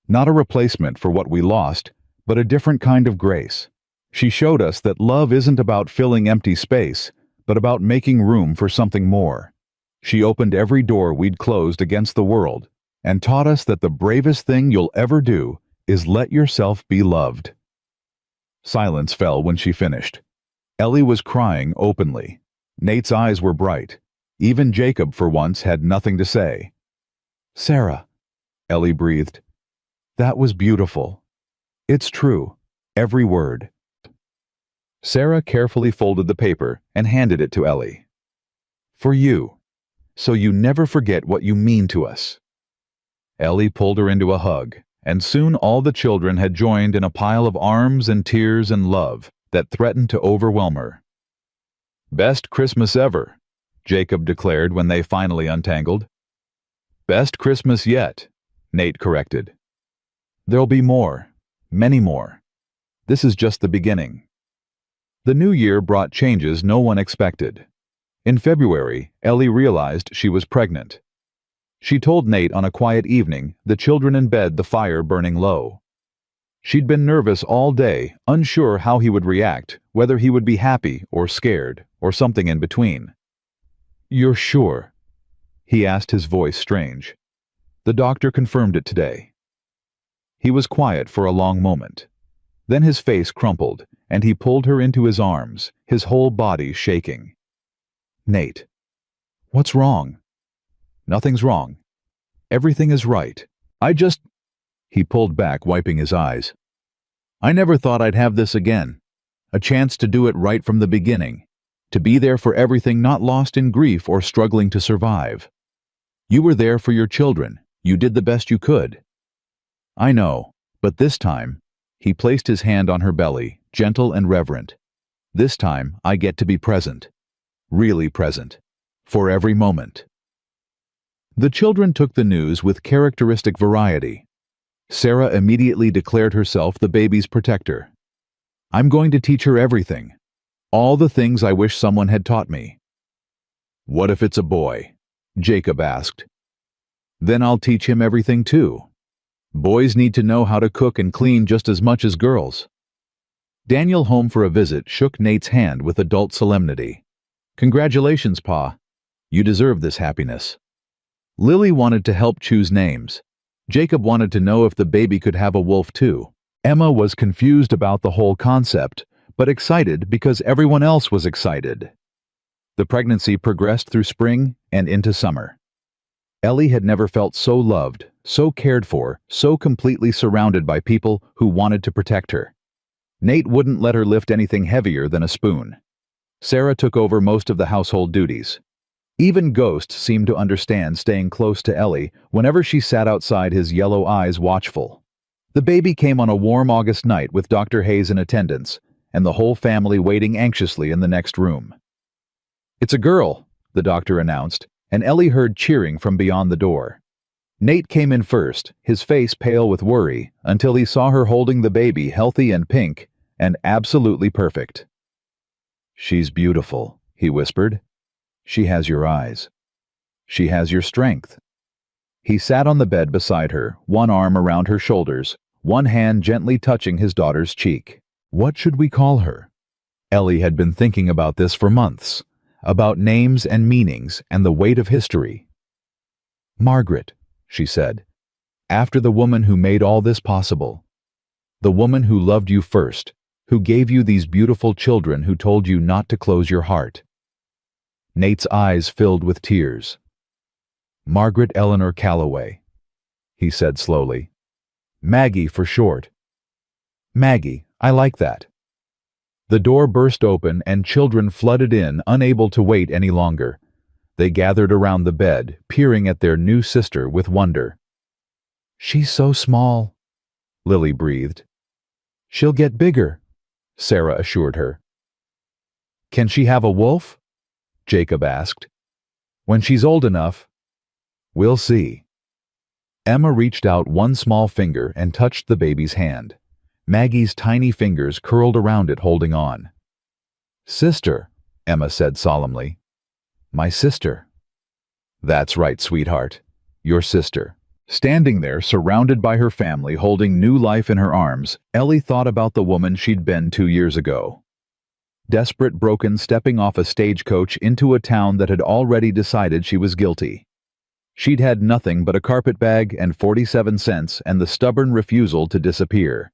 Not a replacement for what we lost, but a different kind of grace. She showed us that love isn't about filling empty space, but about making room for something more. She opened every door we'd closed against the world, and taught us that the bravest thing you'll ever do is let yourself be loved." Silence fell when she finished. Ellie was crying openly. Nate's eyes were bright. Even Jacob, for once, had nothing to say. "Sarah," Ellie breathed, "that was beautiful. It's true, every word." Sarah carefully folded the paper and handed it to Ellie. "For you, so you never forget what you mean to us." Ellie pulled her into a hug, and soon all the children had joined in a pile of arms and tears and love that threatened to overwhelm her. "Best Christmas ever," Jacob declared when they finally untangled. "Best Christmas yet," Nate corrected. "There'll be more, many more. This is just the beginning." The new year brought changes no one expected. In February, Ellie realized she was pregnant. She told Nate on a quiet evening, the children in bed, the fire burning low. She'd been nervous all day, unsure how he would react, whether he would be happy or scared, or something in between. "You're sure?" he asked, his voice strange. "The doctor confirmed it today." He was quiet for a long moment. Then his face crumpled, and he pulled her into his arms, his whole body shaking. "Nate, what's wrong?" "Nothing's wrong. Everything is right. I just—" He pulled back, wiping his eyes. "I never thought I'd have this again. A chance to do it right from the beginning. To be there for everything, not lost in grief or struggling to survive. You were there for your children. You did the best you could." "I know, but this time—" He placed his hand on her belly, gentle and reverent. "This time, I get to be present. Really present. For every moment." The children took the news with characteristic variety. Sarah immediately declared herself the baby's protector. "I'm going to teach her everything. All the things I wish someone had taught me." "What if it's a boy?" Jacob asked. "Then I'll teach him everything too. Boys need to know how to cook and clean just as much as girls." Daniel, home for a visit, shook Nate's hand with adult solemnity. "Congratulations, Pa. You deserve this happiness." Lily wanted to help choose names. Jacob wanted to know if the baby could have a wolf too. Emma was confused about the whole concept, but excited because everyone else was excited. The pregnancy progressed through spring and into summer. Ellie had never felt so loved, so cared for, so completely surrounded by people who wanted to protect her. Nate wouldn't let her lift anything heavier than a spoon. Sarah took over most of the household duties. Even Ghost seemed to understand staying close to Ellie whenever she sat outside, his yellow eyes watchful. The baby came on a warm August night with Dr. Hayes in attendance, and the whole family waiting anxiously in the next room. "It's a girl," the doctor announced, and Ellie heard cheering from beyond the door. Nate came in first, his face pale with worry, until he saw her holding the baby, healthy and pink, and absolutely perfect. "She's beautiful," he whispered. "She has your eyes. She has your strength." He sat on the bed beside her, one arm around her shoulders, one hand gently touching his daughter's cheek. What should we call her? Ellie had been thinking about this for months, about names and meanings and the weight of history. "Margaret," she said, "after the woman who made all this possible. The woman who loved you first, who gave you these beautiful children, who told you not to close your heart." Nate's eyes filled with tears. "Margaret Eleanor Calloway," he said slowly. "Maggie for short." "Maggie, I like that." The door burst open and children flooded in, unable to wait any longer. They gathered around the bed, peering at their new sister with wonder. "She's so small," Lily breathed. "She'll get bigger," Sarah assured her. "Can she have a wolf?" Jacob asked. "When she's old enough." "We'll see." Emma reached out one small finger and touched the baby's hand. Maggie's tiny fingers curled around it, holding on. "Sister," Emma said solemnly. "My sister." "That's right, sweetheart. Your sister." Standing there, surrounded by her family, holding new life in her arms, Ellie thought about the woman she'd been 2 years ago. Desperate, broken, stepping off a stagecoach into a town that had already decided she was guilty. She'd had nothing but a carpet bag and 47 cents and the stubborn refusal to disappear.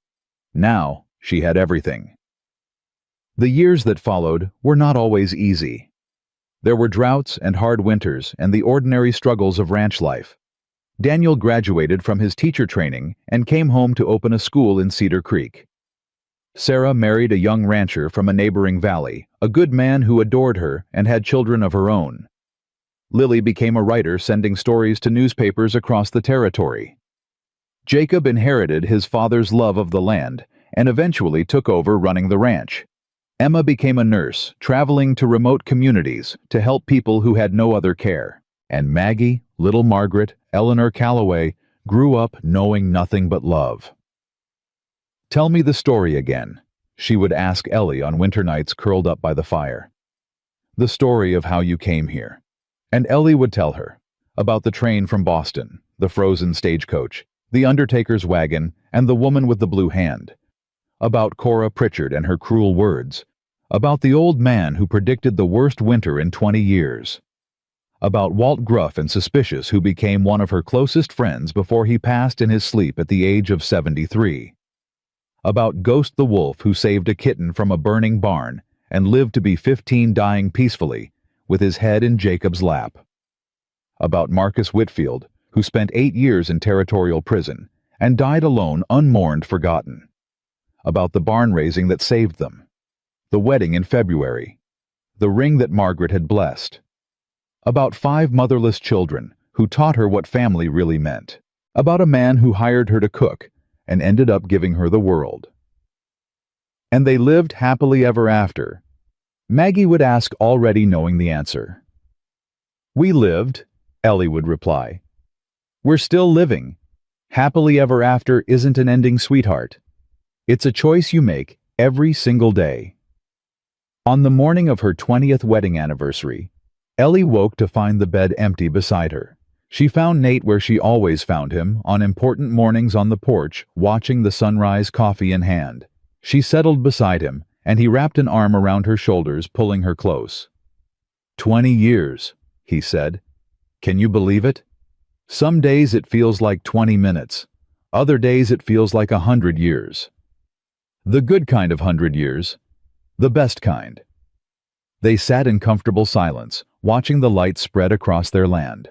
Now, she had everything. The years that followed were not always easy. There were droughts and hard winters and the ordinary struggles of ranch life. Daniel graduated from his teacher training and came home to open a school in Cedar Creek. Sarah married a young rancher from a neighboring valley, a good man who adored her and had children of her own. Lily became a writer, sending stories to newspapers across the territory. Jacob inherited his father's love of the land and eventually took over running the ranch. Emma became a nurse, traveling to remote communities to help people who had no other care. And Maggie, little Margaret, Eleanor Calloway, grew up knowing nothing but love. "Tell me the story again," she would ask Ellie on winter nights curled up by the fire. "The story of how you came here." And Ellie would tell her about the train from Boston, the frozen stagecoach, the undertaker's wagon, and the woman with the blue hand. About Cora Pritchard and her cruel words. About the old man who predicted the worst winter in 20 years. About Walt Gruff and Suspicious, who became one of her closest friends before he passed in his sleep at the age of 73. About Ghost the wolf, who saved a kitten from a burning barn and lived to be 15, dying peacefully, with his head in Jacob's lap. About Marcus Whitfield, who spent 8 years in territorial prison and died alone, unmourned, forgotten. About the barn raising that saved them, the wedding in February, the ring that Margaret had blessed. About 5 motherless children who taught her what family really meant. About a man who hired her to cook and ended up giving her the world. And they lived happily ever after. Maggie would ask, already knowing the answer. We lived, Ellie would reply. We're still living. Happily ever after isn't an ending, sweetheart. It's a choice you make every single day. On the morning of her 20th wedding anniversary, Ellie woke to find the bed empty beside her. She found Nate where she always found him, on important mornings on the porch, watching the sunrise, coffee in hand. She settled beside him, and he wrapped an arm around her shoulders, pulling her close. 20 years, he said. Can you believe it? Some days it feels like 20 minutes. Other days it feels like 100 years. The good kind of 100 years. The best kind. They sat in comfortable silence, watching the light spread across their land.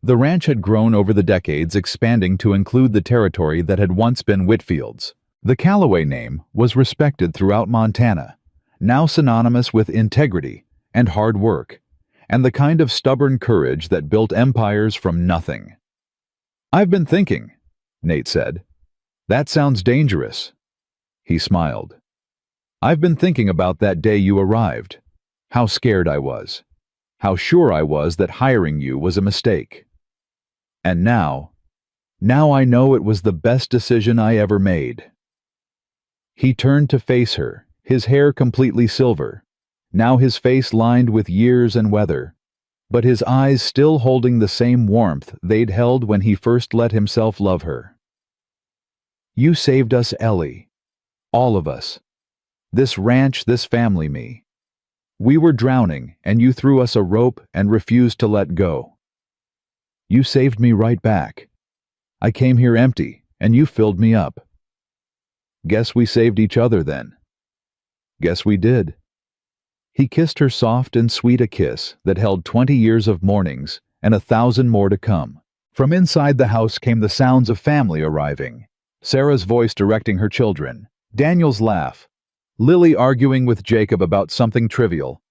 The ranch had grown over the decades, expanding to include the territory that had once been Whitfield's. The Callaway name was respected throughout Montana, now synonymous with integrity and hard work, and the kind of stubborn courage that built empires from nothing. I've been thinking, Nate said. That sounds dangerous. He smiled. I've been thinking about that day you arrived. How scared I was. How sure I was that hiring you was a mistake. And now I know it was the best decision I ever made. He turned to face her, his hair completely silver, now his face lined with years and weather, but his eyes still holding the same warmth they'd held when he first let himself love her. You saved us, Ellie. All of us. This ranch, this family, me. We were drowning, and you threw us a rope and refused to let go. You saved me right back. I came here empty, and you filled me up. Guess we saved each other then. Guess we did. He kissed her soft and sweet, a kiss that held 20 years of mornings and 1,000 more to come. From inside the house came the sounds of family arriving. Sarah's voice directing her children, Daniel's laugh, Lily arguing with Jacob about something trivial,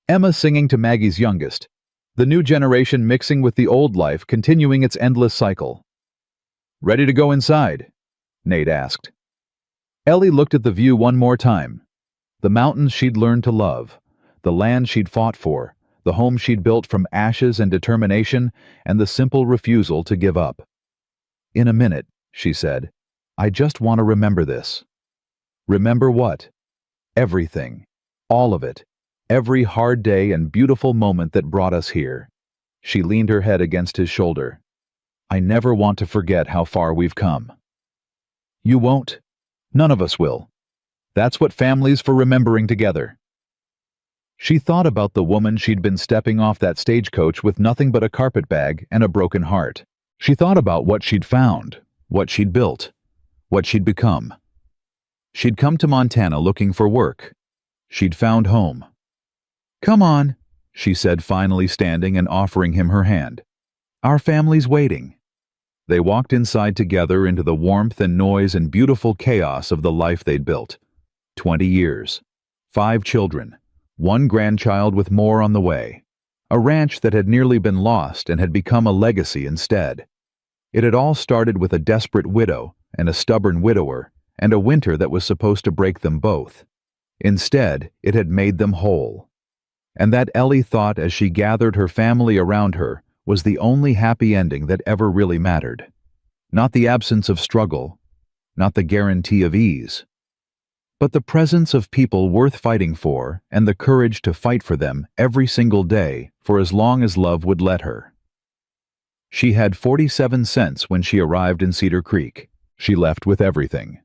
Emma singing to Maggie's youngest, the new generation mixing with the old life, continuing its endless cycle. Ready to go inside? Nate asked. Ellie looked at the view one more time. The mountains she'd learned to love, the land she'd fought for, the home she'd built from ashes and determination, and the simple refusal to give up. In a minute, she said, I just want to remember this. Remember what? Everything. All of it. Every hard day and beautiful moment that brought us here. She leaned her head against his shoulder. I never want to forget how far we've come. You won't. None of us will. That's what family's for, remembering together. She thought about the woman she'd been stepping off that stagecoach with nothing but a carpet bag and a broken heart. She thought about what she'd found, what she'd built, what she'd become. She'd come to Montana looking for work. She'd found home. Come on, she said, finally standing and offering him her hand. Our family's waiting. They walked inside together into the warmth and noise and beautiful chaos of the life they'd built. 20 years. 5 children. 1 grandchild with more on the way. A ranch that had nearly been lost and had become a legacy instead. It had all started with a desperate widow and a stubborn widower and a winter that was supposed to break them both. Instead, it had made them whole. And that, Ellie thought as she gathered her family around her, was the only happy ending that ever really mattered. Not the absence of struggle, not the guarantee of ease, but the presence of people worth fighting for and the courage to fight for them every single day for as long as love would let her. She had 47 cents when she arrived in Cedar Creek. She left with everything.